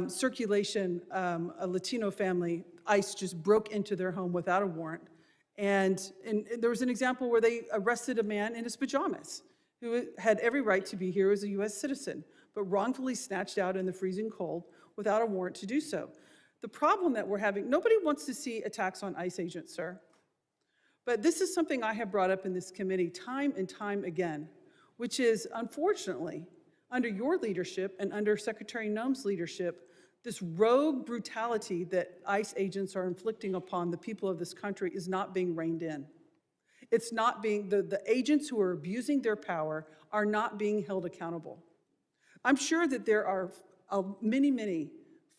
circulation, a Latino family, ICE just broke into their home without a warrant. And there was an example where they arrested a man in his pajamas who had every right to be here as a US citizen, but wrongfully snatched out in the freezing cold without a warrant to do so. The problem that we're having, nobody wants to see attacks on ICE agents, sir. But this is something I have brought up in this committee time and time again, which is, unfortunately, under your leadership and under Secretary Noem's leadership, this rogue brutality that ICE agents are inflicting upon the people of this country is not being reined in. It's not being, the agents who are abusing their power are not being held accountable. I'm sure that there are many, many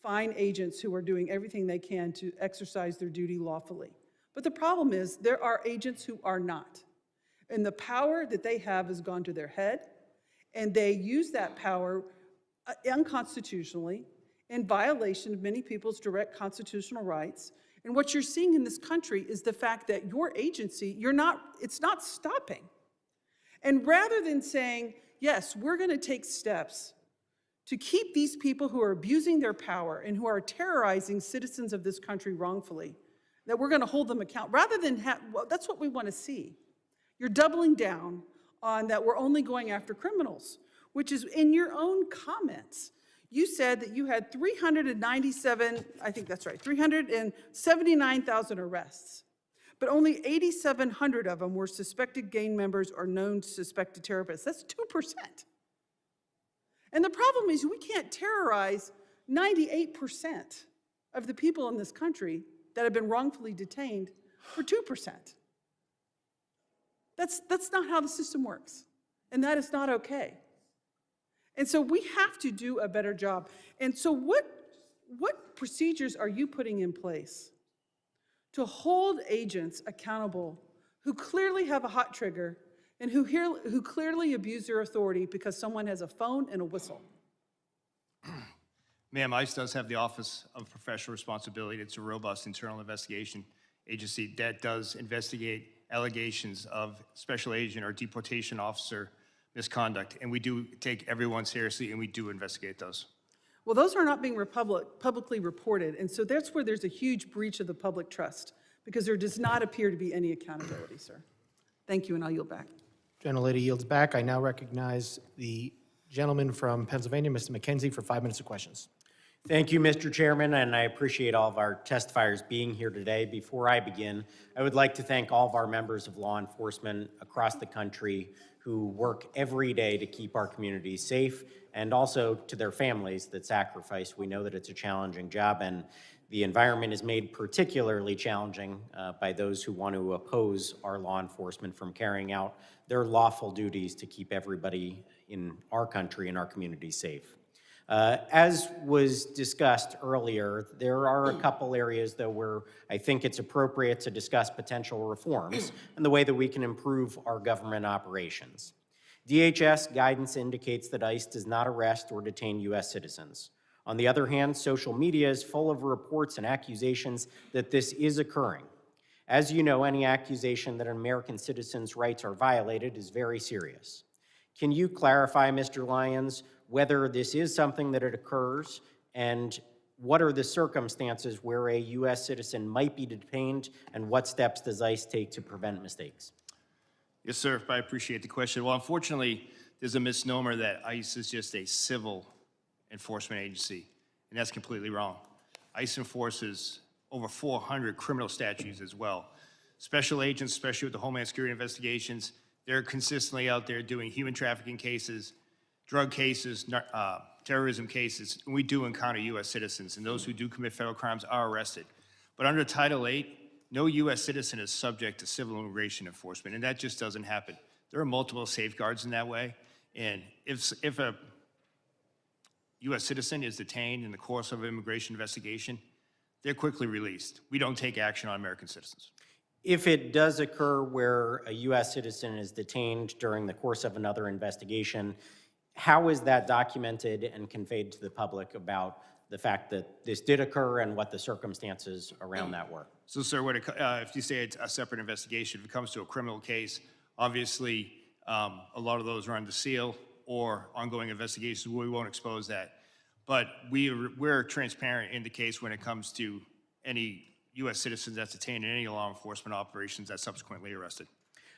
fine agents who are doing everything they can to exercise their duty lawfully. But the problem is there are agents who are not. And the power that they have has gone to their head, and they use that power unconstitutionally in violation of many people's direct constitutional rights. And what you're seeing in this country is the fact that your agency, it's not stopping. And rather than saying, yes, we're going to take steps to keep these people who are abusing their power and who are terrorizing citizens of this country wrongfully, that we're going to hold them accountable, rather than well, that's what we want to see. You're doubling down on that we're only going after criminals, which is in your own comments. You said that you had 397, I think that's right, 379,000 arrests, but only 8,700 of them were suspected gang members or known suspected terrorists. That's 2%. And the problem is we can't terrorize 98% of the people in this country that have been wrongfully detained for 2%. That's not how the system works, and that is not okay. And so we have to do a better job. And so what procedures are you putting in place to hold agents accountable who clearly have a hot trigger and who clearly abuse their authority because someone has a phone and a whistle? Ma'am, ICE does have the Office of Professional Responsibility. It's a robust internal investigation agency that does investigate allegations of special agent or deportation officer misconduct. And we do take everyone seriously, and we do investigate those. Well, those are not being publicly reported. And so that's where there's a huge breach of the public trust, because there does not appear to be any accountability, sir. Thank you, and I'll yield back. Gentlelady yields back. I now recognize the gentleman from Pennsylvania, Mr. McKenzie, for 5 minutes of questions. Thank you, Mr. Chairman, and I appreciate all of our testifiers being here today. Before I begin, I would like to thank all of our members of law enforcement across the country who work every day to keep our communities safe, and also to their families that sacrifice. We know that it's a challenging job, and the environment is made particularly challenging by those who want to oppose our law enforcement from carrying out their lawful duties to keep everybody in our country and our communities safe. As was discussed earlier, there are a couple areas though where I think it's appropriate to discuss potential reforms and the way that we can improve our government operations. DHS guidance indicates that ICE does not arrest or detain U.S. citizens. On the other hand, social media is full of reports and accusations that this is occurring. As you know, any accusation that an American citizen's rights are violated is very serious. Can you clarify, Mr. Lyons, whether this is something that it occurs, and what are the circumstances where a U.S. citizen might be detained, and what steps does ICE take to prevent mistakes? Yes, sir. I appreciate the question. Well, unfortunately, there's a misnomer that ICE is just a civil enforcement agency, and that's completely wrong. ICE enforces over 400 criminal statutes as well. Special agents, especially with the Homeland Security investigations, they're consistently out there doing human trafficking cases, drug cases, terrorism cases, and we do encounter U.S. citizens, and those who do commit federal crimes are arrested. But under Title VIII, no U.S. citizen is subject to civil immigration enforcement, and that just doesn't happen. There are multiple safeguards in that way, and if a U.S. citizen is detained in the course of an immigration investigation, they're quickly released. We don't take action on American citizens. If it does occur where a U.S. citizen is detained during the course of another investigation, how is that documented and conveyed to the public about the fact that this did occur and what the circumstances around that were? So, sir, if you say it's a separate investigation, if it comes to a criminal case, obviously a lot of those are under seal or ongoing investigations. We won't expose that. But we're transparent in the case when it comes to any U.S. citizens that's detained in any law enforcement operations that's subsequently arrested.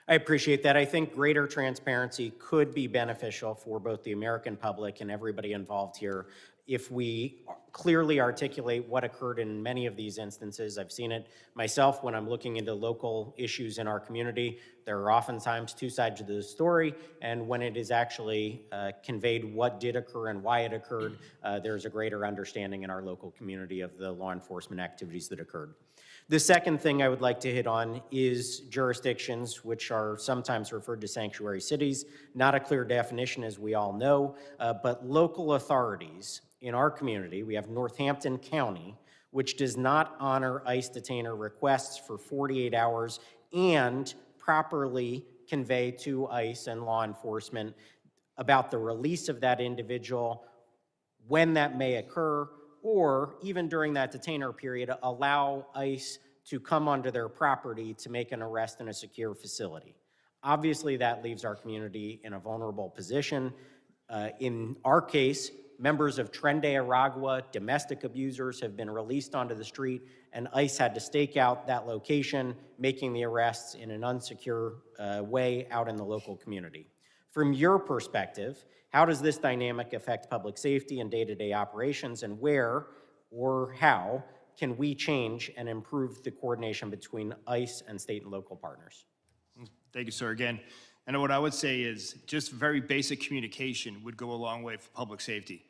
I appreciate that. I think greater transparency could be beneficial for both the American public and everybody involved here if we clearly articulate what occurred in many of these instances. I've seen it myself when I'm looking into local issues in our community. There are oftentimes two sides to the story, and when it is actually conveyed what did occur and why it occurred, there's a greater understanding in our local community of the law enforcement activities that occurred. The second thing I would like to hit on is jurisdictions, which are sometimes referred to sanctuary cities. Not a clear definition, as we all know, but local authorities in our community. We have Northampton County, which does not honor ICE detainer requests for 48 hours and properly convey to ICE and law enforcement about the release of that individual, when that may occur, or even during that detainer period, allow ICE to come onto their property to make an arrest in a secure facility. Obviously, that leaves our community in a vulnerable position. In our case, members of Tren de Aragua, domestic abusers, have been released onto the street, and ICE had to stake out that location, making the arrests in an unsecure way out in the local community. From your perspective, how does this dynamic affect public safety and day-to-day operations, and where or how can we change and improve the coordination between ICE and state and local partners? Thank you, sir, again. And what I would say is just very basic communication would go a long way for public safety.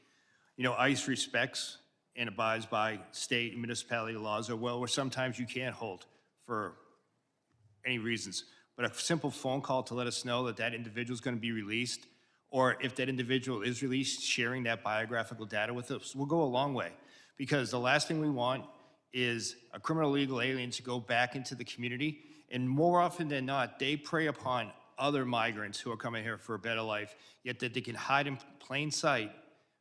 You know, ICE respects and abides by state and municipality laws, or sometimes you can't hold for any reasons. But a simple phone call to let us know that that individual is going to be released, or if that individual is released, sharing that biographical data with us will go a long way. Because the last thing we want is a criminal illegal alien to go back into the community, and more often than not, they prey upon other migrants who are coming here for a better life, yet that they can hide in plain sight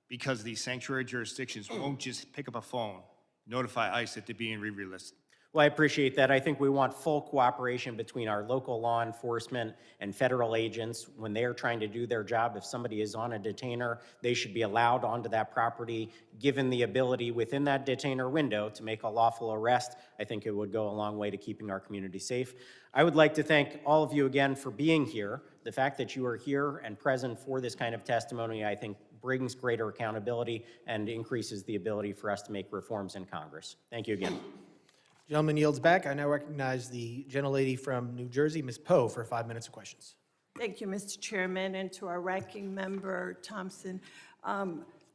because these sanctuary jurisdictions won't just pick up a phone, notify ICE that they're being re-released. Well, I appreciate that. I think we want full cooperation between our local law enforcement and federal agents when they are trying to do their job. If somebody is on a detainer, they should be allowed onto that property, given the ability within that detainer window to make a lawful arrest. I think it would go a long way to keeping our community safe. I would like to thank all of you again for being here. The fact that you are here and present for this kind of testimony, I think, brings greater accountability and increases the ability for us to make reforms in Congress. Thank you again. Gentleman yields back. I now recognize the gentlelady from New Jersey, Ms. Poe, for 5 minutes of questions. Thank you, Mr. Chairman, and to our ranking member, Thompson.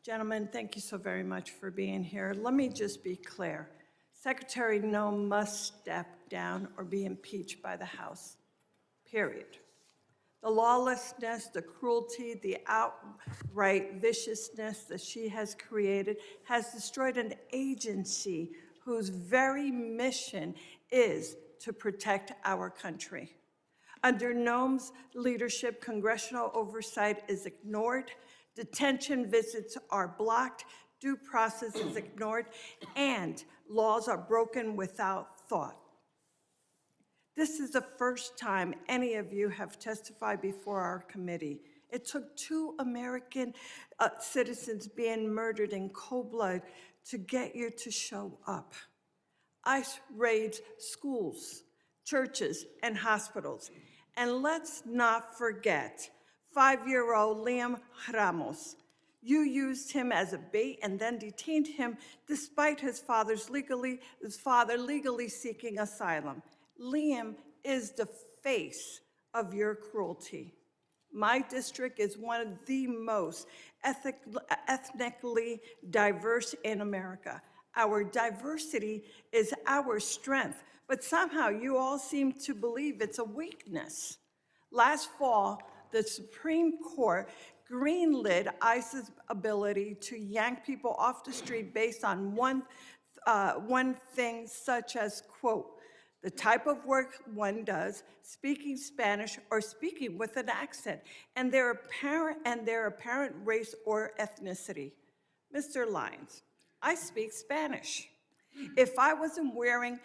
Gentlemen, thank you so very much for being here. Let me just be clear. Secretary Noem must step down or be impeached by the House, period. The lawlessness, the cruelty, the outright viciousness that she has created has destroyed an agency whose very mission is to protect our country. Under Noem's leadership, congressional oversight is ignored, detention visits are blocked, due process is ignored, and laws are broken without thought. This is the first time any of you have testified before our committee. It took 2 American citizens being murdered in cold blood to get you to show up. ICE raids schools, churches, and hospitals. And let's not forget 5-year-old Liam Ramos. You used him as a bait and then detained him despite his father legally seeking asylum. Liam is the face of your cruelty. My district is one of the most ethnically diverse in America. Our diversity is our strength, but somehow you all seem to believe it's a weakness. Last fall, the Supreme Court greenlit ICE's ability to yank people off the street based on one thing, such as, quote, the type of work one does, speaking Spanish or speaking with an accent, and their apparent race or ethnicity. Mr. Lyons, I speak Spanish. If I wasn't wearing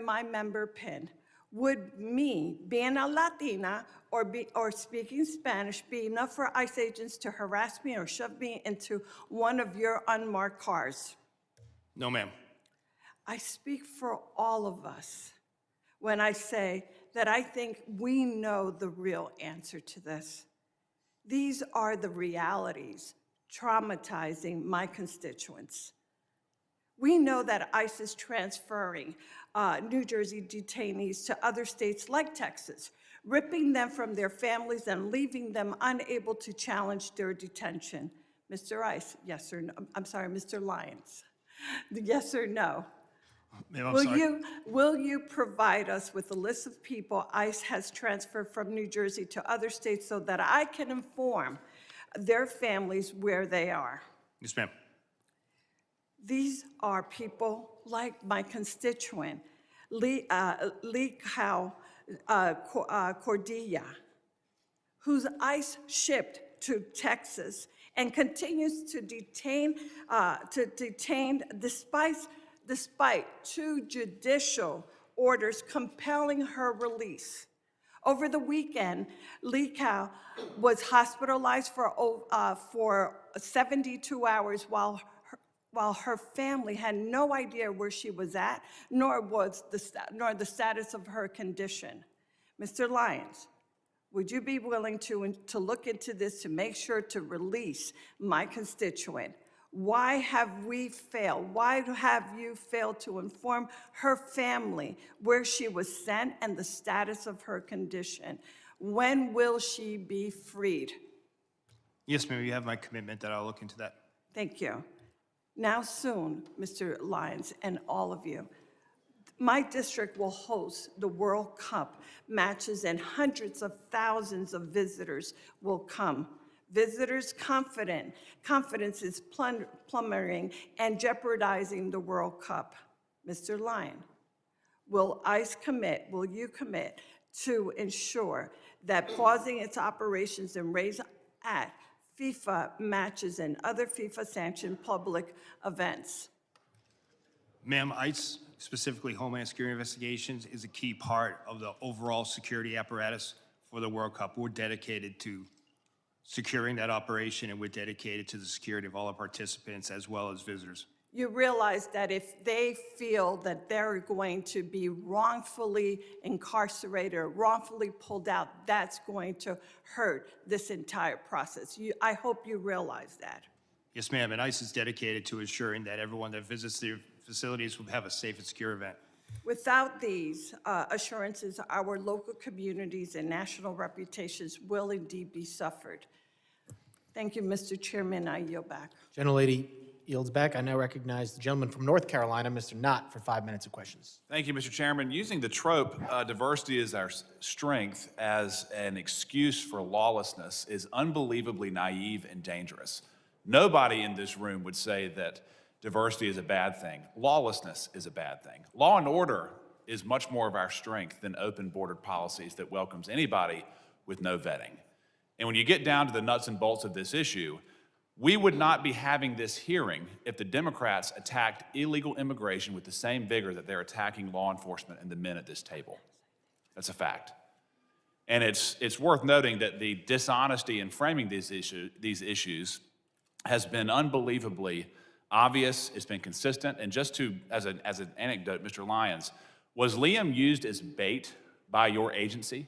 my member pin, would me being a Latina or speaking Spanish be enough for ICE agents to harass me or shove me into one of your unmarked cars? No, ma'am. I speak for all of us when I say that I think we know the real answer to this. These are the realities traumatizing my constituents. We know that ICE is transferring New Jersey detainees to other states like Texas, ripping them from their families and leaving them unable to challenge their detention. Mr. ICE, yes or no? I'm sorry, Mr. Lyons. Yes or no? Ma'am, I'm sorry. Will you provide us with a list of people ICE has transferred from New Jersey to other states so that I can inform their families where they are? Yes, ma'am. These are people like my constituent, Lee Cordilla, whose ICE shipped to Texas and continues to detain despite 2 judicial orders compelling her release. Over the weekend, Lee Cow was hospitalized for 72 hours while her family had no idea where she was at, nor the status of her condition. Mr. Lyons, would you be willing to look into this to make sure to release my constituent? Why have we failed? Why have you failed to inform her family where she was sent and the status of her condition? When will she be freed? Yes, ma'am, you have my commitment that I'll look into that. Thank you. Now soon, Mr. Lyons and all of you, my district will host the World Cup matches and hundreds of thousands of visitors will come. Visitors' confidence is plummeting and jeopardizing the World Cup. Mr. Lyon, will you commit to ensure that pausing its operations and raise at FIFA matches and other FIFA-sanctioned public events? Ma'am, ICE, specifically Homeland Security Investigations, is a key part of the overall security apparatus for the World Cup. We're dedicated to securing that operation, and we're dedicated to the security of all our participants as well as visitors. You realize that if they feel that they're going to be wrongfully incarcerated or wrongfully pulled out, that's going to hurt this entire process. I hope you realize that. Yes, ma'am, and ICE is dedicated to ensuring that everyone that visits their facilities will have a safe and secure event. Without these assurances, our local communities and national reputations will indeed be suffered. Thank you, Mr. Chairman. I yield back. Gentlelady yields back. I now recognize the gentleman from North Carolina, Mr. Knott, for 5 minutes of questions. Thank you, Mr. Chairman. Using the trope, diversity is our strength as an excuse for lawlessness is unbelievably naive and dangerous. Nobody in this room would say that diversity is a bad thing. Lawlessness is a bad thing. Law and order is much more of our strength than open bordered policies that welcomes anybody with no vetting. And when you get down to the nuts and bolts of this issue, We would not be having this hearing if the Democrats attacked illegal immigration with the same vigor that they're attacking law enforcement and the men at this table. That's a fact. And it's worth noting that the dishonesty in framing these issues has been unbelievably obvious. It's been consistent. And just as an anecdote, Mr. Lyons, was Liam used as bait by your agency?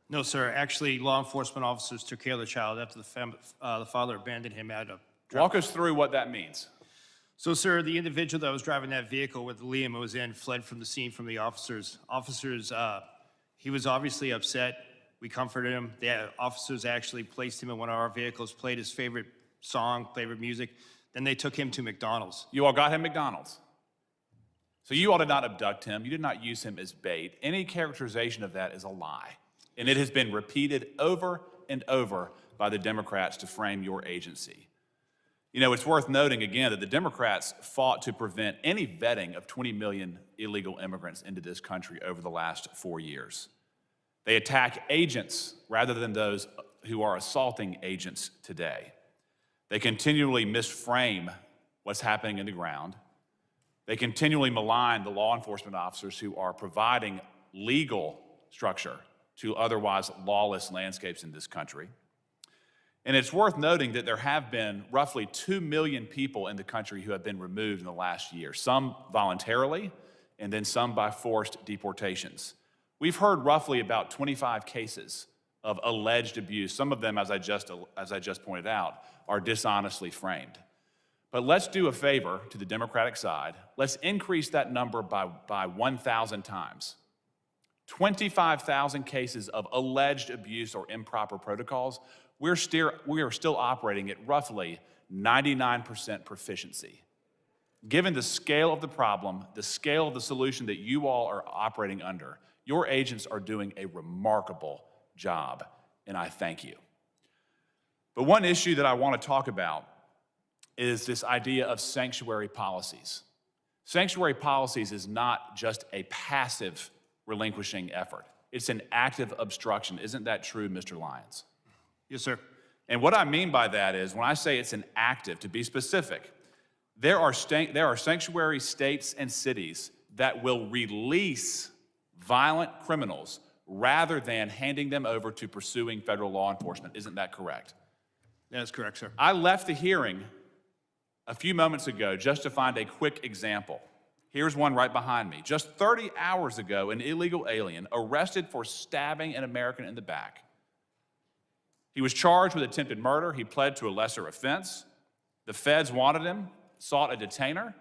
No, sir. Actually, law enforcement officers took care of the child after the father abandoned him at a... Walk us through what that means. So, sir, the individual that was driving that vehicle with Liam was in fled from the scene from the officers. He was obviously upset. We comforted him. The officers actually placed him in one of our vehicles, played his favorite song, favorite music. Then they took him to McDonald's. You all got him McDonald's. So you all did not abduct him. You did not use him as bait. Any characterization of that is a lie. And it has been repeated over and over by the Democrats to frame your agency. You know, it's worth noting again that the Democrats fought to prevent any vetting of 20 million illegal immigrants into this country over the last 4 years. They attack agents rather than those who are assaulting agents today. They continually misframe what's happening in the ground. They continually malign the law enforcement officers who are providing legal structure to otherwise lawless landscapes in this country. And it's worth noting that there have been roughly 2 million people in the country who have been removed in the last year, some voluntarily, and then some by forced deportations. We've heard roughly about 25 cases of alleged abuse. Some of them, as I just pointed out, are dishonestly framed. But let's do a favor to the Democratic side. Let's increase that number by 1,000 times. 25,000 cases of alleged abuse or improper protocols. We are still operating at roughly 99% proficiency. Given the scale of the problem, the scale of the solution that you all are operating under, your agents are doing a remarkable job, and I thank you. But one issue that I want to talk about is this idea of sanctuary policies. Sanctuary policies is not just a passive relinquishing effort. It's an active obstruction. Isn't that true, Mr. Lyons? Yes, sir. And what I mean by that is, when I say it's an active, to be specific, there are sanctuary states and cities that will release violent criminals rather than handing them over to pursuing federal law enforcement. Isn't that correct? That is correct, sir. I left the hearing a few moments ago just to find a quick example. Here's one right behind me. Just 30 hours ago, an illegal alien arrested for stabbing an American in the back. He was charged with attempted murder. He pled to a lesser offense. The feds wanted him, sought a detainer,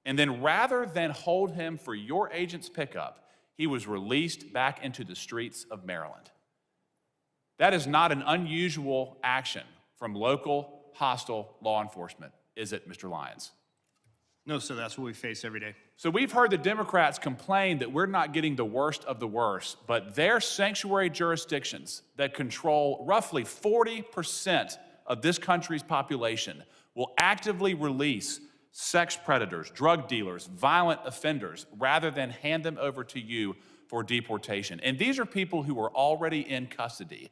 and then rather than hold him for your agent's pickup, he was released back into the streets of Maryland. That is not an unusual action from local hostile law enforcement, is it, Mr. Lyons? No, sir, that's what we face every day. So we've heard the Democrats complain that we're not getting the worst of the worst, but their sanctuary jurisdictions that control roughly 40% of this country's population will actively release sex predators, drug dealers, violent offenders, rather than hand them over to you for deportation. And these are people who are already in custody.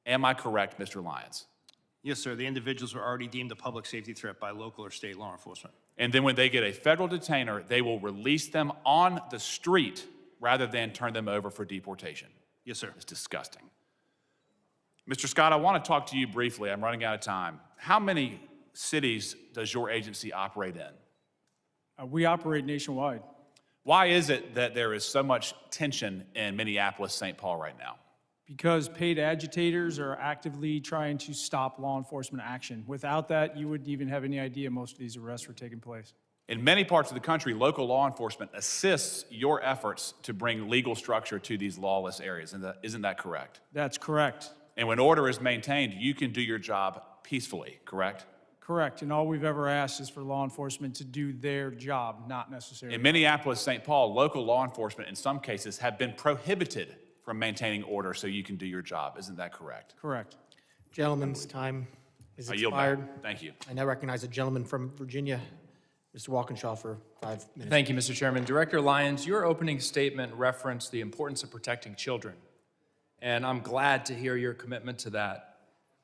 Am I correct, Mr. Lyons? Yes, sir. The individuals were already deemed a public safety threat by local or state law enforcement. And then when they get a federal detainer, they will release them on the street rather than turn them over for deportation. Yes, sir. It's disgusting. Mr. Scott, I want to talk to you briefly. I'm running out of time. How many cities does your agency operate in? We operate nationwide. Why is it that there is so much tension in Minneapolis, St. Paul right now? Because paid agitators are actively trying to stop law enforcement action. Without that, you wouldn't even have any idea most of these arrests were taking place. In many parts of the country, local law enforcement assists your efforts to bring legal structure to these lawless areas. Isn't that correct? That's correct. And when order is maintained, you can do your job peacefully, correct? Correct. And all we've ever asked is for law enforcement to do their job, not necessarily. In Minneapolis, St. Paul, local law enforcement in some cases have been prohibited from maintaining order so you can do your job. Isn't that correct? Correct. Gentleman's time is I yield back. expired. Thank you. I now recognize a gentleman from Virginia, Mr. Walkinshaw, for 5 minutes. Thank you, Mr. Chairman. Director Lyons, your opening statement referenced the importance of protecting children, and I'm glad to hear your commitment to that.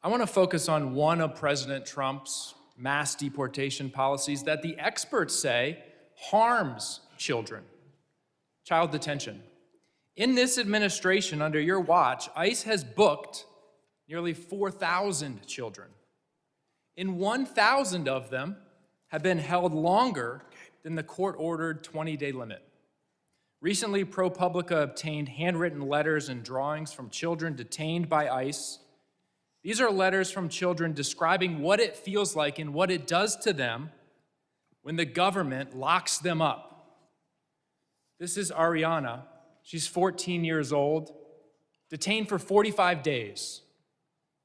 I want to focus on one of President Trump's mass deportation policies that the experts say harms children: child detention. In this administration, under your watch, ICE has booked nearly 4,000 children. And 1,000 of them have been held longer than the court-ordered 20-day limit. Recently, ProPublica obtained handwritten letters and drawings from children detained by ICE. These are letters from children describing what it feels like and what it does to them when the government locks them up. This is Ariana. She's 14 years old, detained for 45 days.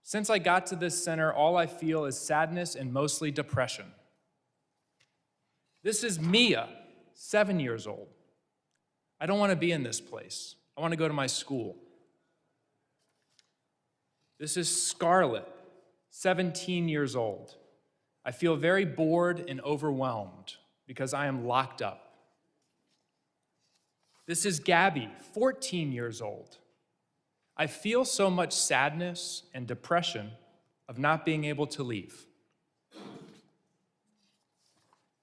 Since I got to this center, all I feel is sadness and mostly depression. This is Mia, 7 years old. I don't want to be in this place. I want to go to my school. This is Scarlett, 17 years old. I feel very bored and overwhelmed because I am locked up. This is Gabby, 14 years old. I feel so much sadness and depression of not being able to leave.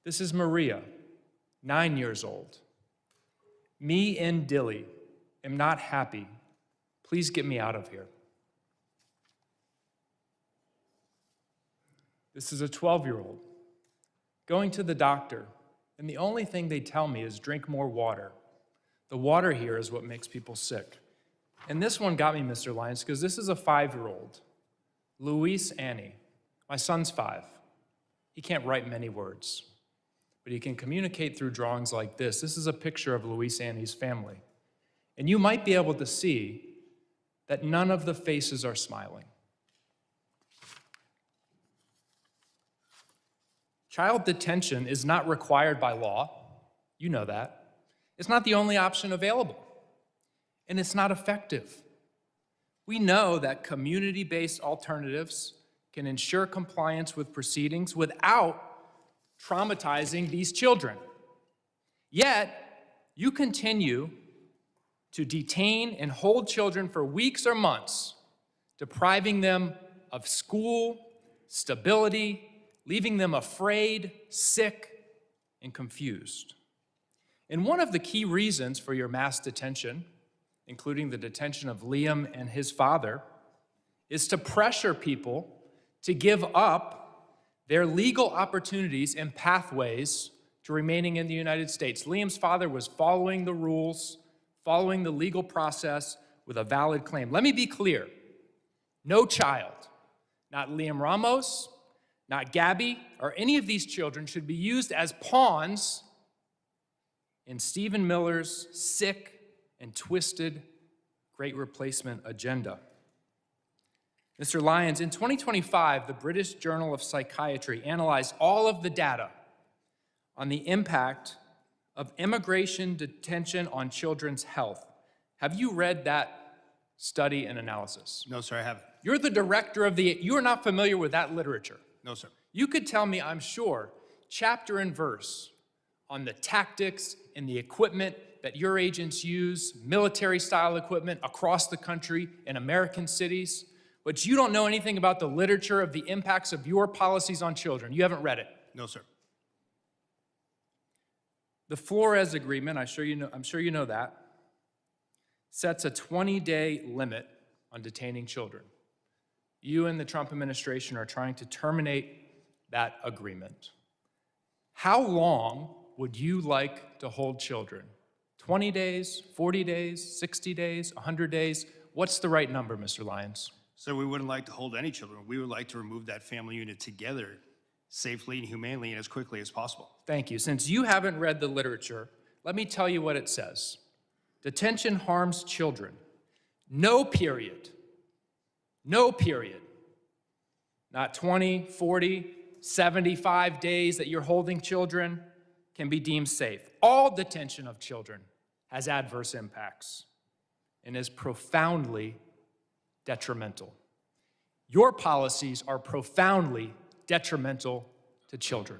This is Maria, 9 years old. Me and Dilly am not happy. Please get me out of here. This is a 12-year-old going to the doctor, and the only thing they tell me is drink more water. The water here is what makes people sick. And this one got me, Mr. Lyons, because this is a 5-year-old, Luis Annie. My son's 5. He can't write many words, but he can communicate through drawings like this. This is a picture of Luis Annie's family. And you might be able to see that none of the faces are smiling. Child detention is not required by law. You know that. It's not the only option available, and it's not effective. We know that community-based alternatives can ensure compliance with proceedings without traumatizing these children. Yet, you continue to detain and hold children for weeks or months, depriving them of school, stability, leaving them afraid, sick, and confused. And one of the key reasons for your mass detention, including the detention of Liam and his father, is to pressure people to give up their legal opportunities and pathways to remaining in the United States. Liam's father was following the rules, following the legal process with a valid claim. Let me be clear. No child, not Liam Ramos, not Gabby, or any of these children should be used as pawns in Stephen Miller's sick and twisted Great Replacement agenda. Mr. Lyons, in 2025, the British Journal of Psychiatry analyzed all of the data on the impact of immigration detention on children's health. Have you read that study and analysis? No, sir, I haven't. You're the director of you are not familiar with that literature. No, sir. You could tell me, I'm sure, chapter and verse on the tactics and the equipment that your agents use, military-style equipment across the country in American cities, but you don't know anything about the literature of the impacts of your policies on children. You haven't read it. No, sir. The Flores Agreement, I'm sure you know that, sets a 20-day limit on detaining children. You and the Trump administration are trying to terminate that agreement. How long would you like to hold children? 20 days, 40 days, 60 days, 100 days? What's the right number, Mr. Lyons? So we wouldn't like to hold any children. We would like to remove that family unit together safely and humanely and as quickly as possible. Thank you. Since you haven't read the literature, let me tell you what it says. Detention harms children. No period. No period. Not 20, 40, 75 days that you're holding children can be deemed safe. All detention of children has adverse impacts and is profoundly detrimental. Your policies are profoundly detrimental to children.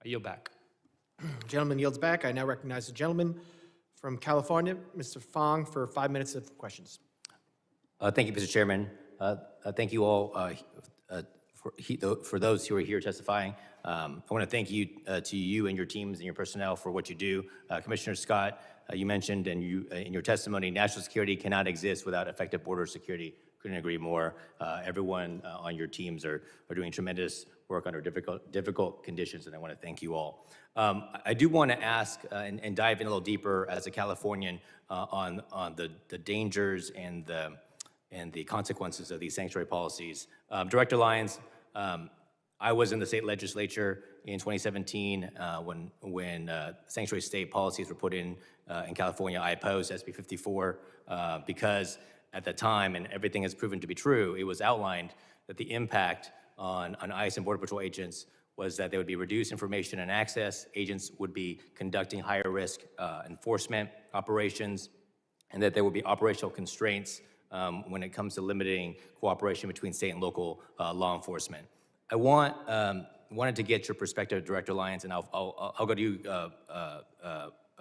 I yield back. Gentleman yields back. I now recognize the gentleman from California, Mr. Fong, for 5 minutes of questions. Thank you, Mr. Chairman. Thank you all for those who are here testifying. I want to thank you to you and your teams and your personnel for what you do. Commissioner Scott, you mentioned in your testimony, national security cannot exist without effective border security. Couldn't agree more. Everyone on your teams are doing tremendous work under difficult conditions, and I want to thank you all. I do want to ask and dive in a little deeper as a Californian on the dangers and the consequences of these sanctuary policies. Director Lyons, I was in the state legislature in 2017 when sanctuary state policies were put in California. I opposed SB 54 because at the time, and everything has proven to be true, it was outlined that the impact on ICE and Border Patrol agents was that there would be reduced information and access. Agents would be conducting higher risk enforcement operations, and that there would be operational constraints when it comes to limiting cooperation between state and local law enforcement. I wanted to get your perspective, Director Lyons, and I'll go to you,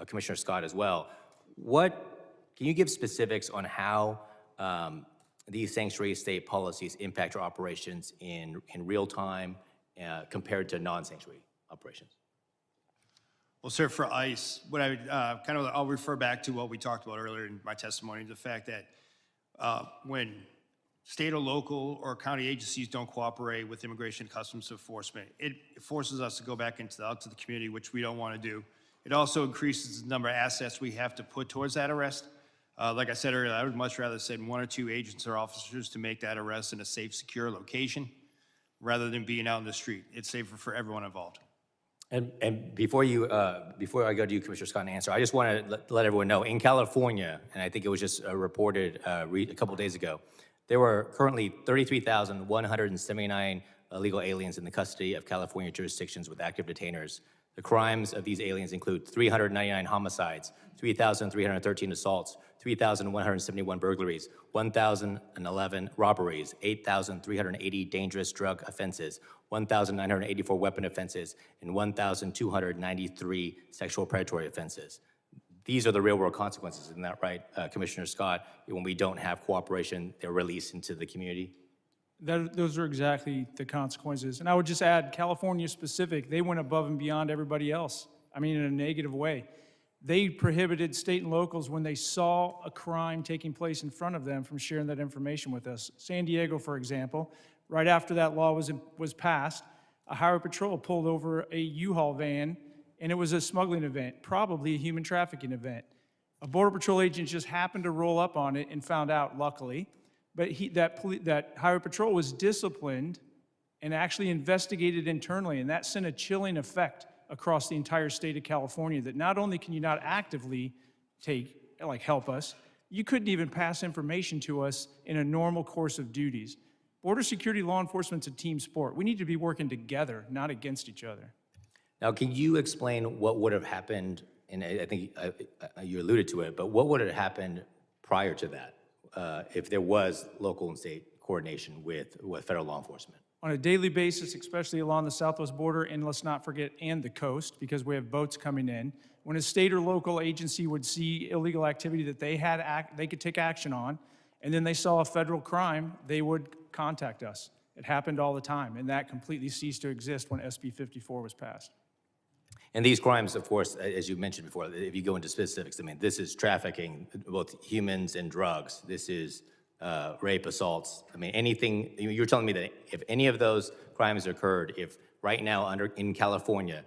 Commissioner Scott, as well. Can you give specifics on how these sanctuary state policies impact your operations in real time compared to non-sanctuary operations? Well, sir, for ICE, what I would I'll refer back to what we talked about earlier in my testimony, the fact that when state or local or county agencies don't cooperate with Immigration and Customs Enforcement, it forces us to go back out to the community, which we don't want to do. It also increases the number of assets we have to put towards that arrest. Like I said earlier, I would much rather send 1 or 2 agents or officers to make that arrest in a safe, secure location rather than being out in the street. It's safer for everyone involved. And before I go to you, Commissioner Scott, and answer, I just want to let everyone know, in California, and I think it was just reported a couple days ago, there were currently 33,179 illegal aliens in the custody of California jurisdictions with active detainers. The crimes of these aliens include 399 homicides, 3,313 assaults, 3,171 burglaries, 1,011 robberies, 8,380 dangerous drug offenses, 1,984 weapon offenses, and 1,293 sexual predatory offenses. These are the real-world consequences, isn't that right, Commissioner Scott? When we don't have cooperation, they're released into the community? Those are exactly the consequences. And I would just add, California specific, they went above and beyond everybody else. I mean, in a negative way. They prohibited state and locals when they saw a crime taking place in front of them from sharing that information with us. San Diego, for example, right after that law was passed, a highway patrol pulled over a U-Haul van, and it was a smuggling event, probably a human trafficking event. A Border Patrol agent just happened to roll up on it and found out, luckily. But that highway patrol was disciplined and actually investigated internally, and that sent a chilling effect across the entire state of California, that not only can you not actively help us, you couldn't even pass information to us in a normal course of duties. Border security law enforcement's a team sport. We need to be working together, not against each other. Now, can you explain what would have happened, and I think you alluded to it, but what would have happened prior to that if there was local and state coordination with federal law enforcement? On a daily basis, especially along the southwest border, and let's not forget, and the coast, because we have boats coming in, when a state or local agency would see illegal activity that they could take action on, and then they saw a federal crime, they would contact us. It happened all the time, and that completely ceased to exist when SB 54 was passed. And these crimes, of course, as you mentioned before, if you go into specifics, I mean, this is trafficking, both humans and drugs. This is rape, assaults. I mean, anything, you're telling me that if any of those crimes occurred, if right now in California,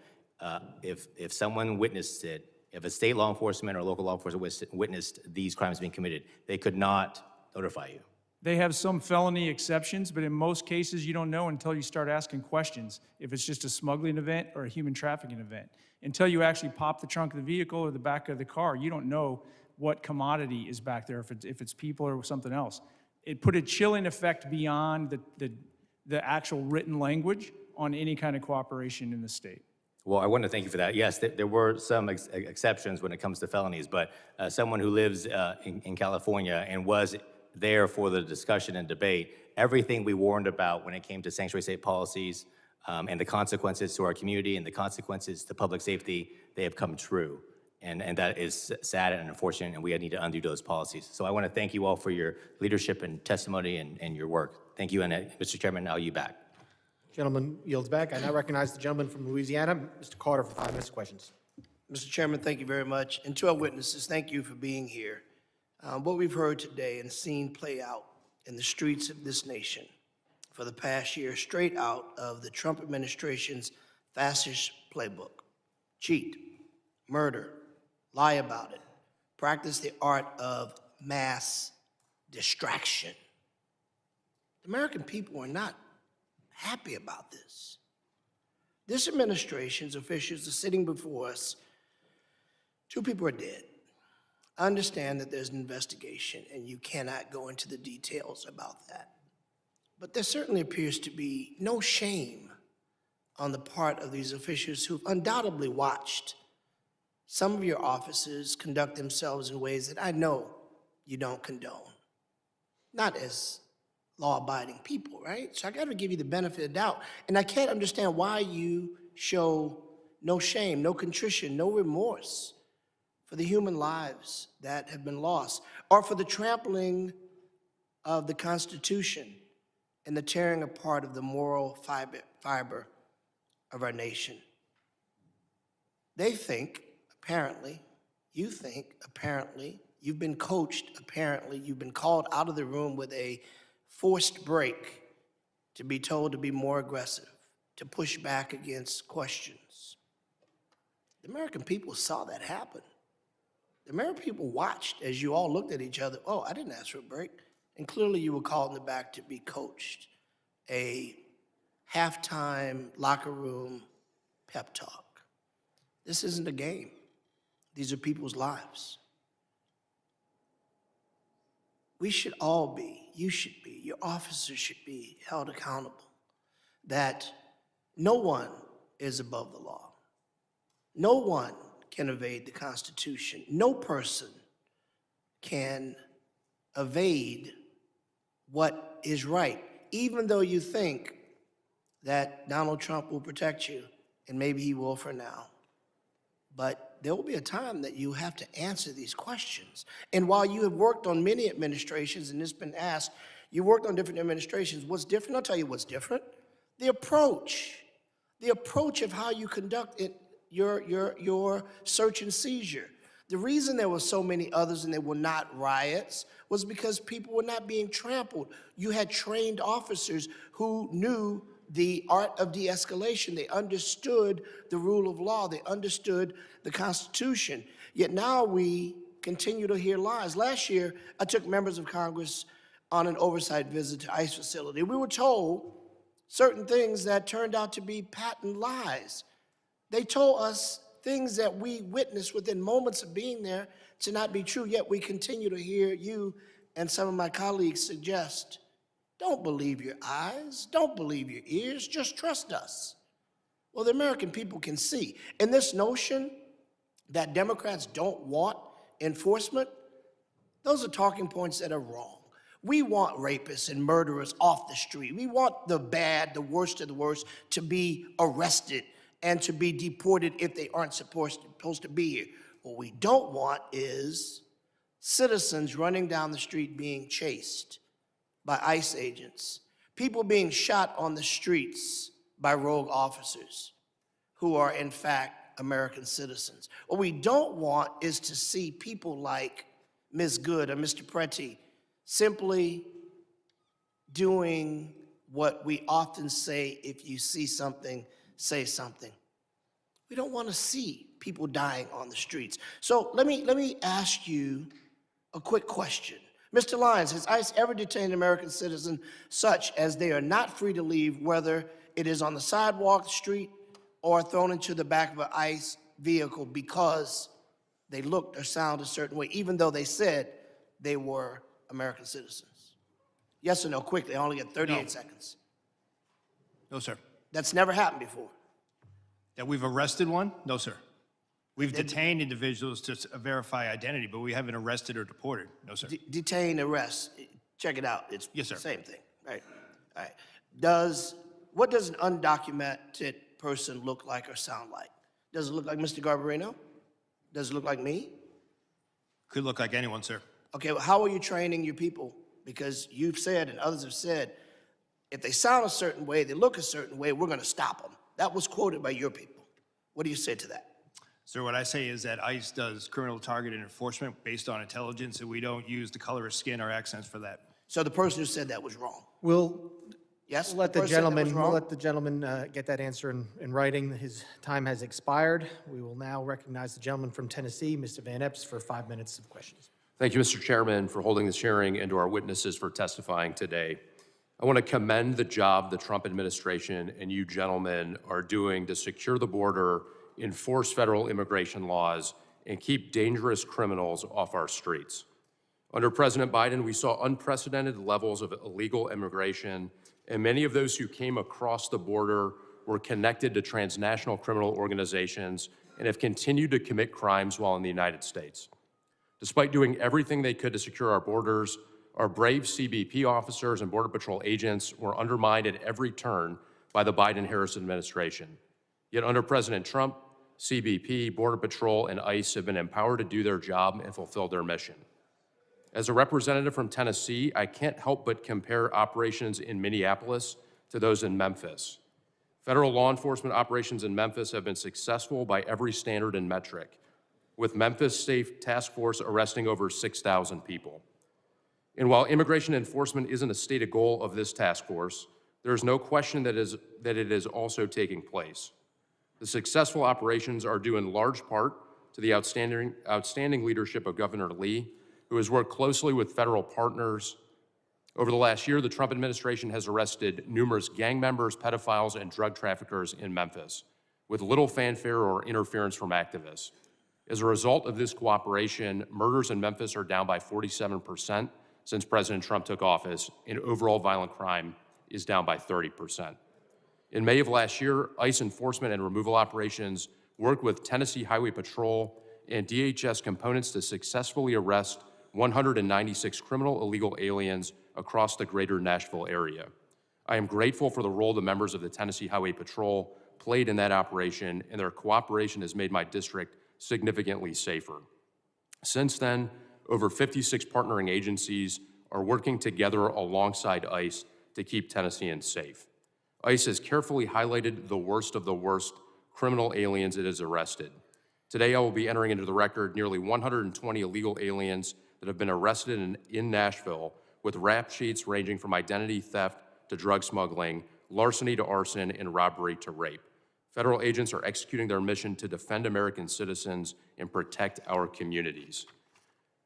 if someone witnessed it, if a state law enforcement or local law enforcement witnessed these crimes being committed, they could not notify you? They have some felony exceptions, but in most cases, you don't know until you start asking questions if it's just a smuggling event or a human trafficking event. Until you actually pop the trunk of the vehicle or the back of the car, you don't know what commodity is back there, if it's people or something else. It put a chilling effect beyond the actual written language on any kind of cooperation in the state. Well, I want to thank you for that. Yes, there were some exceptions when it comes to felonies, but someone who lives in California and was there for the discussion and debate, everything we warned about when it came to sanctuary state policies and the consequences to our community and the consequences to public safety, they have come true. And that is sad and unfortunate, and we need to undo those policies. So I want to thank you all for your leadership and testimony and your work. Thank you, and Mr. Chairman, now you back. Gentleman yields back. I now recognize the gentleman from Louisiana, Mr. Carter, for 5 minutes questions. Mr. Chairman, thank you very much. And to our witnesses, thank you for being here. What we've heard today and seen play out in the streets of this nation for the past year, straight out of the Trump administration's fascist playbook. Cheat, murder, lie about it, practice the art of mass distraction. The American people are not happy about this. This administration's officials are sitting before us. 2 people are dead. I understand that there's an investigation and you cannot go into the details about that. But there certainly appears to be no shame on the part of these officials who've undoubtedly watched some of your officers conduct themselves in ways that I know you don't condone. Not as law-abiding people, right? So I got to give you the benefit of the doubt. And I can't understand why you show no shame, no contrition, no remorse for the human lives that have been lost, or for the trampling of the Constitution and the tearing apart of the moral fiber of our nation. They think, apparently, you think, apparently, you've been coached, apparently, you've been called out of the room with a forced break to be told to be more aggressive, to push back against questions. The American people saw that happen. The American people watched as you all looked at each other. Oh, I didn't ask for a break. And clearly you were called in the back to be coached. A halftime locker room pep talk. This isn't a game. These are people's lives. We should all be, you should be, your officers should be held accountable that no one is above the law. No one can evade the Constitution. No person can evade what is right, even though you think that Donald Trump will protect you, and maybe he will for now. But there will be a time that you have to answer these questions. And while you have worked on many administrations, and it's been asked, you worked on different administrations, what's different? I'll tell you what's different. The approach of how you conduct it, your search and seizure. The reason there were so many others and they were not riots was because people were not being trampled. You had trained officers who knew the art of de-escalation. They understood the rule of law. They understood the Constitution. Yet now we continue to hear lies. Last year, I took members of Congress on an oversight visit to ICE facility. We were told certain things that turned out to be patent lies. They told us things that we witnessed within moments of being there to not be true, yet we continue to hear you and some of my colleagues suggest, don't believe your eyes, don't believe your ears, just trust us. Well, the American people can see. And this notion that Democrats don't want enforcement, those are talking points that are wrong. We want rapists and murderers off the street. We want the bad, the worst of the worst, to be arrested and to be deported if they aren't supposed to be here. What we don't want is citizens running down the street being chased by ICE agents, people being shot on the streets by rogue officers who are in fact American citizens. What we don't want is to see people like Ms. Good or Mr. Preti simply doing what we often say, if you see something, say something. We don't want to see people dying on the streets. So let me ask you a quick question. Mr. Lyons, has ICE ever detained an American citizen such as they are not free to leave, whether it is on the sidewalk, the street, or thrown into the back of an ICE vehicle because they looked or sounded a certain way, even though they said they were American citizens? Yes or no, quickly, I only get 38 seconds. No, sir. That's never happened before. That we've arrested one? No, sir. We've detained individuals to verify identity, but we haven't arrested or deported. No, sir. Detain, arrest, check it out. It's Yes, sir. the same thing, right? All right. What does an undocumented person look like or sound like? Does it look like Mr. Garbarino? Does it look like me? Could look like anyone, sir. Okay, well, how are you training your people? Because you've said and others have said, if they sound a certain way, they look a certain way, we're going to stop them. That was quoted by your people. What do you say to that? Sir, what I say is that ICE does criminal targeted enforcement based on intelligence, and we don't use the color of skin or accents for that. So the person who said that was wrong. Yes? We'll let the person said that was gentleman, wrong? get that answer in writing. His time has expired. We will now recognize the gentleman from Tennessee, Mr. Van Epps, for 5 minutes of questions. Thank you, Mr. Chairman, for holding this hearing and to our witnesses for testifying today. I want to commend the job the Trump administration and you gentlemen are doing to secure the border, enforce federal immigration laws, and keep dangerous criminals off our streets. Under President Biden, we saw unprecedented levels of illegal immigration, and many of those who came across the border were connected to transnational criminal organizations and have continued to commit crimes while in the United States. Despite doing everything they could to secure our borders, our brave CBP officers and Border Patrol agents were undermined at every turn by the Biden-Harris administration. Yet under President Trump, CBP, Border Patrol, and ICE have been empowered to do their job and fulfill their mission. As a representative from Tennessee, I can't help but compare operations in Minneapolis to those in Memphis. Federal law enforcement operations in Memphis have been successful by every standard and metric, with Memphis State Task Force arresting over 6,000 people. And while immigration enforcement isn't a stated goal of this task force, there is no question that it is also taking place. The successful operations are due in large part to the outstanding leadership of Governor Lee, who has worked closely with federal partners. Over the last year, the Trump administration has arrested numerous gang members, pedophiles, and drug traffickers in Memphis, with little fanfare or interference from activists. As a result of this cooperation, murders in Memphis are down by 47% since President Trump took office, and overall violent crime is down by 30%. In May of last year, ICE enforcement and removal operations worked with Tennessee Highway Patrol and DHS components to successfully arrest 196 criminal illegal aliens across the greater Nashville area. I am grateful for the role the members of the Tennessee Highway Patrol played in that operation, and their cooperation has made my district significantly safer. Since then, over 56 partnering agencies are working together alongside ICE to keep Tennesseans safe. ICE has carefully highlighted the worst of the worst criminal aliens it has arrested. Today, I will be entering into the record nearly 120 illegal aliens that have been arrested in Nashville, with rap sheets ranging from identity theft to drug smuggling, larceny to arson, and robbery to rape. Federal agents are executing their mission to defend American citizens and protect our communities.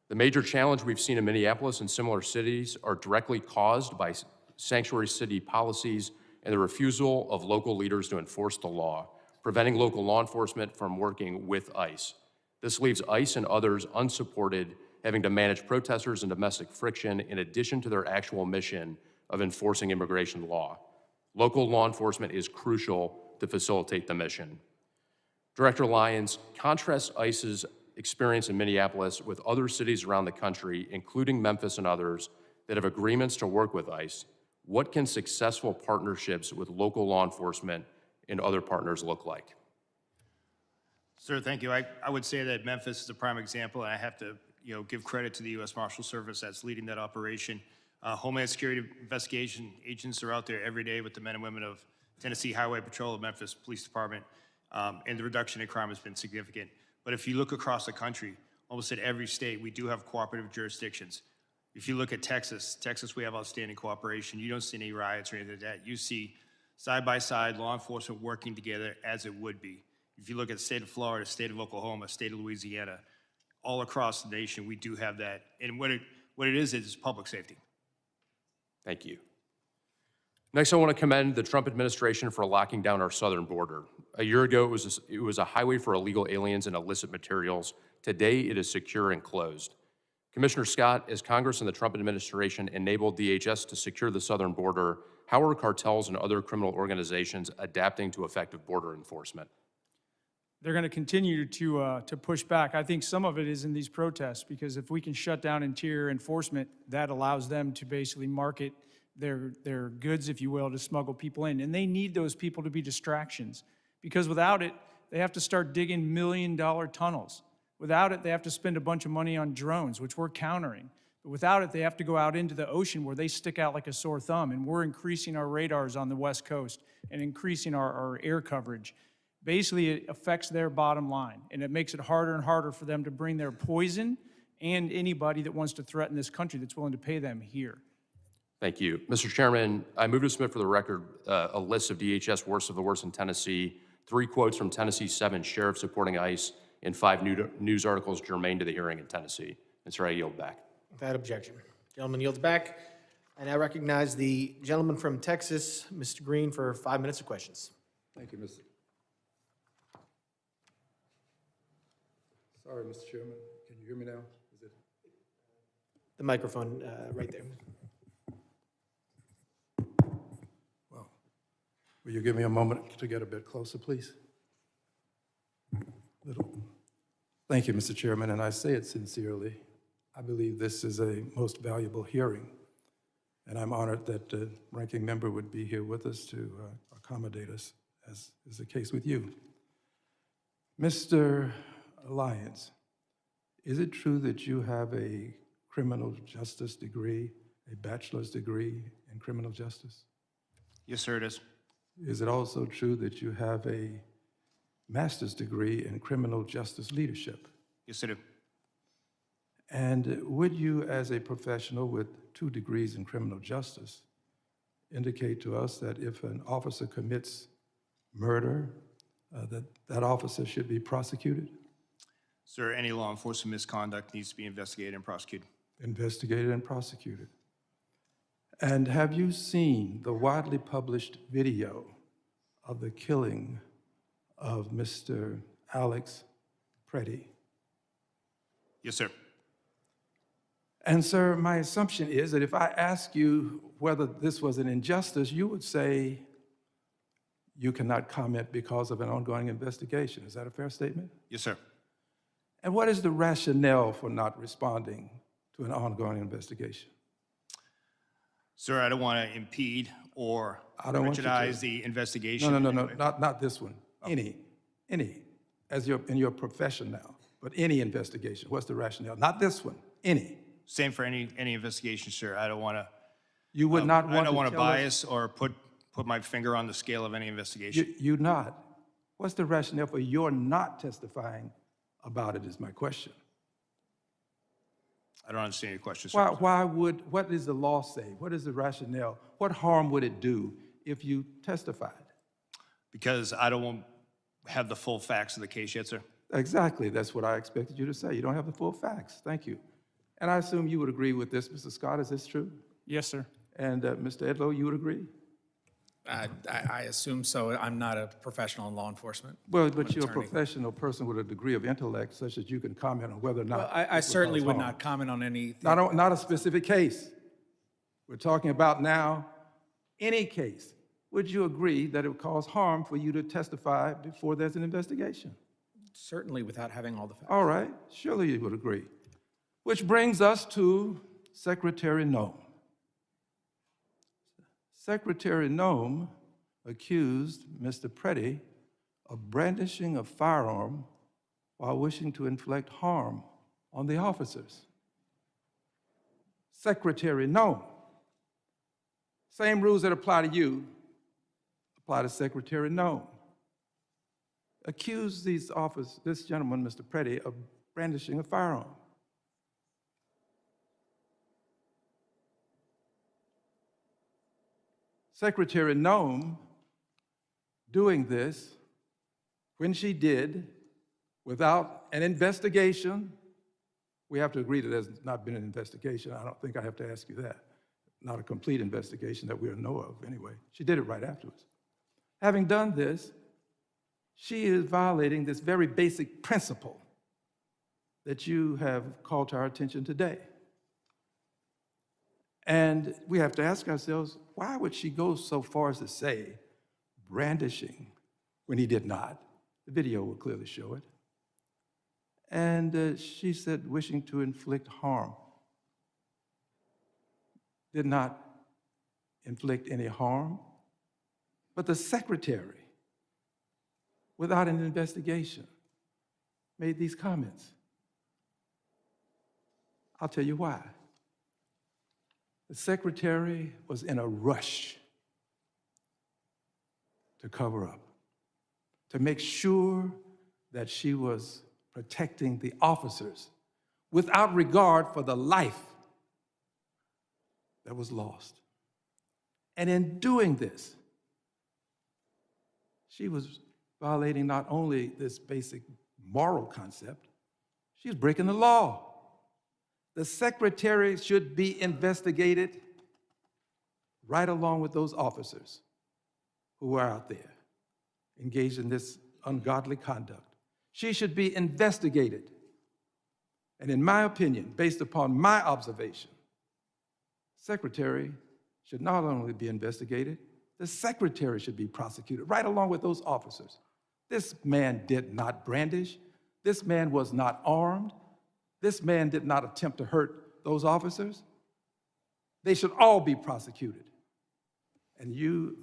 The major challenge we've seen in Minneapolis and similar cities are directly caused by sanctuary city policies and the refusal of local leaders to enforce the law, preventing local law enforcement from working with ICE. This leaves ICE and others unsupported, having to manage protesters and domestic friction in addition to their actual mission of enforcing immigration law. Local law enforcement is crucial to facilitate the mission. Director Lyons, contrast ICE's experience in Minneapolis with other cities around the country, including Memphis and others, that have agreements to work with ICE. What can successful partnerships with local law enforcement and other partners look like? Sir, thank you. I would say that Memphis is a prime example, and I have to give credit to the U.S. Marshal Service that's leading that operation. Homeland Security investigation agents are out there every day with the men and women of Tennessee Highway Patrol, the Memphis Police Department, and the reduction in crime has been significant. But if you look across the country, almost at every state, we do have cooperative jurisdictions. If you look at Texas, we have outstanding cooperation. You don't see any riots or anything like that. You see side-by-side law enforcement working together as it would be. If you look at the state of Florida, state of Oklahoma, state of Louisiana, all across the nation, we do have that. And what it is public safety. Thank you. Next, I want to commend the Trump administration for locking down our southern border. A year ago, it was a highway for illegal aliens and illicit materials. Today, it is secure and closed. Commissioner Scott, as Congress and the Trump administration enabled DHS to secure the southern border, how are cartels and other criminal organizations adapting to effective border enforcement? They're going to continue to push back. I think some of it is in these protests, because if we can shut down interior enforcement, that allows them to basically market their goods, if you will, to smuggle people in. And they need those people to be distractions, because without it, they have to start digging $1 million tunnels. Without it, they have to spend a bunch of money on drones, which we're countering. But without it, they have to go out into the ocean where they stick out like a sore thumb, and we're increasing our radars on the West Coast and increasing our air coverage. Basically, it affects their bottom line, and it makes it harder and harder for them to bring their poison and anybody that wants to threaten this country that's willing to pay them here. Thank you. Mr. Chairman, I move to submit for the record a list of DHS worst of the worst in Tennessee, 3 quotes from Tennessee's 7 sheriffs supporting ICE, and 5 news articles germane to the hearing in Tennessee. Mr. I yield back. Without objection. Gentleman yields back. I now recognize the gentleman from Texas, Mr. Green, for 5 minutes of questions. Thank you, Mr. Sorry, Mr. Chairman. Can you hear me now? Is it? The microphone right there. Well, will you give me a moment to get a bit closer, please? Thank you, Mr. Chairman, and I say it sincerely. I believe this is a most valuable hearing, and I'm honored that the ranking member would be here with us to accommodate us, as is the case with you. Mr. Lyons, is it true that you have a criminal justice degree, a bachelor's degree in criminal justice? Yes, sir, it is. Is it also true that you have a master's degree in criminal justice leadership? Yes, I do. And would you, as a professional with 2 degrees in criminal justice, indicate to us that if an officer commits murder, that officer should be prosecuted? Sir, any law enforcement misconduct needs to be investigated and prosecuted. Investigated and prosecuted. And have you seen the widely published video of the killing of Mr. Alex Preddy? Yes, sir. And sir, my assumption is that if I ask you whether this was an injustice, you would say you cannot comment because of an ongoing investigation. Is that a fair statement? Yes, sir. And what is the rationale for not responding to an ongoing investigation? Sir, I don't want to impede or prejudice the investigation. No, not this one. Oh. Any, as in your profession now, but any investigation. What's the rationale? Not this one, any. Same for any investigation, sir. I don't want to. You would not want to. I don't want to tell us- bias or put my finger on the scale of any investigation. You not. What's the rationale for your not testifying about it is my question. I don't understand your question, sir. What does the law say? What is the rationale? What harm would it do if you testified? Because I don't have the full facts of the case yet, sir. Exactly, that's what I expected you to say. You don't have the full facts. Thank you. And I assume you would agree with this, Mr. Scott, is this true? Yes, sir. And Mr. Edlow, you would agree? I assume so. I'm not a professional in law enforcement. Well, but I'm you're a an attorney. professional person with a degree of intellect such that you can comment on whether or not. Well, I certainly would not comment on anything. Not a specific case. We're talking about now any case. Would you agree that it would cause harm for you to testify before there's an investigation? Certainly without having all the facts. All right, surely you would agree. Which brings us to Secretary Noem. Secretary Noem accused Mr. Preddy of brandishing a firearm while wishing to inflict harm on the officers. Secretary Noem. Same rules that apply to you apply to Secretary Noem. Accused this gentleman, Mr. Preddy, of brandishing a firearm. Secretary Noem doing this when she did without an investigation. We have to agree that there's not been an investigation. I don't think I have to ask you that. Not a complete investigation that we know of anyway. She did it right afterwards. Having done this, she is violating this very basic principle that you have called to our attention today. And we have to ask ourselves, why would she go so far as to say brandishing when he did not? The video will clearly show it. And she said wishing to inflict harm. Did not inflict any harm. But the secretary, without an investigation, made these comments. I'll tell you why. The secretary was in a rush to cover up, to make sure that she was protecting the officers without regard for the life that was lost. And in doing this, she was violating not only this basic moral concept, she was breaking the law. The secretary should be investigated right along with those officers who are out there engaged in this ungodly conduct. She should be investigated. And in my opinion, based upon my observation, secretary should not only be investigated, the secretary should be prosecuted right along with those officers. This man did not brandish. This man was not armed. This man did not attempt to hurt those officers. They should all be prosecuted. And you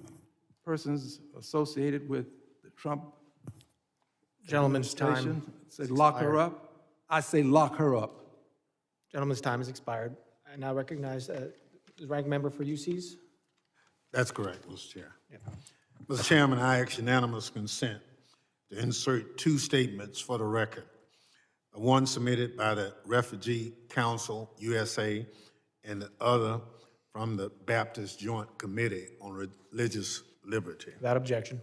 persons associated with the Trump Gentleman's time administration say has lock her expired. up. I say lock her up. Gentleman's time has expired. I now recognize the ranking member for UCs. That's correct, Mr. Chair. Mr. Chairman, I ask unanimous consent to insert two statements for the record. One submitted by the Refugee Council USA and the other from the Baptist Joint Committee on Religious Liberty. Without objection.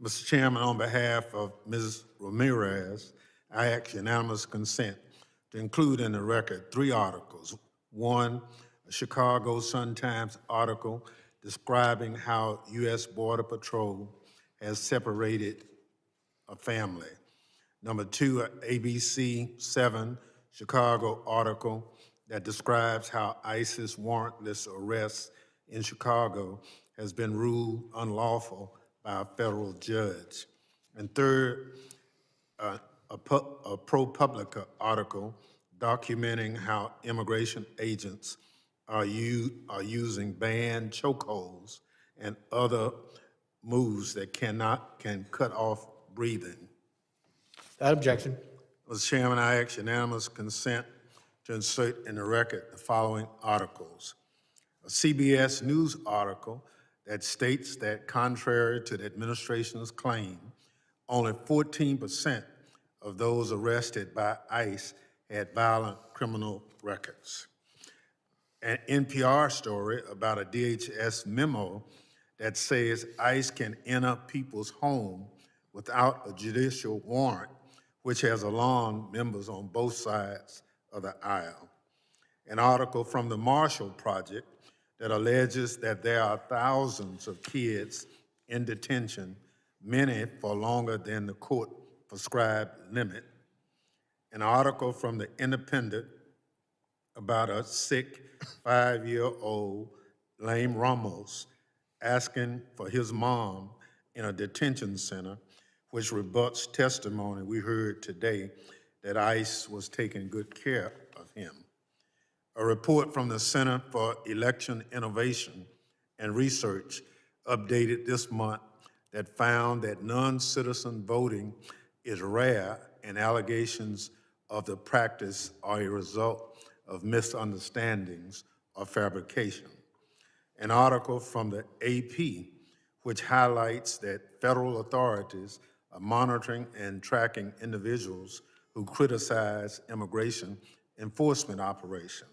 Mr. Chairman, on behalf of Ms. Ramirez, I ask unanimous consent to include in the record three articles. One, a Chicago Sun-Times article describing how U.S. Border Patrol has separated a family. Number two, an ABC 7 Chicago article that describes how ISIS warrantless arrests in Chicago has been ruled unlawful by a federal judge. And third, a ProPublica article documenting how immigration agents are using banned chokeholds and other moves that can cut off breathing. Without objection. Mr. Chairman, I ask unanimous consent to insert in the record the following articles. A CBS News article that states that contrary to the administration's claim, only 14% of those arrested by ICE had violent criminal records. An NPR story about a DHS memo that says ICE can enter people's home without a judicial warrant, which has alarmed members on both sides of the aisle. An article from the Marshall Project that alleges that there are thousands of kids in detention, many for longer than the court-prescribed limit. An article from the Independent about a sick 5-year-old, Lame Ramos, asking for his mom in a detention center, which rebuts testimony we heard today that ICE was taking good care of him. A report from the Center for Election Innovation and Research updated this month that found that non-citizen voting is rare and allegations of the practice are a result of misunderstandings or fabrication. An article from the AP which highlights that federal authorities are monitoring and tracking individuals who criticize immigration enforcement operations.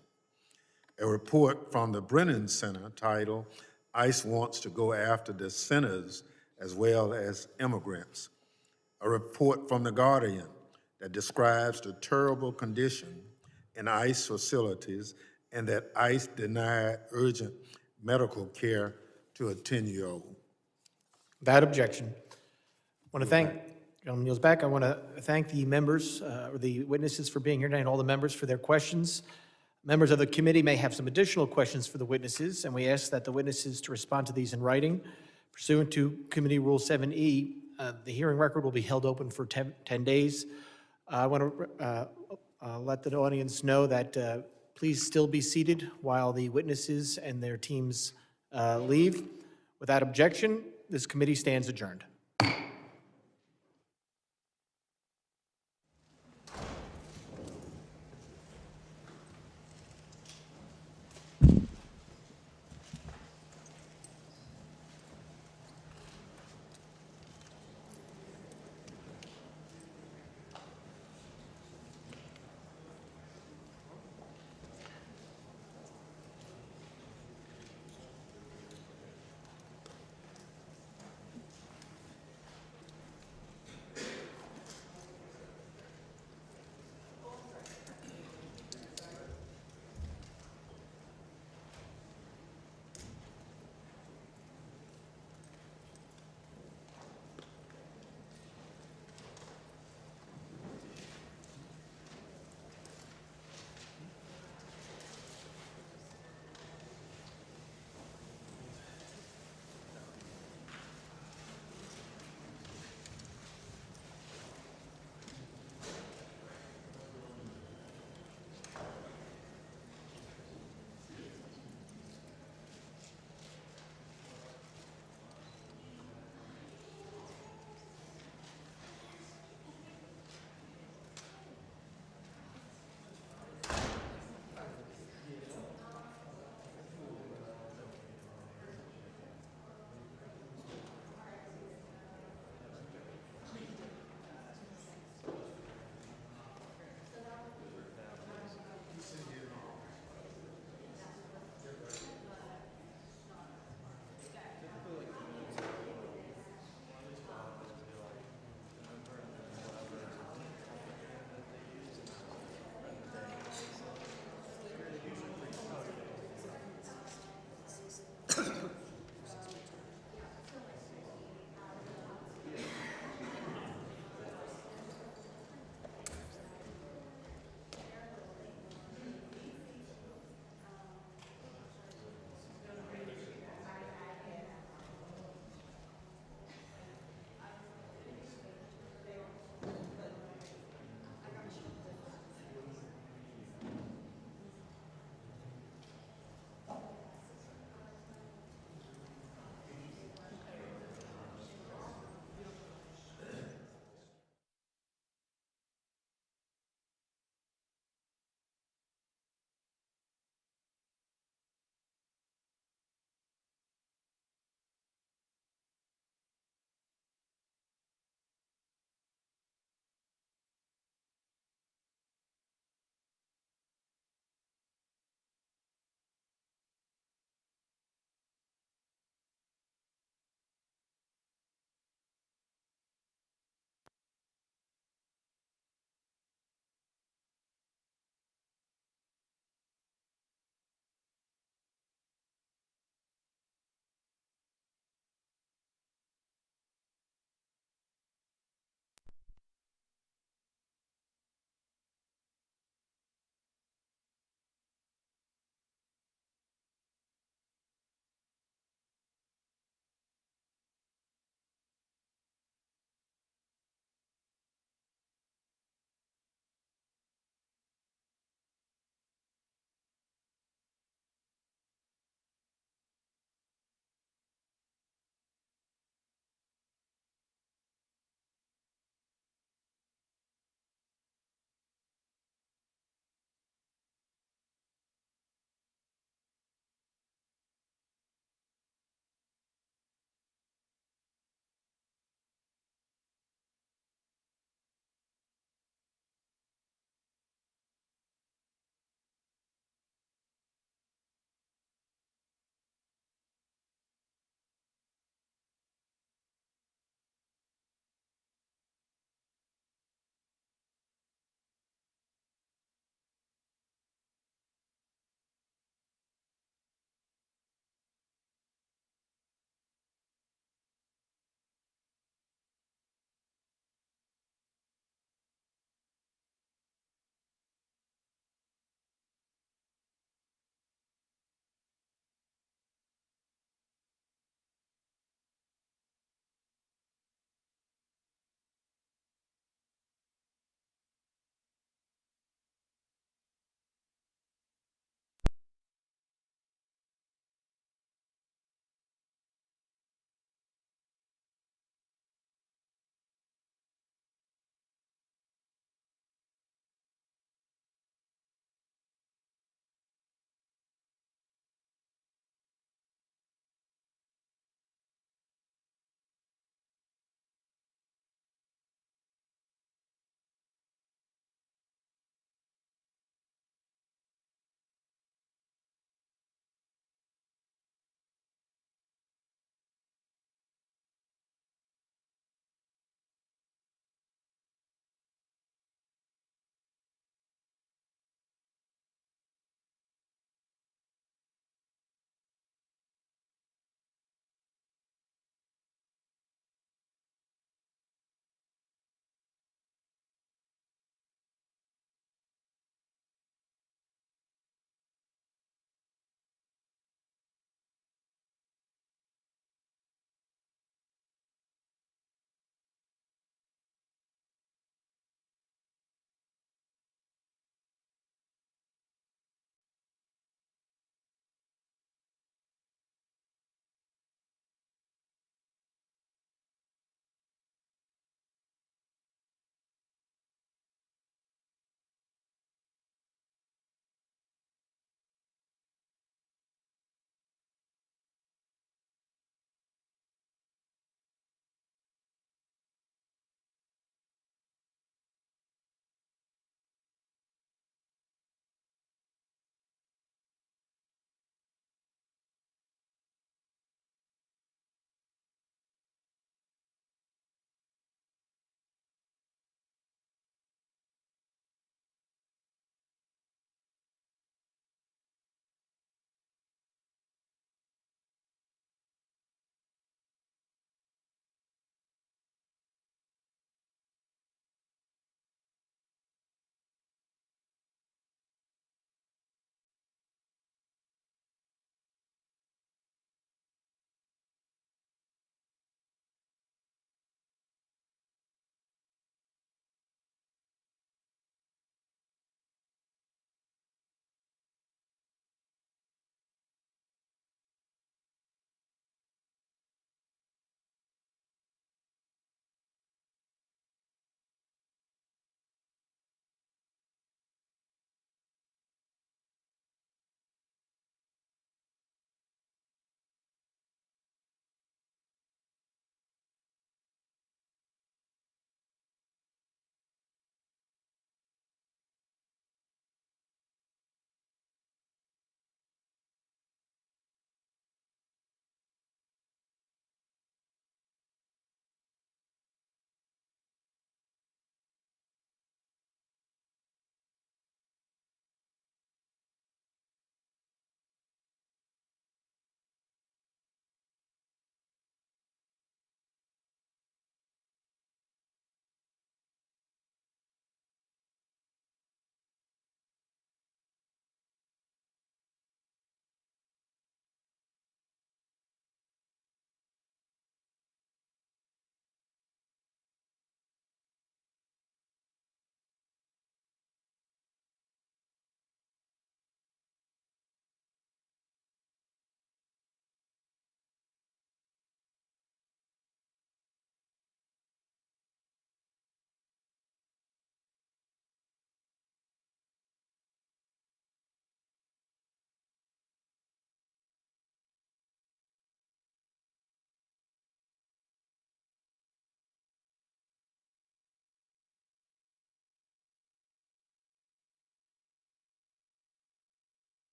A report from the Brennan Center titled, ICE Wants to Go After the Sinners as Well as Immigrants. A report from The Guardian that describes the terrible condition in ICE facilities and that ICE denied urgent medical care to a 10-year-old. Without objection. I want to thank, Gentleman yields back. I want to thank the members, or the witnesses for being here tonight, and all the members for their questions. Members of the committee may have some additional questions for the witnesses, and we ask that the witnesses to respond to these in writing. Pursuant to Committee Rule 7E, the hearing record will be held open for 10 days. I want to let the audience know that please still be seated while the witnesses and their teams leave. Without objection, this committee stands adjourned.